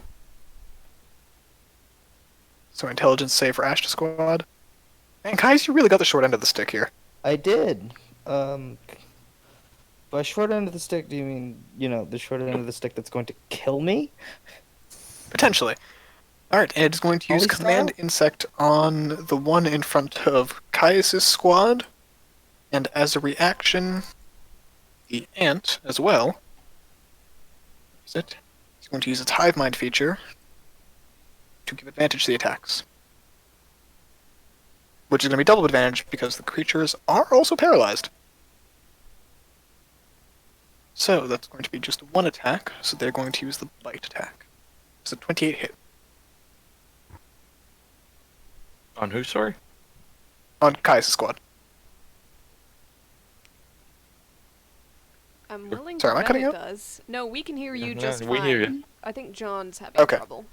So intelligence save for Astra squad. And guys, you really got the short end of the stick here. I did. By short end of the stick, do you mean, the short end of the stick that's going to kill me? Potentially. Alright, and it's going to use Holy Command style? Insect on the one in front of Caius's squad. And as a reaction, the ant as well. Is it? He's going to use its Hive Mind feature to give advantage to the attacks. Which is going to be double advantage because the creatures are also paralyzed. So that's going to be just one attack, so they're going to use the bite attack. It's a 28 hit. On who? Sorry. On Kai's squad. I'm willing Sorry, to am I bet cutting it out? does. No, we can hear you Yeah, just we fine. hear you. I think John's having Okay. trouble.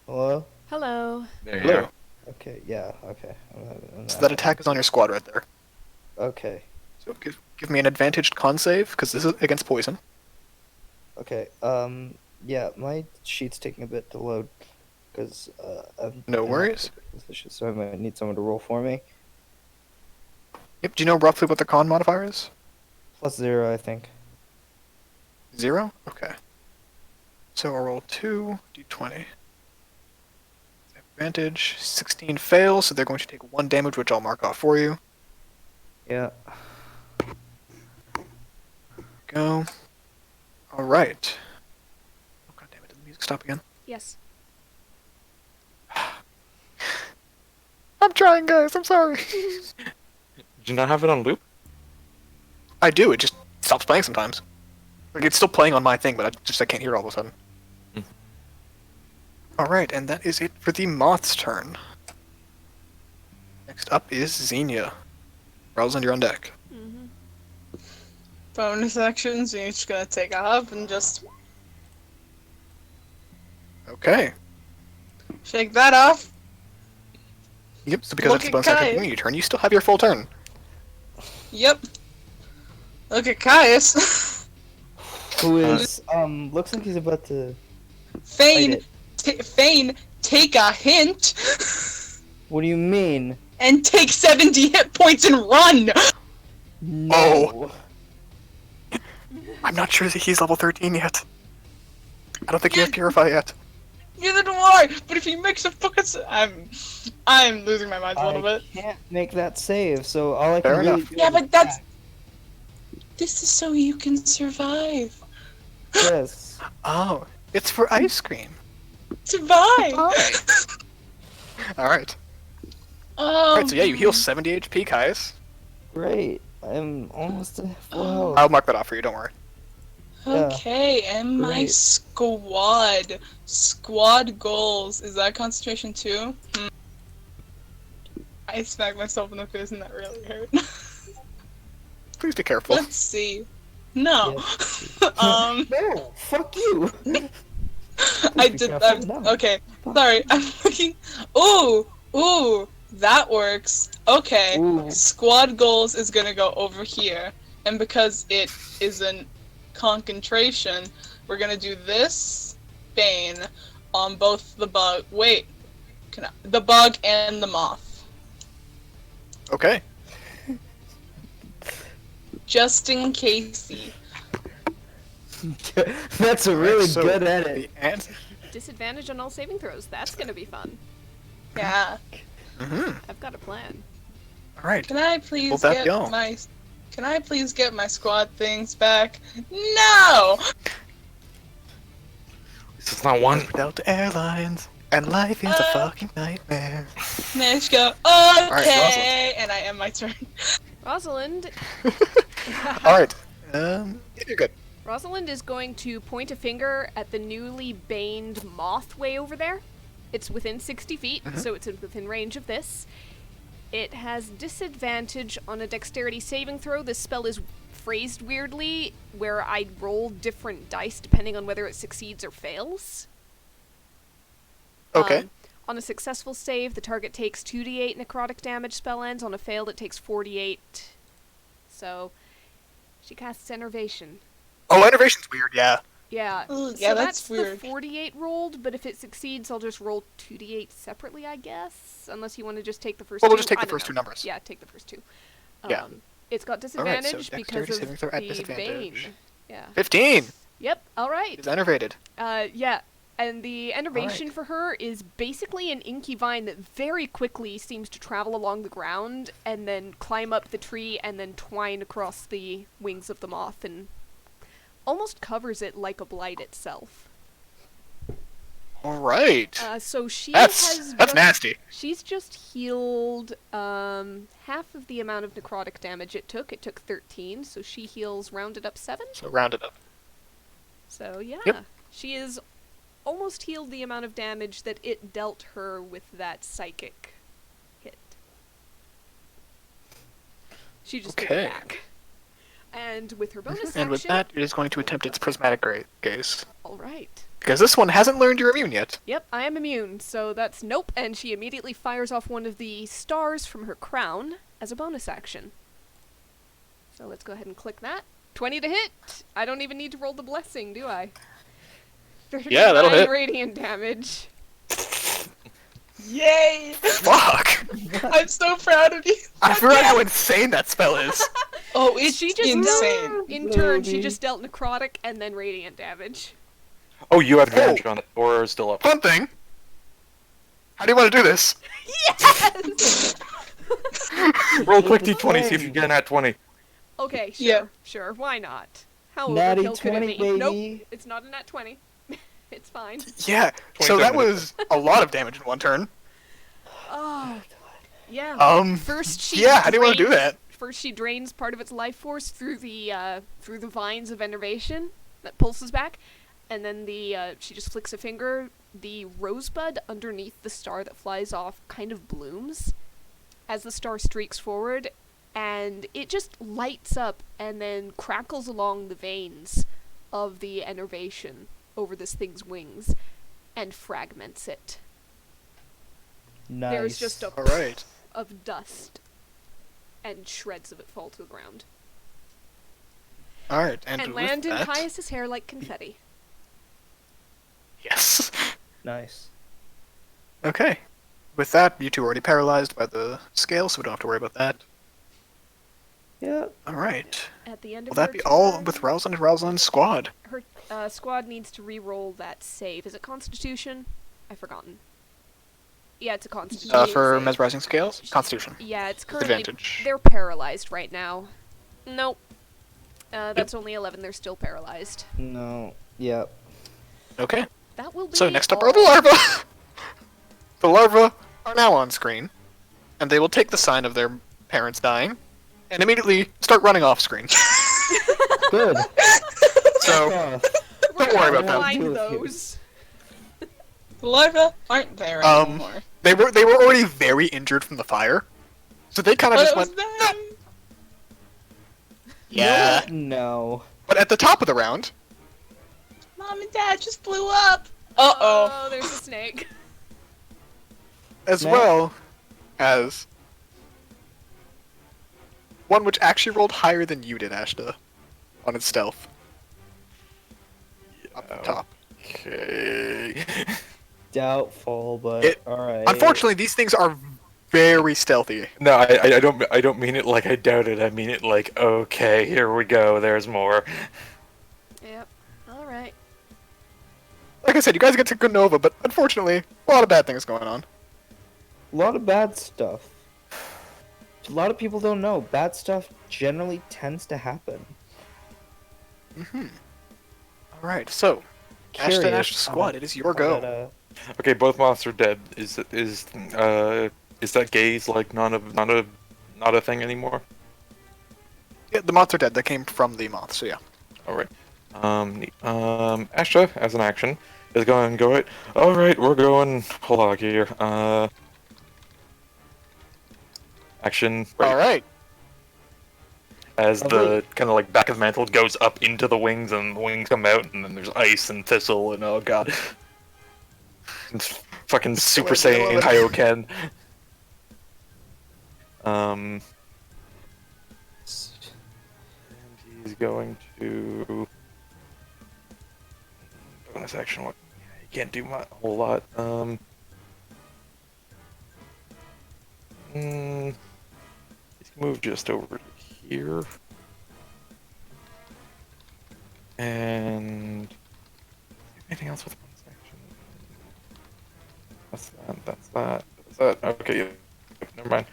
Hello? Hello. There you Hello. are. Okay, yeah, okay. So that attack is on your squad right there. Okay, So give me an advantaged con save, because this is against poison. okay. Yeah, my sheet's taking a bit to load, because, No worries. So I might need someone to roll for me. Yep, do you know roughly what the con modifier is? +0, I think. 0? Okay. So I'll roll 2 d20. Advantage, 16 fails, so they're going to take 1 damage, which I'll mark off for you. Yeah. Go. Alright. Oh god damn it, did the music stop again? Yes. I'm trying, guys, I'm sorry. Did you not have it on loop? I do, it just stops playing sometimes. Like, it's still playing on my thing, but I can't hear it all of a sudden. Mhm. Alright, and that is it for the moth's turn. Next up is Xenia. Rosalind, you're on deck. Mm-hmm. Bonus actions, you're just gonna take a hop and just Okay. Shake that off. Yep, so because Look it's a at bonus action at the Caius. beginning of your turn, you still have your full turn. Yep. Look at Caius. Who is looks like he's about to Fane, it. Fane, take a hint What do you mean? and take 70 hit points and run. No. I'm not sure that he's level 13 yet. I don't think he has Purify yet. Neither do I. But if he makes a fucking, I'm losing my mind a little I bit. can't make that save, so all I Fair can really enough. do Yeah, is but that's. attack. This is so you can survive. Yes. Oh, it's for ice cream. Survive. Alright. Alright, so yeah, you heal 70 HP, Caius. Great. I'm almost at full health. I'll mark that off for you, don't worry. Okay, and my Great. squad goals. Is that concentration too? I smacked myself in the face and that really hurt. Please be careful. Let's see. No. No, fuck you. I be did careful that. now. Okay, sorry. I'm looking. Ooh, that works. Okay, Ooh. squad goals is gonna go over here, and because it is a concentration, we're gonna do this bane on both the bug. Wait, the bug and the moth, Okay. just in case. That's a really so good edit. The ant. Disadvantage on all saving throws. That's gonna be fun. Yeah. I've got a plan. Alright. Can I please Well, that get go. my? Can I please get my squad things back? No. This is not one. Without the airlines, and life is a fucking nightmare. Let's go. Okay, Rosalind. and I end my turn. Rosalind. Alright. You're good. Rosalind is going to point a finger at the newly baned moth way over there. It's within 60 feet, so it's within range of this. It has disadvantage on a dexterity saving throw. This spell is phrased weirdly, where I roll different dice depending on whether it succeeds or fails. Okay. On a successful save, the target takes 2d8 necrotic damage spell ends. On a failed, it takes 48. So, she casts Enervation. Oh, innovation's weird, yeah. Yeah. Ooh, So yeah, that's weird. the 48 rolled, but if it succeeds, I'll just roll 2d8 separately, I guess. Unless you want to just take the first Well, two. we'll just take I the don't first know. two numbers. Yeah, take the first two. Yeah. It's got Alright, disadvantage so because dexterity saving of throw at the disadvantage. bane. Yeah. 15! Yep, alright. It's enervated. Yeah. And the enervation Alright. for her is basically an inky vine that very quickly seems to travel along the ground and then climb up the tree and then twine across the wings of the moth and almost covers it like a blight itself. Alright. So she That's has nasty. She's just healed half of the amount of necrotic damage it took. It took 13, so she heals rounded up 7. So round it up. So yeah, Yep. she is almost healed the amount of damage that it dealt her with that psychic hit. She just took Okay. it back. And with her bonus And with action, that, it is going to attempt its prismatic gaze. all right. Because this one hasn't learned you're immune yet. Yep, I am immune, so that's nope, and she immediately fires off one of the stars from her crown as a bonus action. So let's go ahead and click that. 20 to hit! I don't even need to roll the blessing, do I? Yeah, that'll 39 hit. radiant damage. Yay! Fuck! I'm so proud of you. I forgot how insane that spell is. Oh, it's She just insane. In turn, she Lady. just dealt necrotic and then radiant damage. Oh, you have advantage on it, or still up. Fun thing. How do you want to do this? Yes! Roll quick d20, see if you get an at 20. Okay, sure, Yeah. sure, why not? How Natty overkill could it 20, be? baby. Nope, it's not a nat 20. It's fine. Yeah. So that 27 was a lot of damage in one turn. Oh, yeah. First she Yeah, how do you want to do drains- that? First she drains part of its life force through the vines of enervation that pulses back, and then she just flicks a finger. The rosebud underneath the star that flies off kind of blooms as the star streaks forward, and it just lights up and then crackles along the veins of the enervation over this thing's wings. and fragments it. Nice. There's just a All right. of dust, and shreds of it fall to the ground. All right. And, And with land in that, Caius's hair like confetti. Yes. Nice. Okay. With that, you two are already paralyzed by the scale, so we don't have to worry about that. Yeah. All right. At the end Will of that her be all turn, with Rousland and Rousland's squad? her squad needs to re-roll that save. Is it Constitution? I've forgotten. Yeah, it's a Constitution For save. mesmerizing scales, Constitution. Yeah, it's currently... Advantage. They're paralyzed right now. Nope. That's only 11. They're still paralyzed. No. Yep. Okay. That will be So next up all. are the larvae. The larvae are now on screen, and they will take the sign of their parents dying, and immediately start running off screen. Good. So Fuck off. don't worry about them. Find Deal with you. those. The larvae aren't there anymore. they were already very injured from the fire, so they kind of But just it was went. there. Yeah. No. But at the top of the round, Mom and Dad just blew up. Uh-oh. Oh, there's a snake. as Snake? well as one which actually rolled higher than you did, Ashta, on its stealth. Up the top. Okay. Doubtful, but It- alright. Unfortunately, these things are very stealthy. No, I don't mean it like I doubt it. I mean it like, okay, here we go. There's more. Yep. Alright. Like I said, you guys get to Gonova, but unfortunately, a lot of bad things going on. A lot of bad stuff. A lot of people don't know. Bad stuff generally tends to happen. Alright, so, Ashta and Curious Ashta's squad, on it is your how go. that, Okay, both moths are dead. Is that gaze like not a thing anymore? Yeah, the moths are dead. They came from the moth, so yeah. All right. Neat. Ashta, as an action, is going to go it. All right, we're going. Hold on here. Action. Right. Alright. As Oh, the wait. kind of like back of the mantle goes up into the wings, and the wings come out, and then there's ice and thistle, and oh god, it's fucking Super So I love Saiyan it. Kaioken. And he's going to bonus action. What? He can't do a whole lot. He's gonna move just over to here. And anything else with bonus action? That's that. That's that. That's that. Okay, yep, never mind.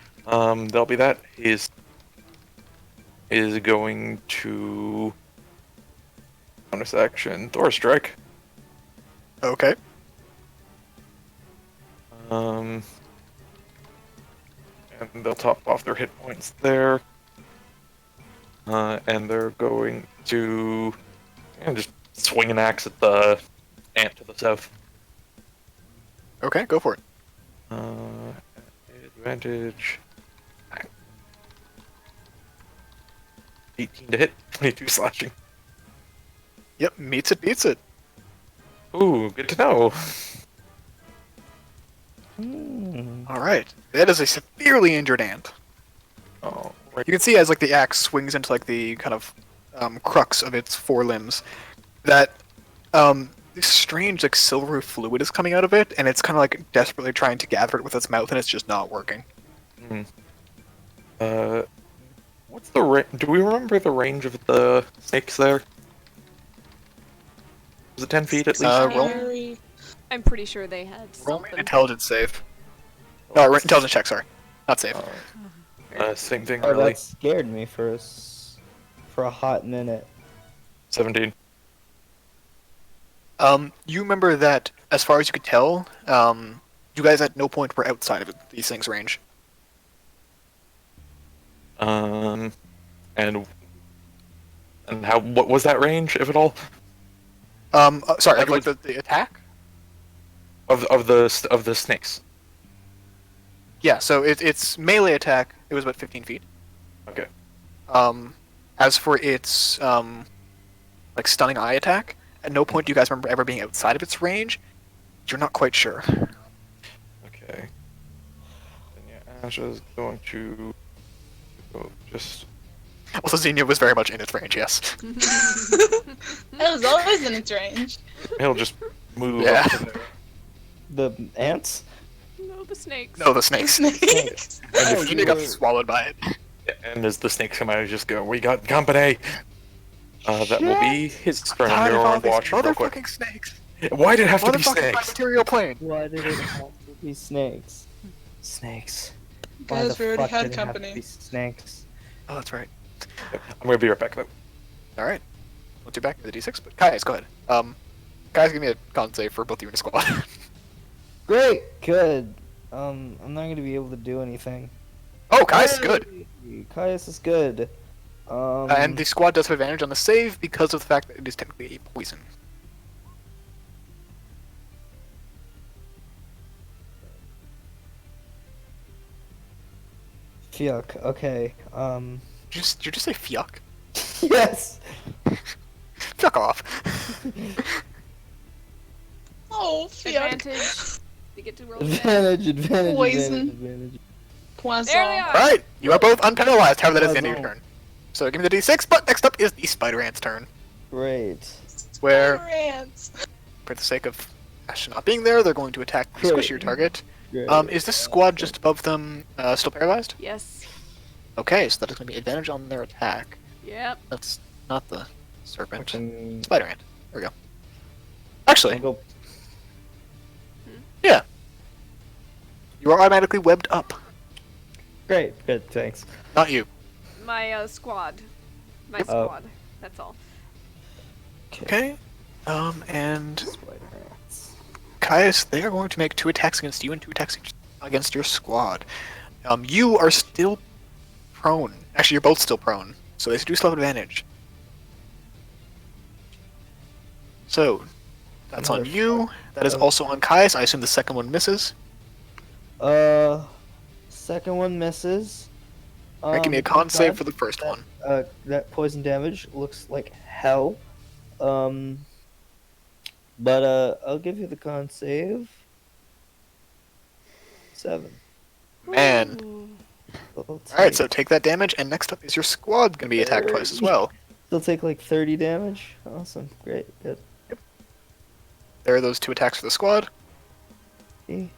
There'll be that. Is going to bonus action Thor strike. Okay. And they'll top off their hit points there. And they're going to just swing an axe at the ant to the south. Okay, go for it. Advantage. 18 to hit, 22 slashing. Yep, meets it, beats it. Ooh, good to know. Alright. That is a severely injured ant. Oh, right. You can see as like the axe swings into like the kind of crux of its forelimbs that this strange like silvery fluid is coming out of it, and it's kind of like desperately trying to gather it with its mouth, and it's just not working. What's the do we remember the range of the snakes there? Was it 10 feet at least? Roll- Scary. I'm pretty sure they had Roll me something. an intelligence save. No, intelligence check, sorry. Not save. Same thing, Oh, really. that scared me for a hot minute. 17. You remember that, as far as you could tell, you guys at no point were outside of these things' range. And how? What was that range, if at all, Sorry, Like, like the attack? of the snakes? Yeah, so its melee attack, it was about 15 feet. Okay. As for its, like, stunning eye attack, at no point do you guys remember ever being outside of its range. You're not quite sure. Okay. Then yeah, Asha's going to go just. Also, Xenia was very much in its range, yes. I was always in its range. He'll just move Yeah. up to there. The ants? No, the snakes. No, the snakes. Snakes. And Oh, Xenia got you were- swallowed by it. And as the snakes come out, you just go, "We got company." That will be his turn. God, Mirror all and these watch real quick. motherfucking snakes. Why did it have to be Motherfucking snakes? material plane. Why did it have to be snakes? Snakes. Why Guys, the we already fuck had did it have to company. be snakes. Oh, that's right. I'm gonna be right back though. Alright. We'll do back to the D6, but Kaius, go ahead. Guys, give me a con save for both you and the squad. Great, good. I'm not gonna be able to do anything. Oh, Kaius is good. Hey, Caius is good. And the squad does have advantage on the save because of the fact that it is technically a poison. Fuck. Okay. Did you just say fuck? Yes. Fuck off. Oh, fuck. Advantage. You get to roll Advantage. Poison. Advantage. Poison. There they are. Alright, you are both unpenalized, however that is the end of your Puzzle. turn. So give me the D6, but next up is the spider ant's turn. Great. Where, Spider ants. for the sake of Ash not being there, they're going to attack the Great. squishier target. Great. Is this squad just above them still paralyzed? Yes. Okay, so that is going to be advantage on their attack. Yep. That's not the serpent. Fucking- Spider ant. There we go. Actually, I'll go. yeah. You are automatically webbed up. Great. Good. Thanks. Not you. My squad. My Oh. squad. That's all. Okay. And Spider ants. Caius, they are going to make 2 attacks against you and 2 attacks against your squad. You are still prone. Actually, you're both still prone, so they do still have advantage. So, that's on you. That is also on Caius. I assume the second one misses. Second one misses. Alright, give me a con save God, for the first one. That poison damage looks like hell. But I'll give you the con save. 7. Man. Ooh. Alright, so take that damage, and next up is your squad going to be attacked twice as well. They'll take like 30 damage. Awesome. Great. Good. There are those 2 attacks for the squad. 30.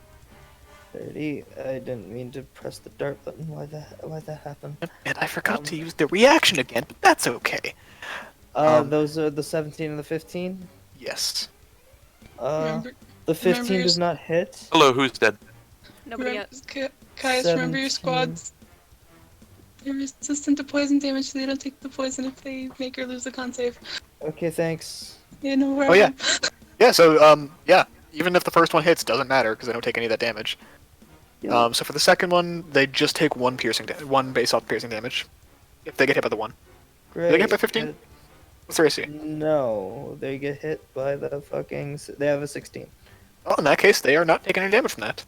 I didn't mean to press the dart button. Why'd that happen? And I forgot to use the reaction again, but that's okay. Those are the 17 and the 15. Yes. Remember, The 15 remember does your- not hit. Hello, who's dead? Nobody remember, yet. Caius, remember 17. your squads. They're resistant to poison damage, so they don't take the poison if they make or lose a con save. Okay, thanks. Yeah, no Oh, yeah. problem. Yeah, so, yeah. Even if the first one hits, doesn't matter, because they don't take any of that damage. Yeah. So for the second one, they just take 1 1 base off piercing damage. If they get hit by the 1. Great. they get by 15? good. What's their AC? No, they get hit by the fucking. They have a 16. Oh, in that case, they are not taking any damage from that.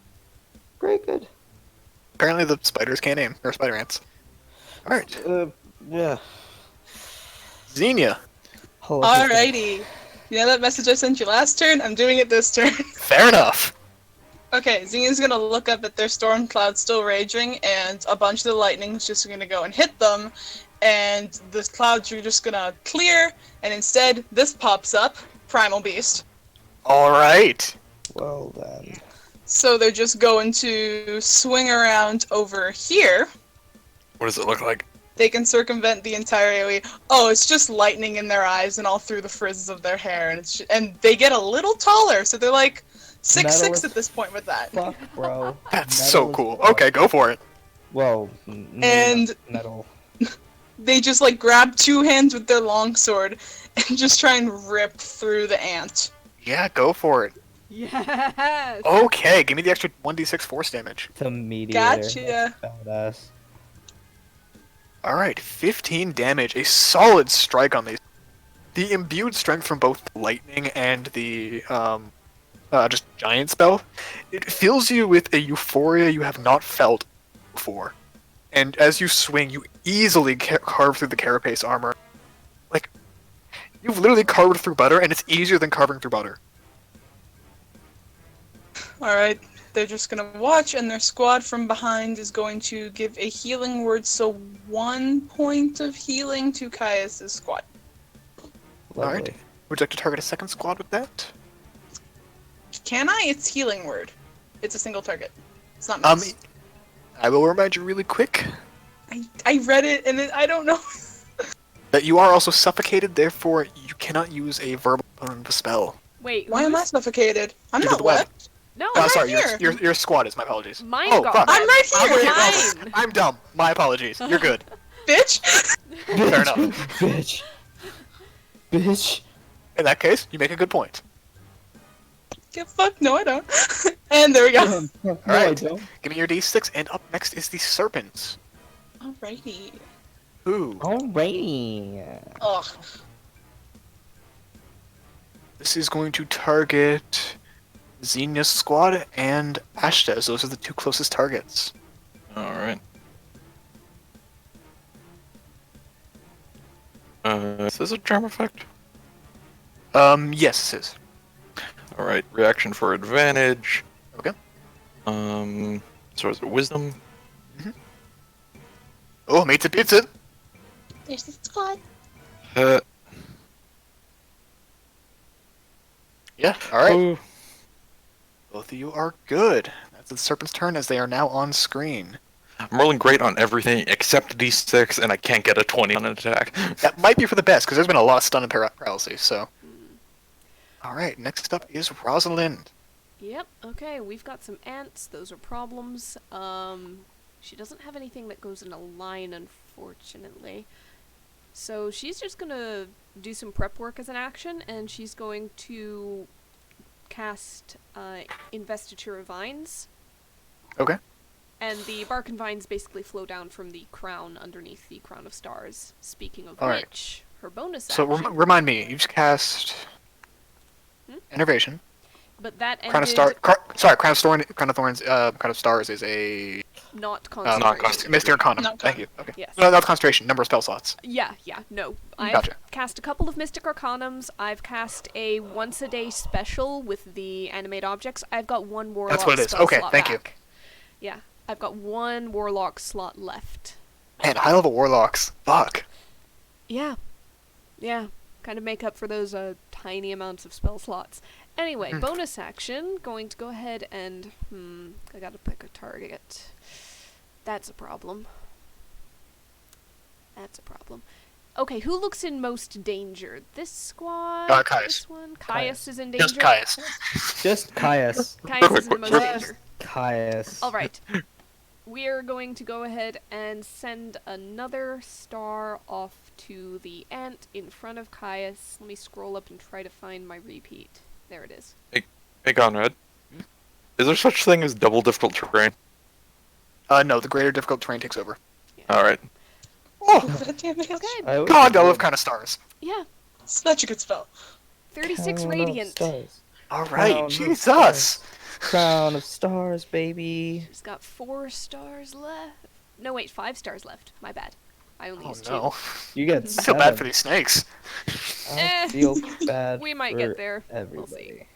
Great, good. Apparently the spiders can't aim, or spider ants. Alright, Yeah. Xenia. Alrighty. You know that message I sent you last turn? I'm doing it this turn. Fair enough. Okay, Xenia's gonna look up at their storm cloud still raging, and a bunch of the lightning's just gonna go and hit them, and the clouds are just gonna clear, and instead, this pops up, Primal Beast. Alright. Well then. So they're just going to swing around over here. What does it look like? They can circumvent the entire AoE. Oh, it's just lightning in their eyes and all through the frizzes of their hair, and they get a little taller, so they're like 6'6" Metal is at this point with that. Fuck, bro. That's Metal so is cool. fuck. Okay, go for it. Well, And- metal. They just like grab 2 hands with their longsword and just try and rip through the ant. Yeah, go for it. Yes. Okay, give me the extra 1d6 force damage. The mediator. Gotcha. Badass. Alright, 15 damage. A solid strike on these. The imbued strength from both lightning and the, just giant spell, it fills you with a euphoria you have not felt before. And as you swing, you easily carve through the carapace armor. Like, you've literally carved through butter, and it's easier than carving through butter. Alright, they're just gonna watch, and their squad from behind is going to give a healing word, so 1 point of healing to Caius' squad. Lovely. Alright. Would you like to target a second squad with that? Can I? It's healing word. It's a single target. It's not nice. I will remind you really quick I read it, and I don't know. that you are also suffocated, therefore you cannot use a verbal component of a spell. Wait, Why am I who's- suffocated? I'm Due to not the web. wet. No, Oh, right sorry, here. your squad is, my apologies. mine oh, got fuck. wet. I'm right I'm here. looking at Mine. I'm dumb. My apologies. You're good. Bitch! Fair enough. Bitch. Bitch. In that case, you make a good point. Get fucked. No, I don't. And there we go. No, I Alright. don't. Give me your d6, and up next is the serpents. Alrighty. Ooh. Alrighty. Ugh. This is going to target Xenia's squad and Ashta's. Those are the two closest targets. Alright. Is this a charm effect? Yes, this is. Alright, reaction for advantage. Okay. So is it wisdom? Oh, meets a pizza. There's the squad. Uh, Yeah, alright. oh, Both of you are good. That's the serpent's turn as they are now on screen. I'm rolling great on everything except d6, and I can't get a 20 on an attack. That might be for the best, because there's been a lot of stun and paralysis, so. Alright, next up is Rosalind. Yep, okay, we've got some ants, those are problems. She doesn't have anything that goes in a line, unfortunately. So she's just gonna do some prep work as an action, and she's going to cast Investiture of Vines. Okay. And the bark and vines basically flow down from the crown underneath the crown of stars. Speaking of Alright. which, her bonus So action... remind me, you just cast Enervation. But that ended... Crown of Star. Crown of Thorn. Crown of Thorns. Crown of Stars is a Not Not concentration. concentration. Mystic Arcanum. Not Thank you. Okay. Yes. No, that's concentration. Number of spell slots. Yeah, no. I've Gotcha. cast a couple of Mystic Arcanums. I've cast a once-a-day special with the animate objects. I've got one Warlock That's what it is. spell Okay, slot thank you. back. Yeah, I've got one Warlock slot left. Man, high level warlocks. Fuck. Yeah. Kind of make up for those tiny amounts of spell slots. Anyway, bonus action. Going to go ahead and... I gotta pick a target. That's a problem. Okay, who looks in most danger? This squad? Caius. This one? Caius is in danger? Just Caius. Just Caius. Caius is in the most danger. Caius. Alright. We're going to go ahead and send another star off to the ant in front of Caius. Let me scroll up and try to find my repeat. There it is. Hey, Conrad. Is there such thing as double difficult terrain? No, the greater difficult terrain takes over. Alright. Oh, God damn it. Okay. I always God, I forget. love Crown of Stars. Yeah. Such a good spell. 36 Crown of radiant. Stars. Alright, Crown of Jesus. Crown of Stars, baby. She's got 4 stars left. No, wait, 5 stars left. My bad. I only Oh used 2. no. You get I seven. feel bad for these snakes. Eh. I feel bad We might for get there. everybody. We'll see.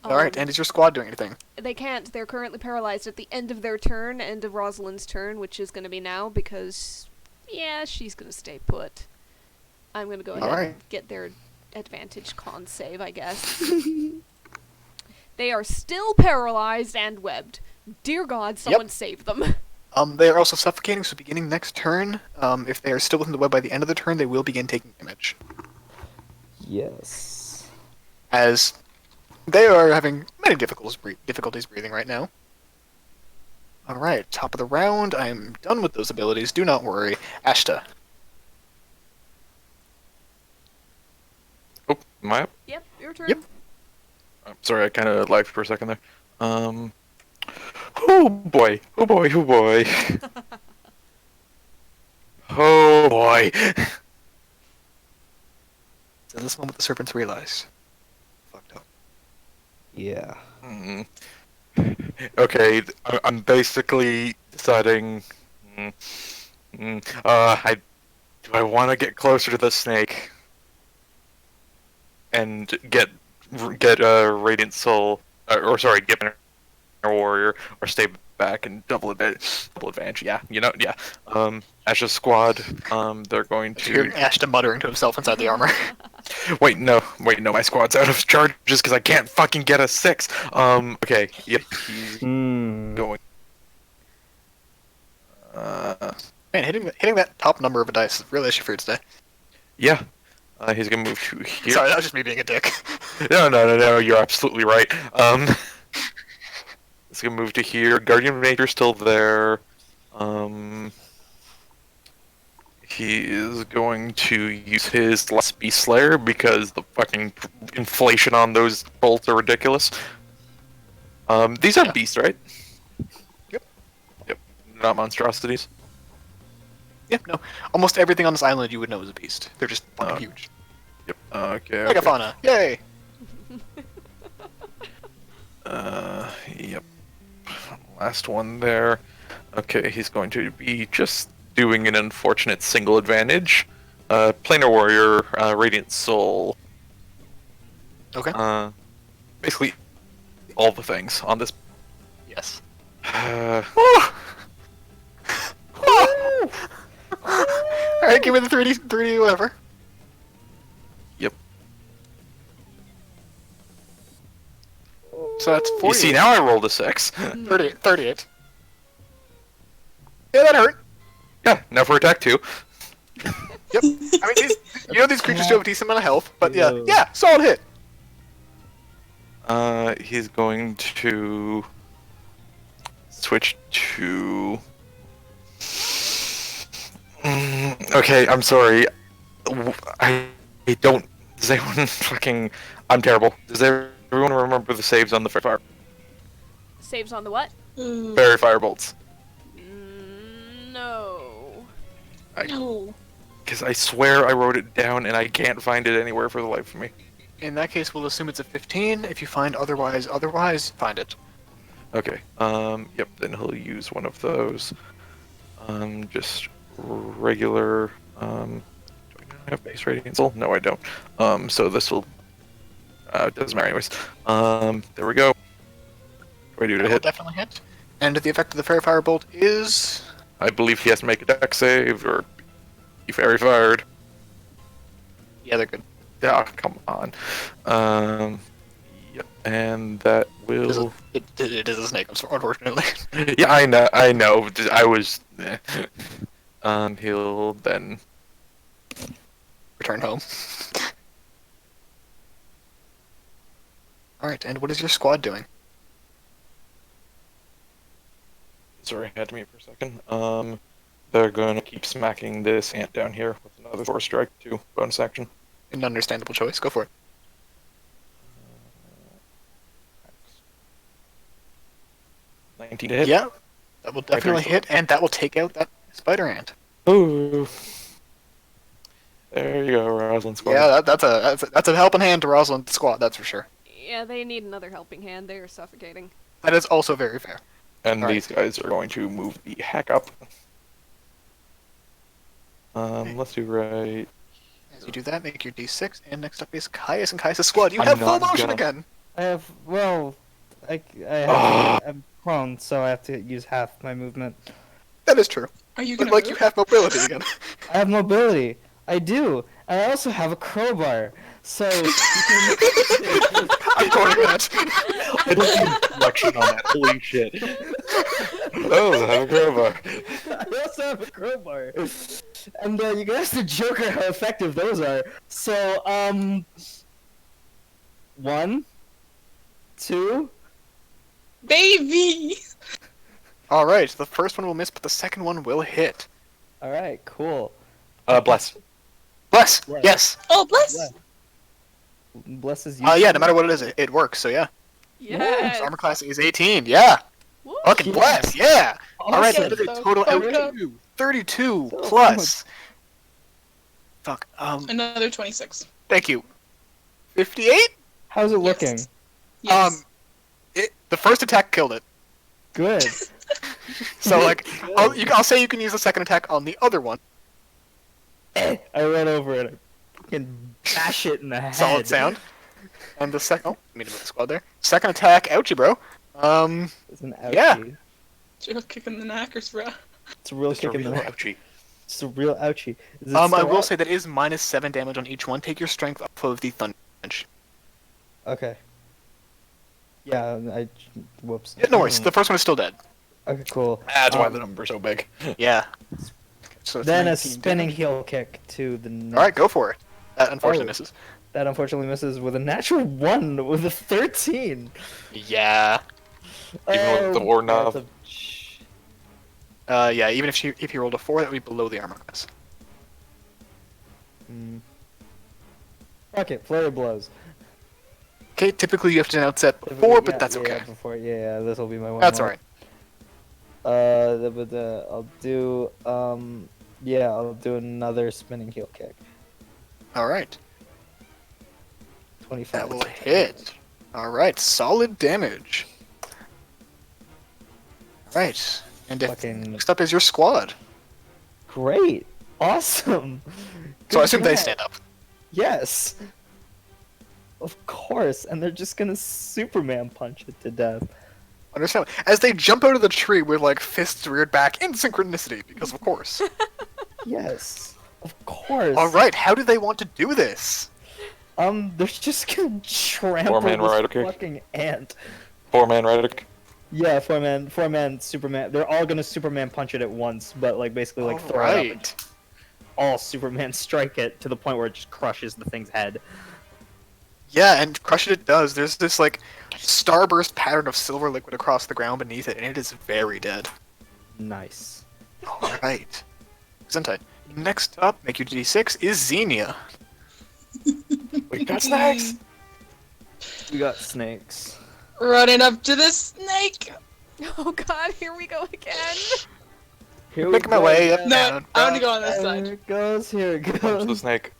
Alright, and is your squad doing anything? They can't. They're currently paralyzed at the end of their turn, end of Rosalind's turn, which is going to be now because, yeah, she's going to stay put. I'm going to go ahead Alright. and get their advantage con save, I guess. They are still paralyzed and webbed. Dear God, someone save them. They are also suffocating, so beginning next turn, if they are still within the web by the end of the turn, they will begin taking damage. Yes. As they are having many difficulties breathing right now. Alright, top of the round. I am done with those abilities. Do not worry. Ashta. Oh, am I up? Yep, your turn. Yep. I'm sorry, I kind of lagged for a second there. Oh boy. Oh boy. Oh boy. Oh boy. At this moment, the serpents realize. Fucked up. Yeah. Mm. Okay, I'm basically deciding. Do I want to get closer to the snake and get Radiant Soul, or sorry, get warrior or stay back and double advantage. Yeah, yeah. Ash's squad, they're going You hear to Ashton muttering to himself inside the armor. wait. No, my squad's out of charges because I can't fucking get a 6. Okay, yep, he's Hmm. going. Man, hitting that top number of a dice is a real issue for you today. Yeah, he's gonna move to here. Sorry, that was just me being a dick. No, you're absolutely right. He's gonna move to here. Guardian Major's still there. He is going to use his last Beast Slayer because the fucking inflation on those bolts are ridiculous. These are beasts, right? Yep. Yep. Not monstrosities. Yep, no. Almost everything on this island you would know is a beast. They're just fucking huge. Yep. Okay. Megafauna, yay! Yep. Last one there. Okay, he's going to be just doing an unfortunate single advantage. Planar Warrior, Radiant Soul. Okay. Basically, all the things on this. Yes. Alright, give me the 3D whatever. Yep. So that's 40. You see, now I rolled a 6. 38. Yeah, that hurt. Yeah, now for attack 2. Yep. I mean, these creatures do have a decent amount of health, but yeah, solid hit. He's going to switch to. Okay, I'm sorry. I don't. Does anyone fucking? I'm terrible. Does everyone remember the saves on the fire? Saves on the what? Fairy firebolts. No. No. Because I swear I wrote it down and I can't find it anywhere for the life of me. In that case, we'll assume it's a 15. If you find otherwise, find it. Okay. Yep. Then he'll use one of those. Just regular. Do I have base radiant soul? No, I don't. So this will. Doesn't matter anyways. There we go. What do I do to That will hit? definitely hit. And the effect of the Fairy Firebolt is... I believe he has to make a deck save or be fairy fired. Yeah, they're good. Yeah, come on. Yep, and that will. It is a snake, unfortunately. Yeah, I know. I was. He'll then. Return home. Alright, and what is your squad doing? Sorry, I had to mute for a second. They're gonna keep smacking this ant down here with another Force Strike 2 bonus action. An understandable choice. Go for it. 19 to hit. Yeah, that will definitely hit, and that will take out that spider ant. Ooh. There you go, Rosalind squad. Yeah, that's a helping hand to Rosalind's squad, that's for sure. Yeah, they need another helping hand. They are suffocating. That is also very fair. And Alright. these guys are going to move the heck up. Let's do right. As you do that, make your d6, and next up is Caius and Caius' squad. You I'm have full not motion gonna- again! I have, well, I'm prone, so I have to use half my movement. That is true. Are you But gonna like, move? you have mobility again. I have mobility. I do. And I also have a crowbar. So, I'm quoting that. I looked at the reflection on that. Holy shit. Oh, I have a crowbar. I also have a crowbar. And you can ask the Joker how effective those are. So, 1, 2. Baby! Alright, the first one will miss, but the second one will hit. Alright, cool. Bless. Bless! Bless. Yes! Oh, bless! Bless. Bless is Yeah, no matter what it is, it works, so yeah. Yeah. Armor class is 18, yeah! Woo. Fucking bless, yeah! Alright, so Awesome. that is a total Fuck it out up. 32 plus. Fuck, Another 26. thank you. 58? How's it Yes. looking? Yes. The first attack killed it. Good. So, like, I'll say you can use the second attack on the other one. I run over it. I fucking bash it in the head. Solid sound. And the second... Oh, let me move the squad there. Second attack, ouchie, bro. It's an ouchie. Yeah. You're kicking the knackers, bro. It's a real Just a kick in the real neck. ouchie. It's a real ouchie. Is it I still will up? say that is -7 damage on each one. Take your strength off of the thunder damage. Okay. Yeah, whoops. Yeah, no worries. The first one is still dead. Okay, cool. That's why Um, the number's so big. Yeah. So it's Then a 19 spinning damage. heel kick to the neck. All right, go for it. That unfortunately Oh. misses. That unfortunately misses with a natural 1 with a 13. Yeah. Even with the war knob. that's Yeah. Even if you rolled a 4, that would be below the armor class. Okay, flurry of blows. Okay. Typically you have to announce that before, but that's okay. Yeah, before, yeah, this will be my one. That's more. alright. I'll do, yeah, I'll do another spinning heel kick. All right. 25. That will hit. All right. Solid damage. All right. And if Fucking- next up is your squad. Great. Awesome. So I Good assume they job. stand up. Yes. Of course, and they're just gonna Superman punch it to death. Understand? As they jump out of the tree with like fists reared back in synchronicity, because of course. Yes. Of course. All right. How do they want to do this? They're just gonna trample Four-man this rider kick. fucking ant. 4-man rider. Yeah, four-man Superman. They're all gonna Superman punch it at once, but like basically like All throw it up and right. all Superman strike it to the point where it just crushes the thing's head. Yeah, and crush it does. There's this like starburst pattern of silver liquid across the ground beneath it, and it is very dead. Nice. All right. Sentai. Next up, make your D6 is Xenia. We got snacks. We got snakes. Running up to the snake. Oh god, here we go again. Here Making my way up. No, down, I want to down. go on this Here side. it goes. Here it Punch the goes. snake.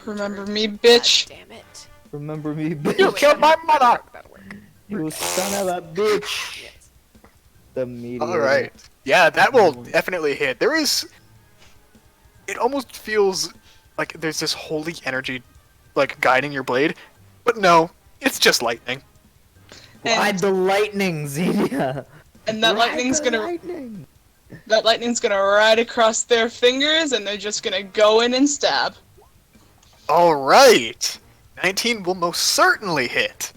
Remember me, bitch. God damn it. Remember me, You bitch. killed my mother! That'll work. You son of a bitch. Yes. The meteor. All right. Yeah, that will definitely hit. There is. It almost feels like there's this holy energy, like guiding your blade, but no, it's just lightning. Ride the lightning, Xenia. And that Ride lightning's the gonna lightning. ride across their fingers, and they're just gonna go in and stab. All right. 19 will most certainly hit.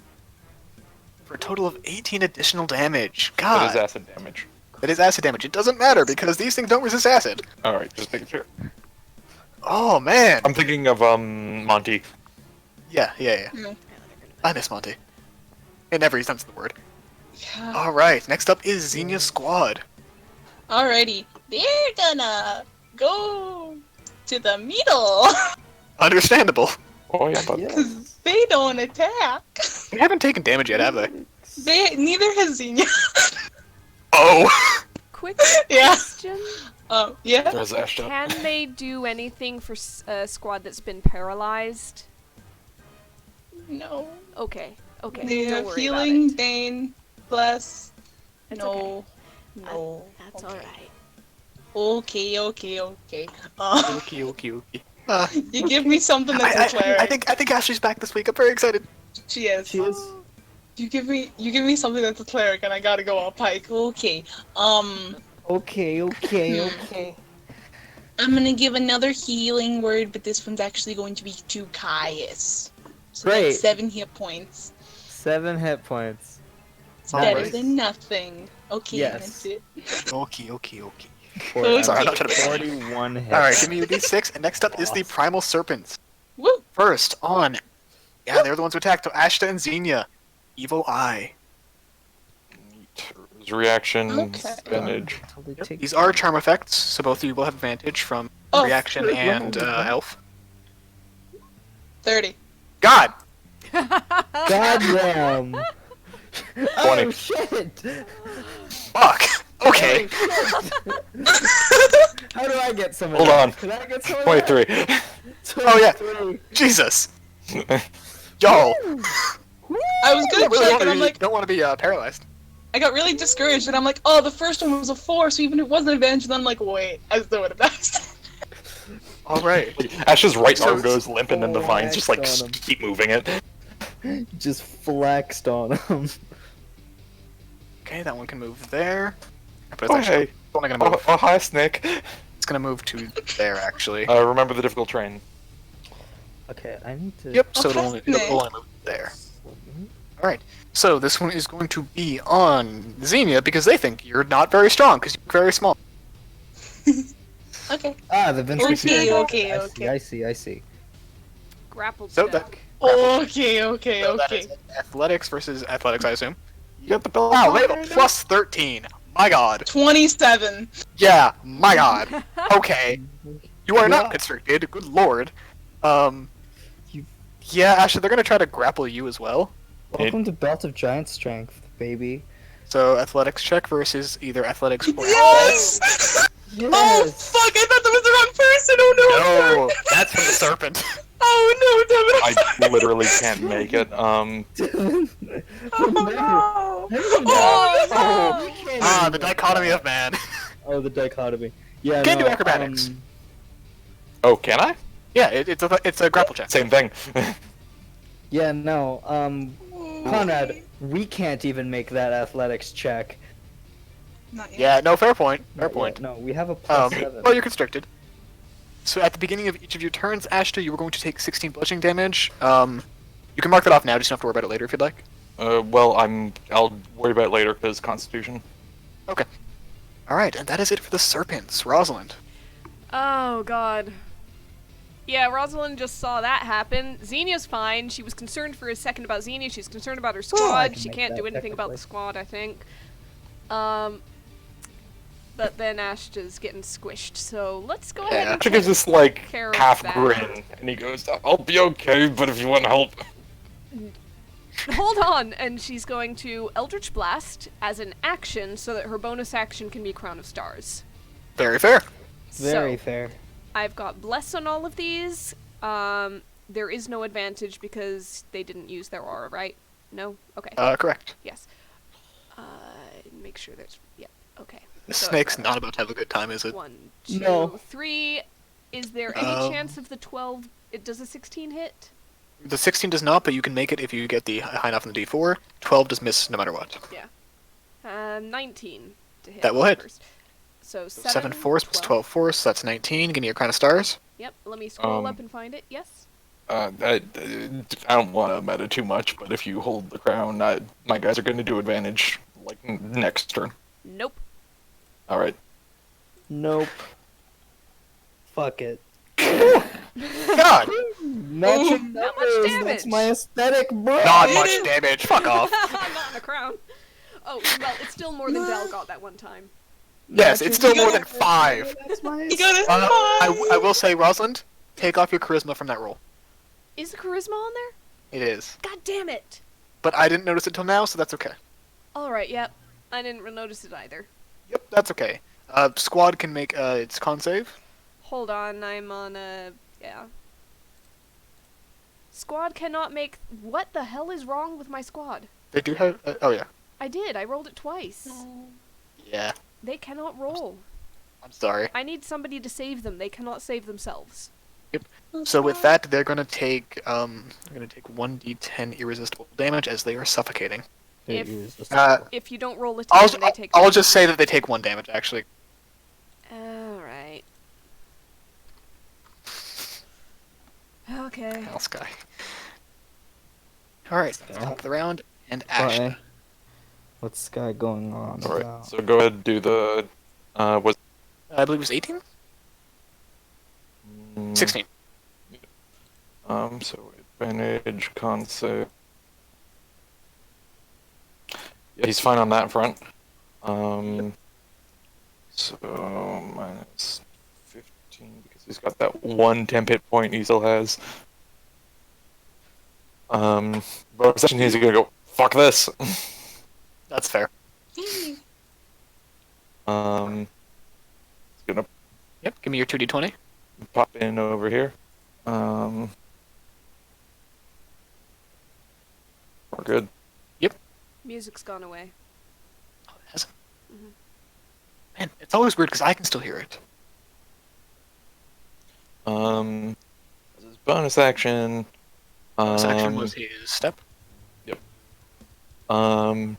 For a total of 18 additional damage. That God. is acid damage. That is acid damage. It doesn't matter because these things don't resist acid. Alright, just making sure. Oh, man. I'm thinking of, Monty. Yeah. Yeah. I miss Monty. In every sense of the word. Yeah. All right. Next up is Xenia's squad. Alrighty, they're gonna go to the middle. Understandable. Oh, yeah, but Yes. They don't attack. They haven't taken damage yet, have they? Neither has Xenia. Oh. Quick Yeah. question. Yeah. there's Ashton. Can they do anything for a squad that's been paralyzed? No. Okay. Okay. They Don't have worry healing, about it. Bane, bless. It's No. No. That's okay. alright. Okay. Okay. You give me something that's a cleric. I think Ashley's back this week. I'm very excited. She is. She is. You give me something that's a cleric, and I gotta go all pike. Okay. Okay. I'm gonna give another healing word, but this one's actually going to be to Caius. So Great. that's 7 hit points. 7 hit points. It's Alright. better than nothing. Okay, Yes. that's it. Okay. Okay. Sorry, I'm not trying to be 41 hits. All right, give me your d6, and next up is the Primal Serpents. Woo! First on, yeah, they're the ones who attacked. So Ashta and Xenia, Evil Eye. His reaction, Okay. advantage. These are charm effects, so both of you will have advantage from Oh, reaction good and lord. elf. 30. God, Goddamn. 20. Oh shit. fuck. Okay. How do I get some of Hold that? on. Can I get some of that? 23. Oh, yeah. 23. Jesus. Yo. I was gonna check, and I'm like, don't want to be paralyzed. I got really discouraged, and I'm like, oh, the first one was a 4, so even if it wasn't advantage, then I'm like, wait, I still would have passed. All right. Ash's right So arm goes limp, and then the vines just, like, Flexed on him. keep moving it. Just flexed on him. Okay, that one can move there. But it's Oh, actually hey. only gonna move. Oh, hi, Snake. It's gonna move to there actually. Remember the difficult terrain. Okay, I need to. Yep. So Oh, it'll hi, only move there. All right. So this one is going to be on Xenia because they think you're not very strong because you're very small. Okay. Ah, the Vince Okay, McMahon. okay, I okay. see. Grapple So check. Okay, So that is okay. athletics versus athletics, I assume. You got the belt. Wow, they have a plus 13. My God. 27. Yeah, my God. Okay. You are not Yeah. constricted. Good Lord. Um. You- Yeah, actually, they're gonna try to grapple you as well. Welcome to Belt of Giant Strength, baby. So athletics check versus either athletics or Yes! Yes. Oh fuck! I thought that was the wrong person. Oh no! I'm sorry. No, that's from the serpent. Oh no, damn it! I literally can't make it. Devin. Oh no! Oh, Oh, you can't Ah, even the make dichotomy that. of man. Oh, the dichotomy. Yeah, Can't do no, acrobatics. Oh, can I? Yeah, it's a grapple check. Same thing. Yeah, no, Oh. Conrad, we can't even make that athletics check. Not yet. Yeah, no, fair point. Fair Not yet, point. No, we have a plus 7. Well, you're constricted. So at the beginning of each of your turns, Ashta, you were going to take 16 bludgeoning damage. You can mark that off now. Just don't have to worry about it later if you'd like. Well, I'll worry about it later because Constitution. Okay. All right, and that is it for the serpents. Rosalind. Oh god. Yeah, Rosalind just saw that happen. Xenia's fine. She was concerned for a second about Xenia. She's concerned about her I squad. can She make can't that do anything about the technically. squad, I think. But then Ashta's getting squished. So let's go ahead and Ashta gives this like care of half that. grin, and he goes, "I'll be okay, but if you want help." Hold on, and she's going to Eldritch Blast as an action so that her bonus action can be Crown of Stars. Very fair. Very So, fair. I've got Bless on all of these. There is no advantage because they didn't use their aura, right? No? Okay. Correct. Yes. Make sure there's... Yeah, okay. The So, snake's not about to have a good time, is it? 1, 2, No. 3. Is there any chance of the 12... Does a 16 hit? The 16 does not, but you can make it if you get the high enough on the D4. 12 does miss no matter what. 19 to hit. That will hit. First. So 7 force plus 12 force, so that's 19. Give me your crown of stars. Yep, let me scroll Um, up and find it. Yes? I don't want to meta too much, but if you hold the crown, my guys are going to do advantage like next turn. Nope. All right. Nope. Fuck it. God! Matching Not much numbers, damage. that's my aesthetic, bro! Not much damage. Fuck off. Not in the crown. Oh, well, it's still more than Del got that one time. Yes, it's still more than 5. That's my You got a I will say, Rosalind, take off your charisma from that roll. Is the charisma on there? It is. God damn it! But I didn't notice it till now, so that's okay. Alright, yep. I didn't notice it either. Yep, that's okay. Squad can make its con save. Hold on, I'm on a... yeah. Squad cannot make... What the hell is wrong with my squad? They do have... oh, yeah. I did, I rolled it twice. Yeah, They cannot roll. I'm sorry. I need somebody to save them. They cannot save themselves. So with that, they're gonna take 1d10 irresistible damage as they are suffocating. If you don't roll a 10, I'll, they take I'll just say that they take 1 damage, actually. Alright. Okay. Hell Sky. Alright, top of the round, and Ash. Why? What's Sky going on? All right. about? So go ahead and do the was I believe it was 18? 16. So advantage con save. Yeah, he's fine on that front. So minus 15 because he's got that one temp hit point he still has. Bonus action he's gonna go fuck this. That's fair. He's gonna Yep, give me your 2d20. pop in over here. We're good. Music's gone away. Oh, it hasn't. Mhm. Man, it's always weird because I can still hear it. As his bonus action. Bonus action was his step. Um,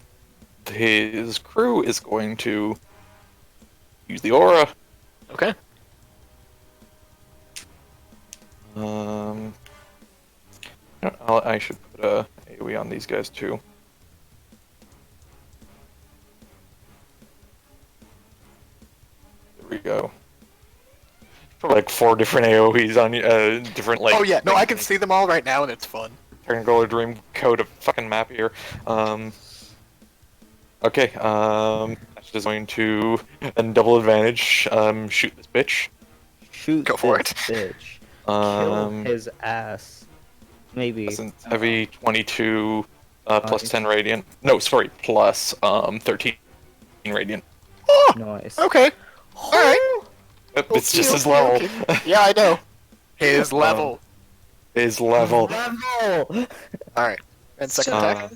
his crew is going to use the aura. Okay. I should put a AoE on these guys too. There we go. Like 4 different AoEs on different like. Oh yeah, no, I can see them all right now, and it's fun. Technicolor Dream code of fucking map here. Okay. That's just going to then double advantage. Shoot this bitch. Shoot Go for this it. bitch. Kill Um, his ass. Maybe. Essence heavy 22 plus Nice. 10 radiant. No, sorry, plus 13 radiant. Oh, Nice. okay. All right. Yep, it's just Okay, his level. okay. Yeah, I know. His level. His level. Level! All right. And second Shut attack. up.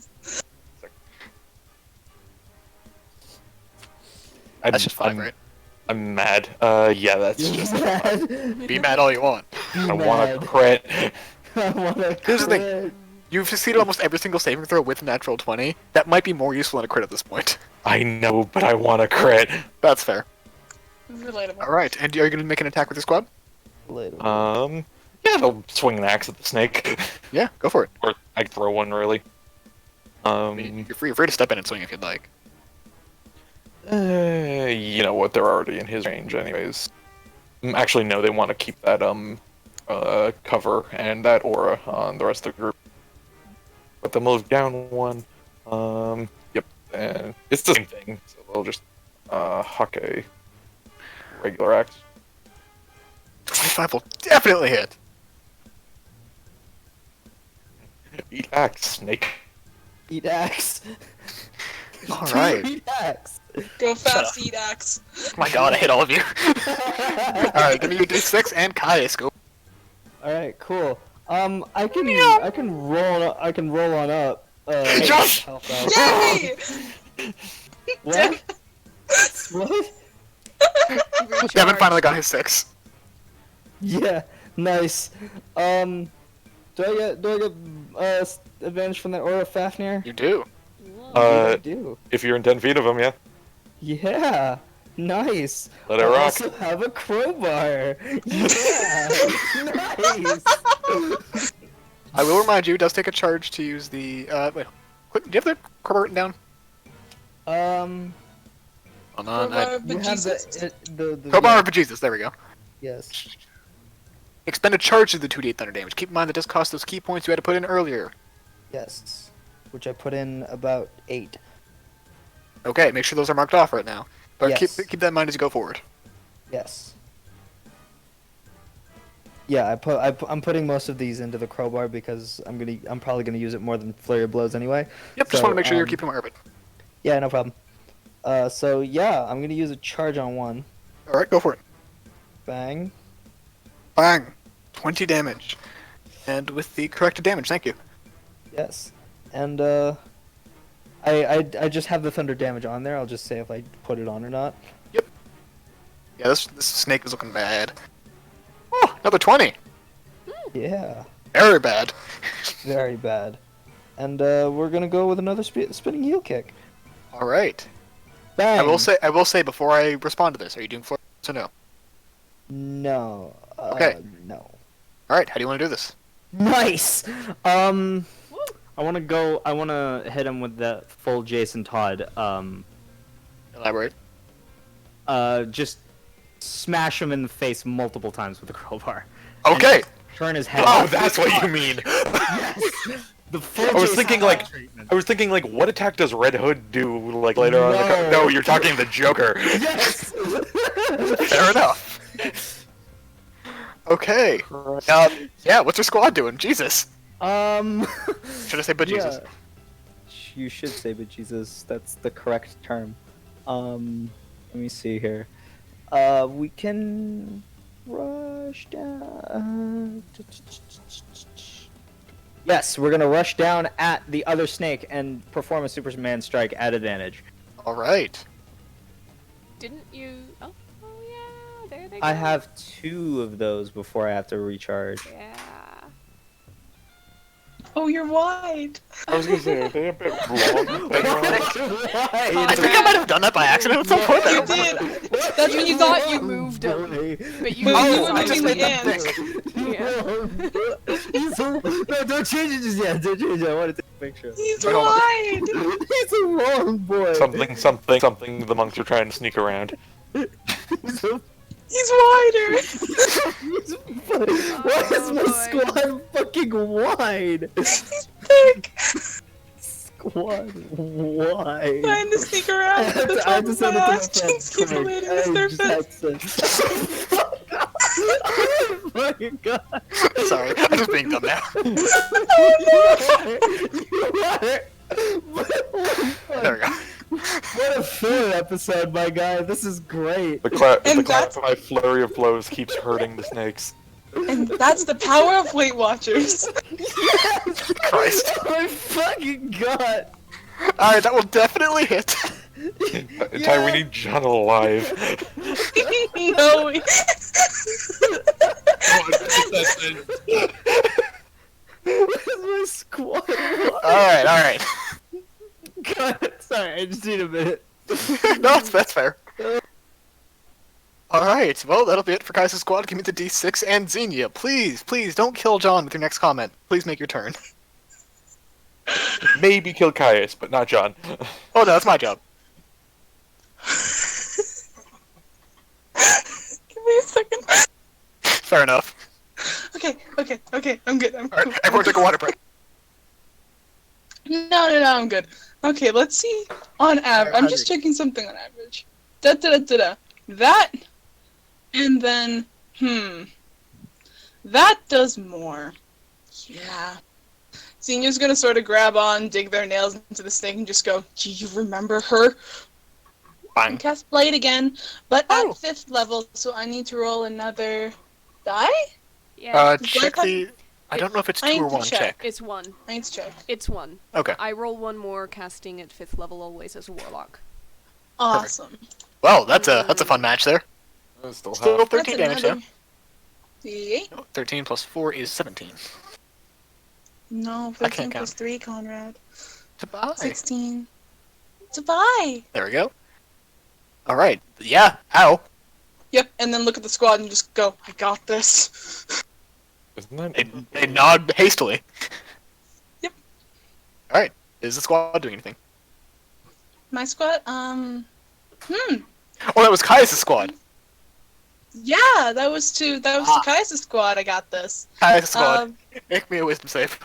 That's just 5, right? I'm mad. Yeah, that's just. mad. Be mad all you want. I want to crit. I wanna Here's the thing. quit. You've succeeded almost every single saving throw with a natural 20. That might be more useful than a crit at this point. I know, but I want to crit. That's fair. Relatable. All right. And are you going to make an attack with your squad? Later. Yeah, they'll swing an axe at the snake. Yeah, go for it. Or I can throw one, really. I mean, you're free to step in and swing if you'd like. You know what? They're already in his range, anyways. Actually, no. They want to keep that cover and that aura on the rest of the group. But they'll move down 1. Yep. And it's the same thing. So they'll just huck a regular axe. 25 will definitely hit. Eat axe, snake. Eat axe. All right. Eat axe. Go up. fast, eat axe. My god, I hit all of you. Alright, give me your d6 and Caius, go. Alright, cool. I can roll on up. Josh! Help out. Yay! What? What? Devin finally got his 6. Yeah, nice. Do I get advantage from that aura of Fafnir? You do. I do. If you're in 10 feet of him, yeah. Yeah, nice. Let it I rock. also have a crowbar. Yeah, nice. I will remind you, it does take a charge to use the, wait, quick, do you have the crowbar written down? Hold on, Crowbar You have bejesus. the Crowbar of Jesus, there we go. Yes. Expend a charge to the 2d8 thunder damage. Keep in mind that does cost those key points you had to put in earlier. Yes. Which I put in about 8. Okay, make sure those are marked off right now. But Yes. keep that in mind as you go forward. Yes. Yeah, I'm putting most of these into the crowbar because I'm probably gonna use it more than flurry of blows anyway. Yep, just So, want to make sure you're keeping aware of it. Yeah, no problem. So yeah, I'm gonna use a charge on 1. Alright, go for it. Bang. Bang! 20 damage. And with the corrected damage, thank you. Yes. And I just have the thunder damage on there. I'll just say if I put it on or not. Yeah, this snake is looking bad. Oh, another 20! Yeah. Very bad. Very bad. And we're gonna go with another spinning heel kick. Alright. Bang. I will say before I respond to this, are you doing 4 or no? No. Okay. No. Alright, how do you want to do this? Nice. I want to hit him with the full Jason Todd. Elaborate. Just smash him in the face multiple times with the crowbar. Okay! Turn his head. Oh, that's what you mean. Yes. The full I was Jason thinking Todd like, treatment. I was thinking like, what attack does Red Hood do like later on? No. No, you're talking the Joker. Yes. Fair enough. Okay. Yeah, what's your squad doing? Jesus. Should I say but Jesus? Yeah. You should say but Jesus. That's the correct term. Let me see here. We can rush down. Yes, we're gonna rush down at the other snake and perform a Superman strike at advantage. Alright. Didn't you? Oh, yeah. There they go. I have 2 of those before I have to recharge. Yeah. Oh, you're wide. I was gonna say, are they a bit long? I think I might have done that by accident at some point. I You don't remember. did. That's when You you thought you moved him, but you But you Oh, were I just moving made the them ants. big. No, don't change it just yet. Don't change it. I want to take a picture. He's Wait, hold on. wide. He's a long boy. Something the monks are trying to sneak around. He's a He's wider. Why is my boy. squad fucking wide? He's big. Squad wide. Trying to sneak around I to the had top to of send my it to my ass friend cheeks. Keep Craig. waiting I to their just had face. to Oh my god. Sorry, I'm just being dumb now. There we go. What a filler episode, my guy. This is great. The And that's- classified flurry of blows keeps hurting the snakes. And that's the power of Weight Watchers. Christ. Oh my fucking god. Alright, that will definitely hit. Ty, we need John alive. No. What is my squad? Alright. God, sorry, I just need a minute. No, that's fair. Alright, well, that'll be it for Kai's squad. Give me the D6 and Xenia. Please, please, don't kill John with your next comment. Please make your turn. Maybe kill Caius, but not John. Oh no, that's my job. Give me a second. Fair enough. Okay. I'm good. Alright, everyone take a water break. No, I'm good. Okay, let's see. On average, I'm just checking something on average. That, and then, that does more. Yeah. Senior's gonna sort of grab on, dig their nails into the snake, and just go, "Do you remember her?" Fine. And cast Blade again, but Oh. at 5th level, so I need to roll another die? Yeah, Check the... I don't know if it's I 2 need or to 1, check. check. it's one. I need to check. It's one. Okay. I roll one more casting at 5th level always as a warlock. Awesome. Well, that's a fun match there. Still Still have 13 damage though. Yeah. 13 plus 4 is 17. No, I can't 13 plus count. 3, Conrad. To buy. 16. To buy! There we go. Alright. Yeah, ow. Yep, and then look at the squad and just go, "I got this." Isn't that? They nod hastily. Yep. Alright. Is the squad doing anything? My squad, Oh, that was Kai's squad. yeah, that was to Kai's squad, I got this. Kai's squad. Um, Make me a wisdom save.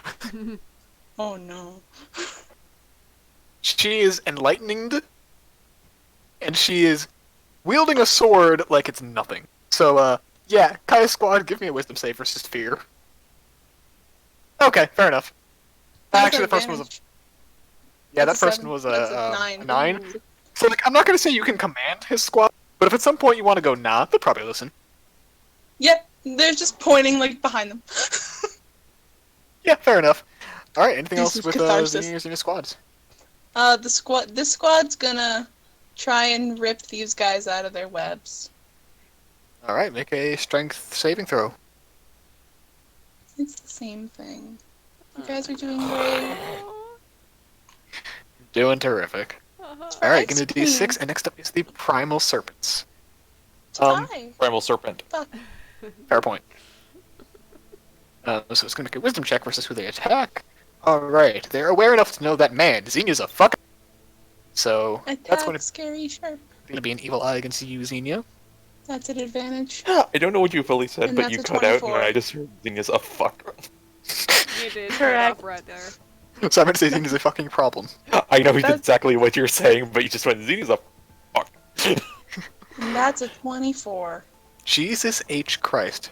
oh no. She is enlightened, and she is wielding a sword like it's nothing. So, yeah, Kai's squad, give me a wisdom save versus fear. Okay, fair enough. Actually, the first one was a... Yeah, That's that a person 7. was That's a a 9. 9. So, like, I'm not gonna say you can command his squad, but if at some point you want to go nah, they'll probably listen. Yep, they're just pointing, like, behind them. Yeah, fair enough. Alright, anything This else is with catharsis. Xenia's squads? This squad's gonna try and rip these guys out of their webs. Alright, make a strength saving throw. It's the same thing. You guys are doing great. Doing terrific. Alright, give me a d6, and next up is the Primal Serpents. Hi. Primal Serpent. Fuck. Fair point. So it's gonna make a wisdom check versus who they attack. Alright, they're aware enough to know that man, Xenia's a fuck. So, that's Attack, going to scary, sharp. be an evil eye against you, Xenia. That's an advantage. I don't know what you fully said, And but that's you a cut out, and 24. I just heard Xenia's a fuck. You did. Correct. Right there. So I'm gonna say Xenia's a fucking problem. I know That's- exactly what you're saying, but you just went, Xenia's a fuck. And that's a 24. Jesus H. Christ.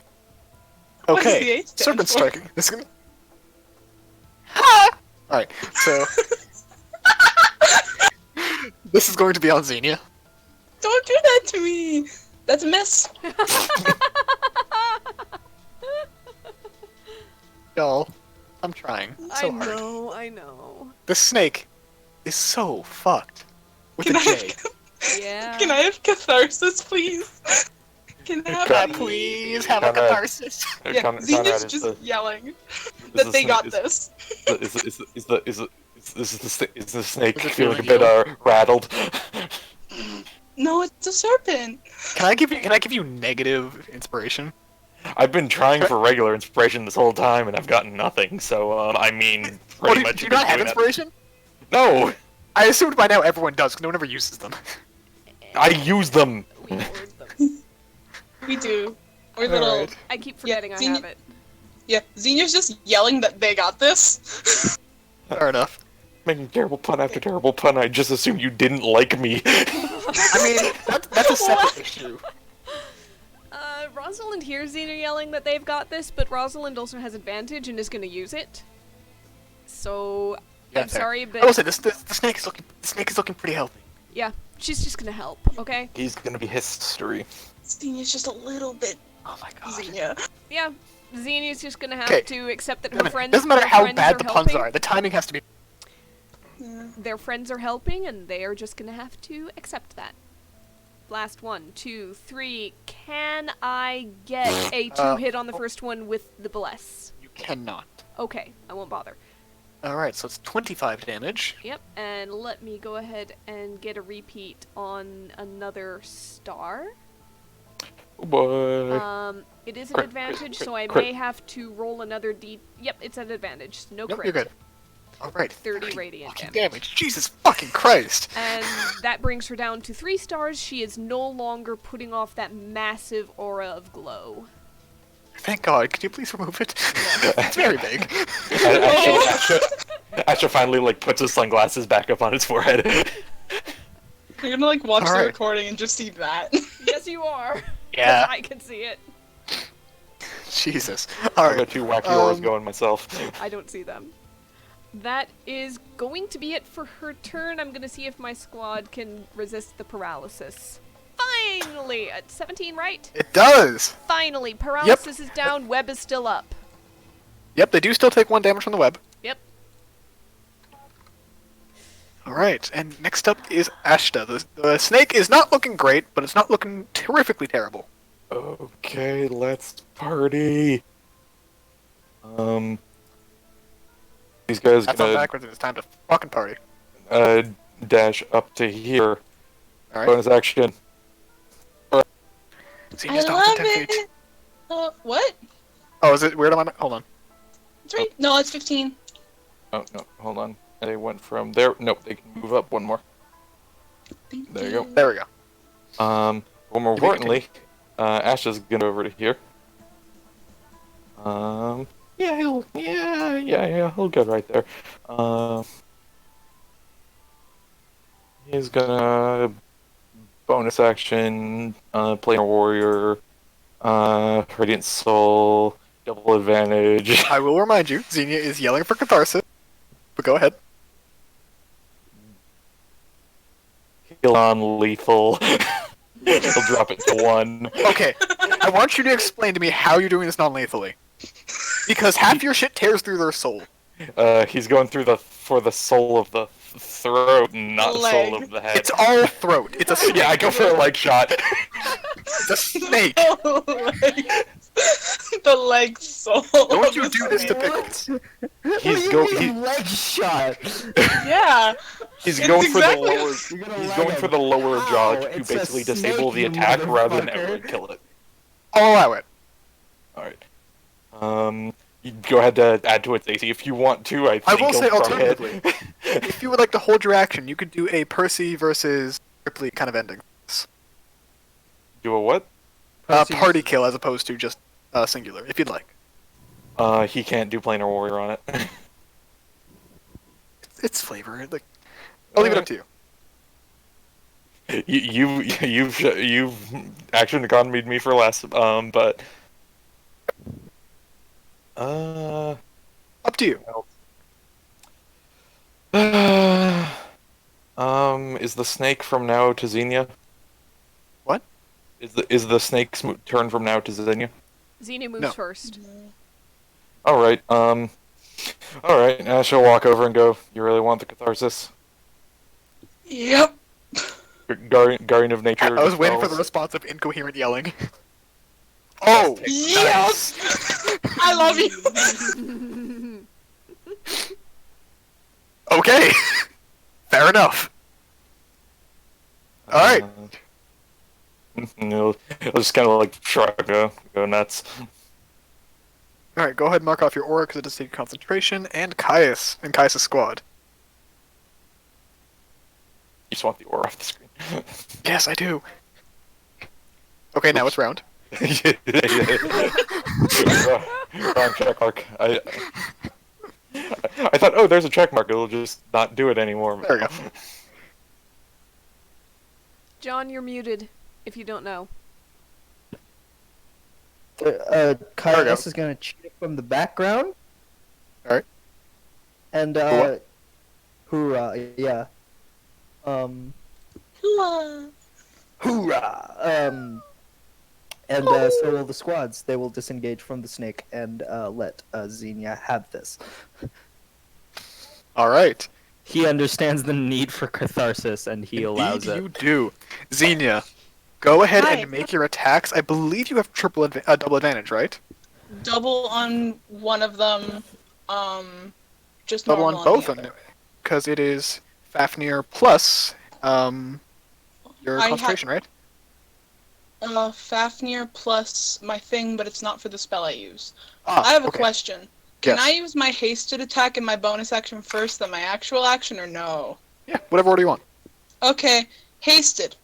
What does the Okay, H stand Serpent for? Striking. This is gonna... Alright, so... this is going to be on Xenia. Don't do that to me! That's a miss. Y'all, I'm trying so hard. I know. The snake is so fucked. With Can a I J. have, Yeah. can I have catharsis, please? Can Con- Can I have please have a Conrad. catharsis? Yeah, Conrad Xenia's is just the yelling is that the they sna- got is, this. is the snake Is it feeling a feeling bit rattled? No, it's a serpent. Can I give you negative inspiration? I've been trying Can I- for regular inspiration this whole time and I've gotten nothing. So I mean, What, pretty much. do you been not have doing that- inspiration? No, I assumed by now everyone does, because no one ever uses them. I use them. We hoard them. We do. We're little. Alright. I keep forgetting I have it. Yeah, Xenia's just yelling that they got this. Fair enough. Making terrible pun after terrible pun. I just assumed you didn't like me. I mean, that's a separate issue. Rosalind hears Xena yelling that they've got this, but Rosalind also has advantage and is gonna use it. So, Yeah, I'm fair. sorry, I but will say the snake is looking pretty healthy. yeah, she's just gonna help, okay? He's gonna be history. Xenia's just a little bit Oh my god. Xenia. Yeah, Xenia's just gonna have Okay. to accept that her Doesn't, friends. doesn't matter their how friends bad are the puns helping. are. The timing has to be. Yeah. Their friends are helping, and they are just gonna have to accept that. Last 1, 2, 3. Can I get a 2 hit on the first one with the bless? You cannot. Okay, I won't bother. Alright, so it's 25 damage. Yep, and let me go ahead and get a repeat on another star. Oh boy. It is an Crit, advantage, crit, so I crit. may have to roll another D. Yep, it's an advantage. No Nope, crit. you're good. Alright. 30 radiant fucking damage. damage. Jesus fucking Christ. And that brings her down to 3 stars. She is no longer putting off that massive aura of glow. Thank God. Can you please remove it? It's very big. Asha finally like puts his sunglasses back up on his forehead. You're gonna like watch the Alright. recording and just see that. Yes, you are. 'Cause Yeah. I can see it. Jesus. I've Alright. got 2 wacky auras Um, going myself. I don't see them. That is going to be it for her turn. I'm gonna see if my squad can resist the paralysis. Finally! At 17, right? It does. Finally! Paralysis is down, web is still up. Yep, they do still take 1 damage from the web. Yep. Alright, and next up is Ashta. The snake is not looking great, but it's not looking terrifically terrible. Okay, let's party. These guys That's not gonna backwards, it's time to fucking party. dash up to here. Alright. Bonus action. So you I just don't love have 10 feet. it. What? Oh, is it weird on my hold on. It's right. No, it's 15. Oh no, hold on. They went from there. Nope, they can move up 1 more. Thank There you go. There we go. Well, more You may importantly, Asha's gonna go over to here. Yeah, he'll go right there. He's gonna bonus action, Planar Warrior, Radiant Soul, double advantage. I will remind you, Xenia is yelling for catharsis. But go ahead. Heal on lethal. He'll drop it to 1. Okay, I want you to explain to me how you're doing this non-lethally. Because half your shit tears through their soul. He's going through for the soul of the throat, not the soul Leg. of the head. It's all throat. It's a snake. Yeah, I go for a leg shot. It's a snake. The leg soul. Don't you do this to pickles. He's go. leg shot. Yeah. He's It's going for exactly- the lower. You're gonna He's leg going him. for the lower jaw Ow, to it's a basically disable snake, the you attack rather than motherfucker. outright kill it. I'll allow it. All right. You go ahead to add to its AC if you want to. I think will he'll say probably hit. alternatively. If you would like to hold your action, you could do a Percy versus Ripley kind of ending. Do a what? Party kill as opposed to just singular, if you'd like. He can't do planar warrior on it. It's flavor. Like, I'll leave it up to you. You've action economied me for less. But Up to you. Is the snake from now to Xenia? What? Is the snake's turn from now to Xenia? Xenia moves No. first. All right. All right. She'll walk over and go. You really want the catharsis? Yep. Guardian of Nature. I was waiting for the dispels. response of incoherent yelling. Oh, Yes! I love you! okay. Fair enough. All right. He'll just kind of like shrug, go nuts. All right, go ahead and mark off your aura because it does take concentration, and Caius and Caius' squad. You just want the aura off the screen. Yes, I do. Okay, now it's round. Wrong check mark. I thought, oh, there's a check mark. It'll just not do it anymore. There we go. John, you're muted. If you don't know. Caius is gonna cheat from the background. Alright. And Hoorah. hoorah, yeah. Hoorah. Hoorah! And so will the squads. They will disengage from the snake and let Xenia have this. All right. He understands the need for catharsis, and he allows Indeed it. you do. Xenia, go ahead Hi. and make your attacks. I believe you have double advantage, right? Double on one of them, just Double normal on both the of them, other. because it is Fafnir plus your I concentration, right? Fafnir plus my thing, but it's not for the spell I use. Ah, I have a okay. question. Can Yes. I use my hasted attack in my bonus action first, then my actual action, or no? Yeah, whatever order you want. Okay, hasted.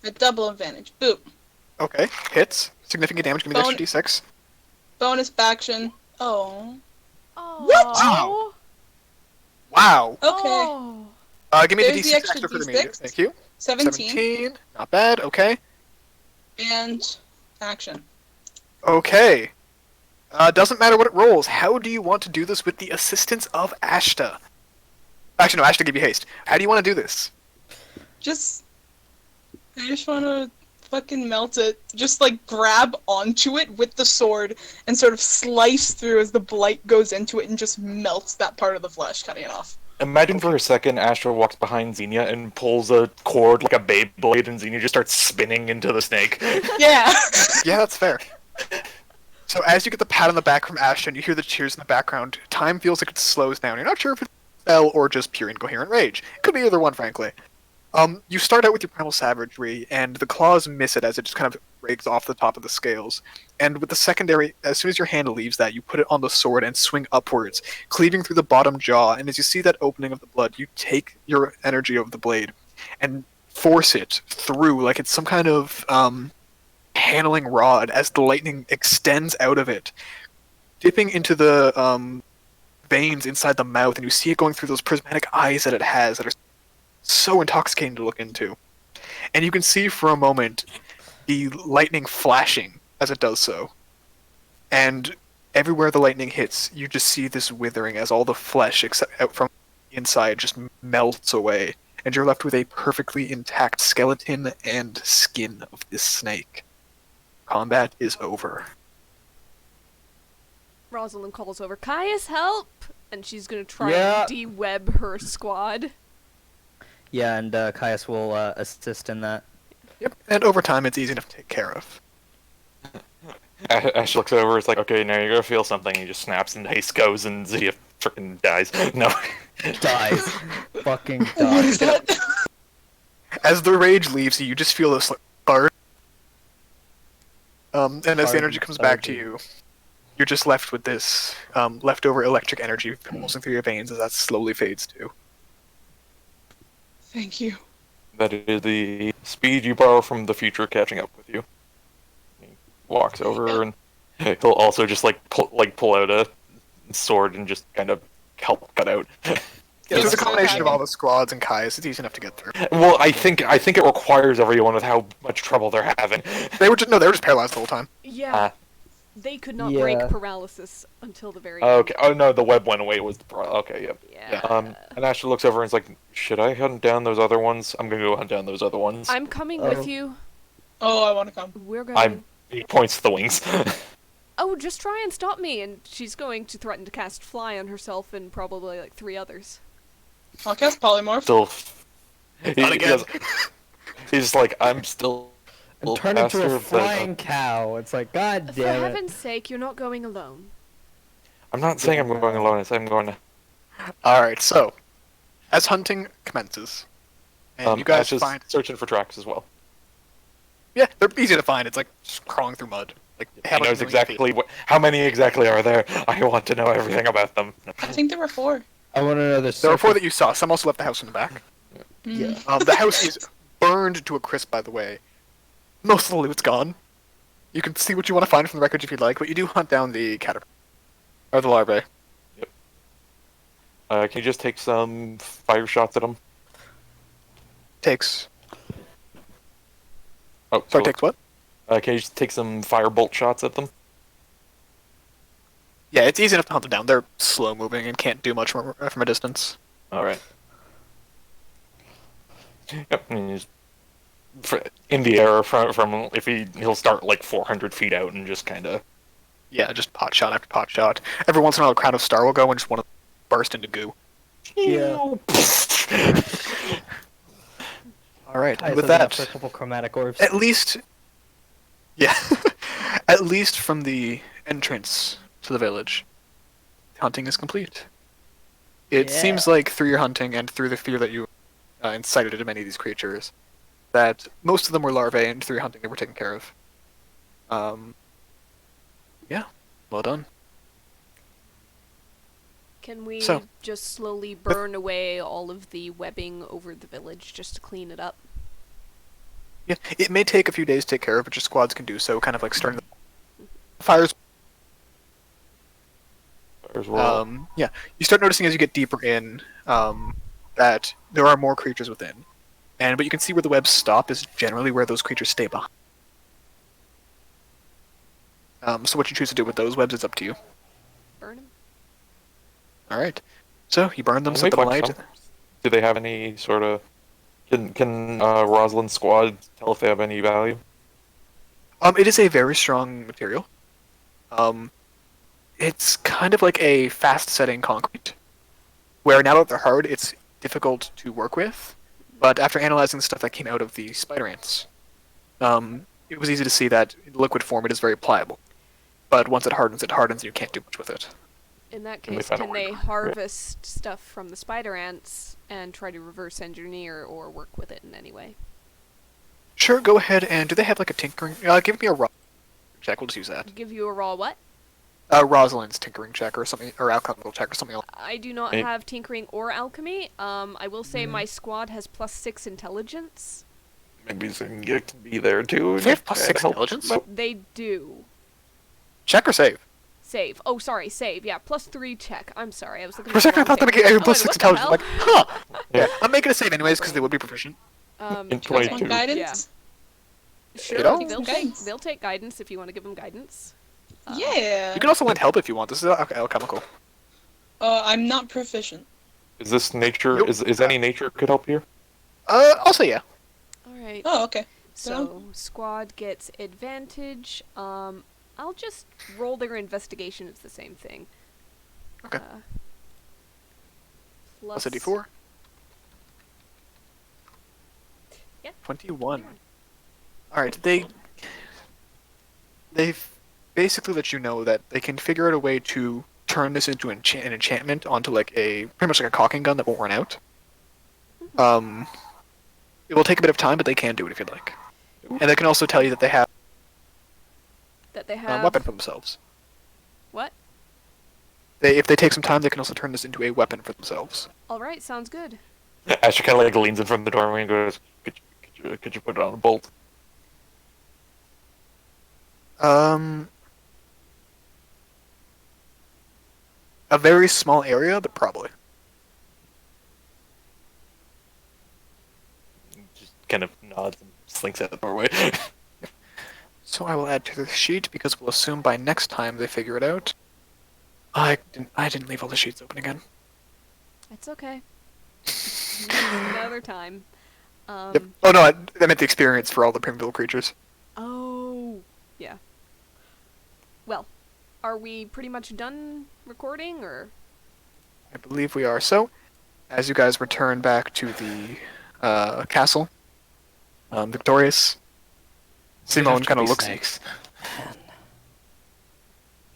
At double advantage. Boop. Okay, hits. Significant damage. Give me the Bone- extra d6. Bonus action. Oh. Oh. Wow. Okay. Give me the There's d6 the extra extra for the d6. meter. Thank you. 17. Not bad. Okay. And action. Okay. Doesn't matter what it rolls. How do you want to do this with the assistance of Ashta? Actually, no, Ashta gave you haste. How do you want to do this? I just wanna fucking melt it. Just like grab onto it with the sword and sort of slice through as the blight goes into it and just melts that part of the flesh, cutting it off. Imagine for a second Astra walks behind Xenia and pulls a cord like a Beyblade, and Xenia just starts spinning into the snake. Yeah. Yeah, that's fair. So as you get the pat on the back from Ashton, you hear the cheers in the background. Time feels like it slows down. You're not sure if it's a spell or just pure incoherent rage. It could be either one, frankly. You start out with your primal savagery, and the claws miss it as it just kind of breaks off the top of the scales. And with the secondary, as soon as your hand leaves that, you put it on the sword and swing upwards, cleaving through the bottom jaw. And as you see that opening of the blood, you take your energy of the blade and force it through like it's some kind of handling rod as the lightning extends out of it, dipping into the veins inside the mouth, and you see it going through those prismatic eyes that it has that are so intoxicating to look into. And you can see for a moment the lightning flashing as it does so. And everywhere the lightning hits, you just see this withering as all the flesh except out from the inside just melts away. And you're left with a perfectly intact skeleton and skin of this snake. Combat is over. Rosalind calls over, Caius, help! And she's gonna try Yeah. and de-web her squad. Yeah, and Caius will assist in that. Yep. And over time, it's easy enough to take care of. Ash looks over, it's like, okay, now you're gonna feel something. He just snaps and haste goes, and Xenia freaking dies. No. Dies. Fucking What dies. is that? As the rage leaves you, you just feel this like, burn. And as the Pardon, energy comes back to pardon. you, you're just left with this leftover electric energy pulsing through your veins as that slowly fades too. Thank you. That is the speed you borrow from the future catching up with you. He walks over, and he'll also just pull out a sword and just kind of help cut out. Yeah, there's a so combination of happy. all the squads and Caius. It's easy enough to get through. Well, I think it requires everyone with how much trouble they're having. They were just paralyzed the whole time. Yeah. They could not Yeah. break paralysis until the very end. Okay. Oh no, the web went away. Was the okay? Yep. Yeah. And Ashley looks over and is like, "Should I hunt down those other ones? I'm gonna go hunt down those other ones." I'm coming Oh. with you. Oh, I want to come. We're going. He points to the wings. Oh, just try and stop me. And she's going to threaten to cast Fly on herself and probably like 3 others. I'll cast polymorph. Still, Not again. he's just like, I'm still and turn into a faster, but flying cow. It's like, God For damn it. heaven's sake, you're not going alone. I'm not saying Yeah, I'm going no. alone. I say I'm going to. Alright, so, as hunting commences, and you guys Ash is find... searching for tracks as well. Yeah, they're easy to find. It's like just crawling through mud. Like, He how much knows a million feet. exactly how many exactly are there. I want to know everything about them. I think there were 4. I want to know the There are 4 surface. that you saw. Some also left the house in the back. Yeah. The house is burned to a crisp, by the way. Most of the loot's gone. You can see what you want to find from the wreckage if you'd like, but you do hunt down the caterpillar. Or the larvae. Can you just take some fire shots at them? Takes... Oh, Sorry, takes what? Can you just take some firebolt shots at them? Yeah, it's easy enough to hunt them down. They're slow moving and can't do much from a distance. All right. Yep. I mean, in the air from if he'll start like 400 feet out and just kind of. Yeah, just pot shot after pot shot. Every once in a while, a crowd of star will go and just want to burst into goo. Yeah. Alright, and I with said that, for a couple chromatic orbs. at least... Yeah. At least from the entrance to the village, hunting is complete. It Yeah. seems like through your hunting and through the fear that you incited to many of these creatures, that most of them were larvae, and through your hunting they were taken care of. Yeah, well done. Can we So- just slowly burn away all of the webbing over the village just to clean it up? Yeah, it may take a few days to take care of, but your squads can do so, kind of like starting the fires. As well. Yeah, you start noticing as you get deeper in that there are more creatures within, but you can see where the webs stop is generally where those creatures stay behind. So what you choose to do with those webs is up to you. Burn them? All right, so you burn them, Can set we them find alight. some? Do they have any sort of? Can Rosalind's squad tell if they have any value? It is a very strong material. It's kind of like a fast-setting concrete, where now that they're hard, it's difficult to work with. But after analyzing the stuff that came out of the spider ants, it was easy to see that in liquid form it is very pliable. But once it hardens, and you can't do much with it. In that Can we case, find a can way they to- harvest stuff from the spider ants and try to reverse engineer or work with it in any way? Sure, go ahead and do they have like a tinkering? Give me a raw check. We'll just use that. Give you a raw what? Rosalind's tinkering check or something, or alchemical check or something else. I do not Hey. have tinkering or alchemy. I will say my squad has +6 intelligence. Maybe Zinga can be there too. They have and +6 help intelligence? them out. They do. Check or save? Save. Oh, sorry, save. Yeah, +3 check. I'm sorry, I was looking For a at the second, I wrong thought they would thing. get I plus went, 6 what the intelligence. I'm hell? like, huh. Yeah, I'm making a save anyways because they would be proficient. In Do you guys 22. want guidance? Sure, You know? they'll Guidance. take, they'll take guidance if you want to give them guidance. Yeah. You can also lend help if you want. This is alchemical. I'm not proficient. Is this nature? Nope. Is any nature could help here? Also, yeah. Alright, Oh, okay. so squad gets advantage. I'll just roll their investigation, it's the same thing. Okay. Plus Plus a d4. Yep. 21. Alright, they basically let you know that they can figure out a way to turn this into an enchantment onto like pretty much like a caulking gun that won't run out. It will take a bit of time, but they can do it if you'd like. And they can also tell you that they have that they a have. weapon for themselves. What? If they take some time, they can also turn this into a weapon for themselves. Alright, sounds good. Asher kind of like leans in from the doorway and goes, "Could you put it on a bolt?" A very small area, but probably. Just kind of nods and slinks out the doorway. So I will add to the sheet because we'll assume by next time they figure it out. I didn't leave all the sheets open again. It's okay. Another time. Yep. Oh no, I meant the experience for all the Primville creatures. Oh, yeah. Well, are we pretty much done recording, or? I believe we are. So, as you guys return back to the castle, victorious, They have Simone to kind of be looks at you. snakes.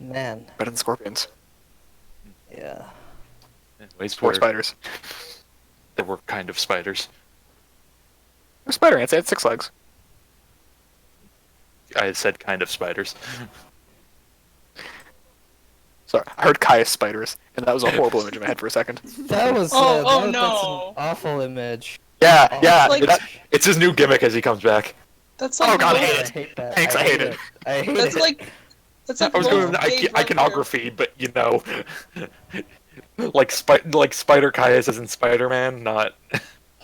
Man. Better than scorpions. Yeah. Anyways, Or spiders. there were kind of spiders. They're spider ants. They had 6 legs. I had said kind of spiders. Sorry, I heard Caius spiders, and that was a horrible image in my head for a second. That was. Oh, That's no. an awful image. Yeah, yeah. like- It's his new gimmick as he comes back. That's like Oh, God, I low- hate I it. hate that. Thanks, I hate it. I hate That's it. like that's like I was low going grade iconography, but you know, like Spider Caius as in Spider-Man, not.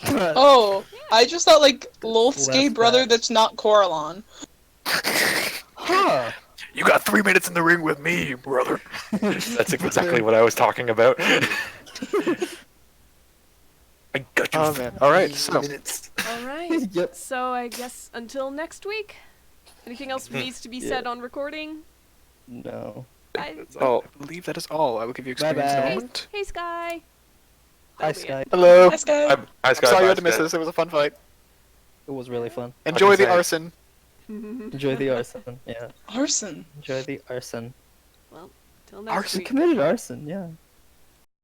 Oh, I just thought like Lolth's gay Left brother back. that's not Coralon. Huh. You got 3 minutes in the ring with me, brother. That's exactly what I was talking about. I got you. Oh, man. All right, so minutes. All right. Yep. So I guess until next week. Anything else needs to be said on recording? No. Bye. I believe that is all. I will give you experience in a Bye-bye. moment. Hey, Sky. Hi, That'll be Sky. it. Hello. Hi, Sky. Hi, Scott. Sorry you Bye, had to miss Scott. this. It was a fun fight. It was really fun. Enjoy the say- arson. Enjoy the arson. Yeah. Arson. Enjoy the arson. Till next Arson. We week. committed arson. Yeah.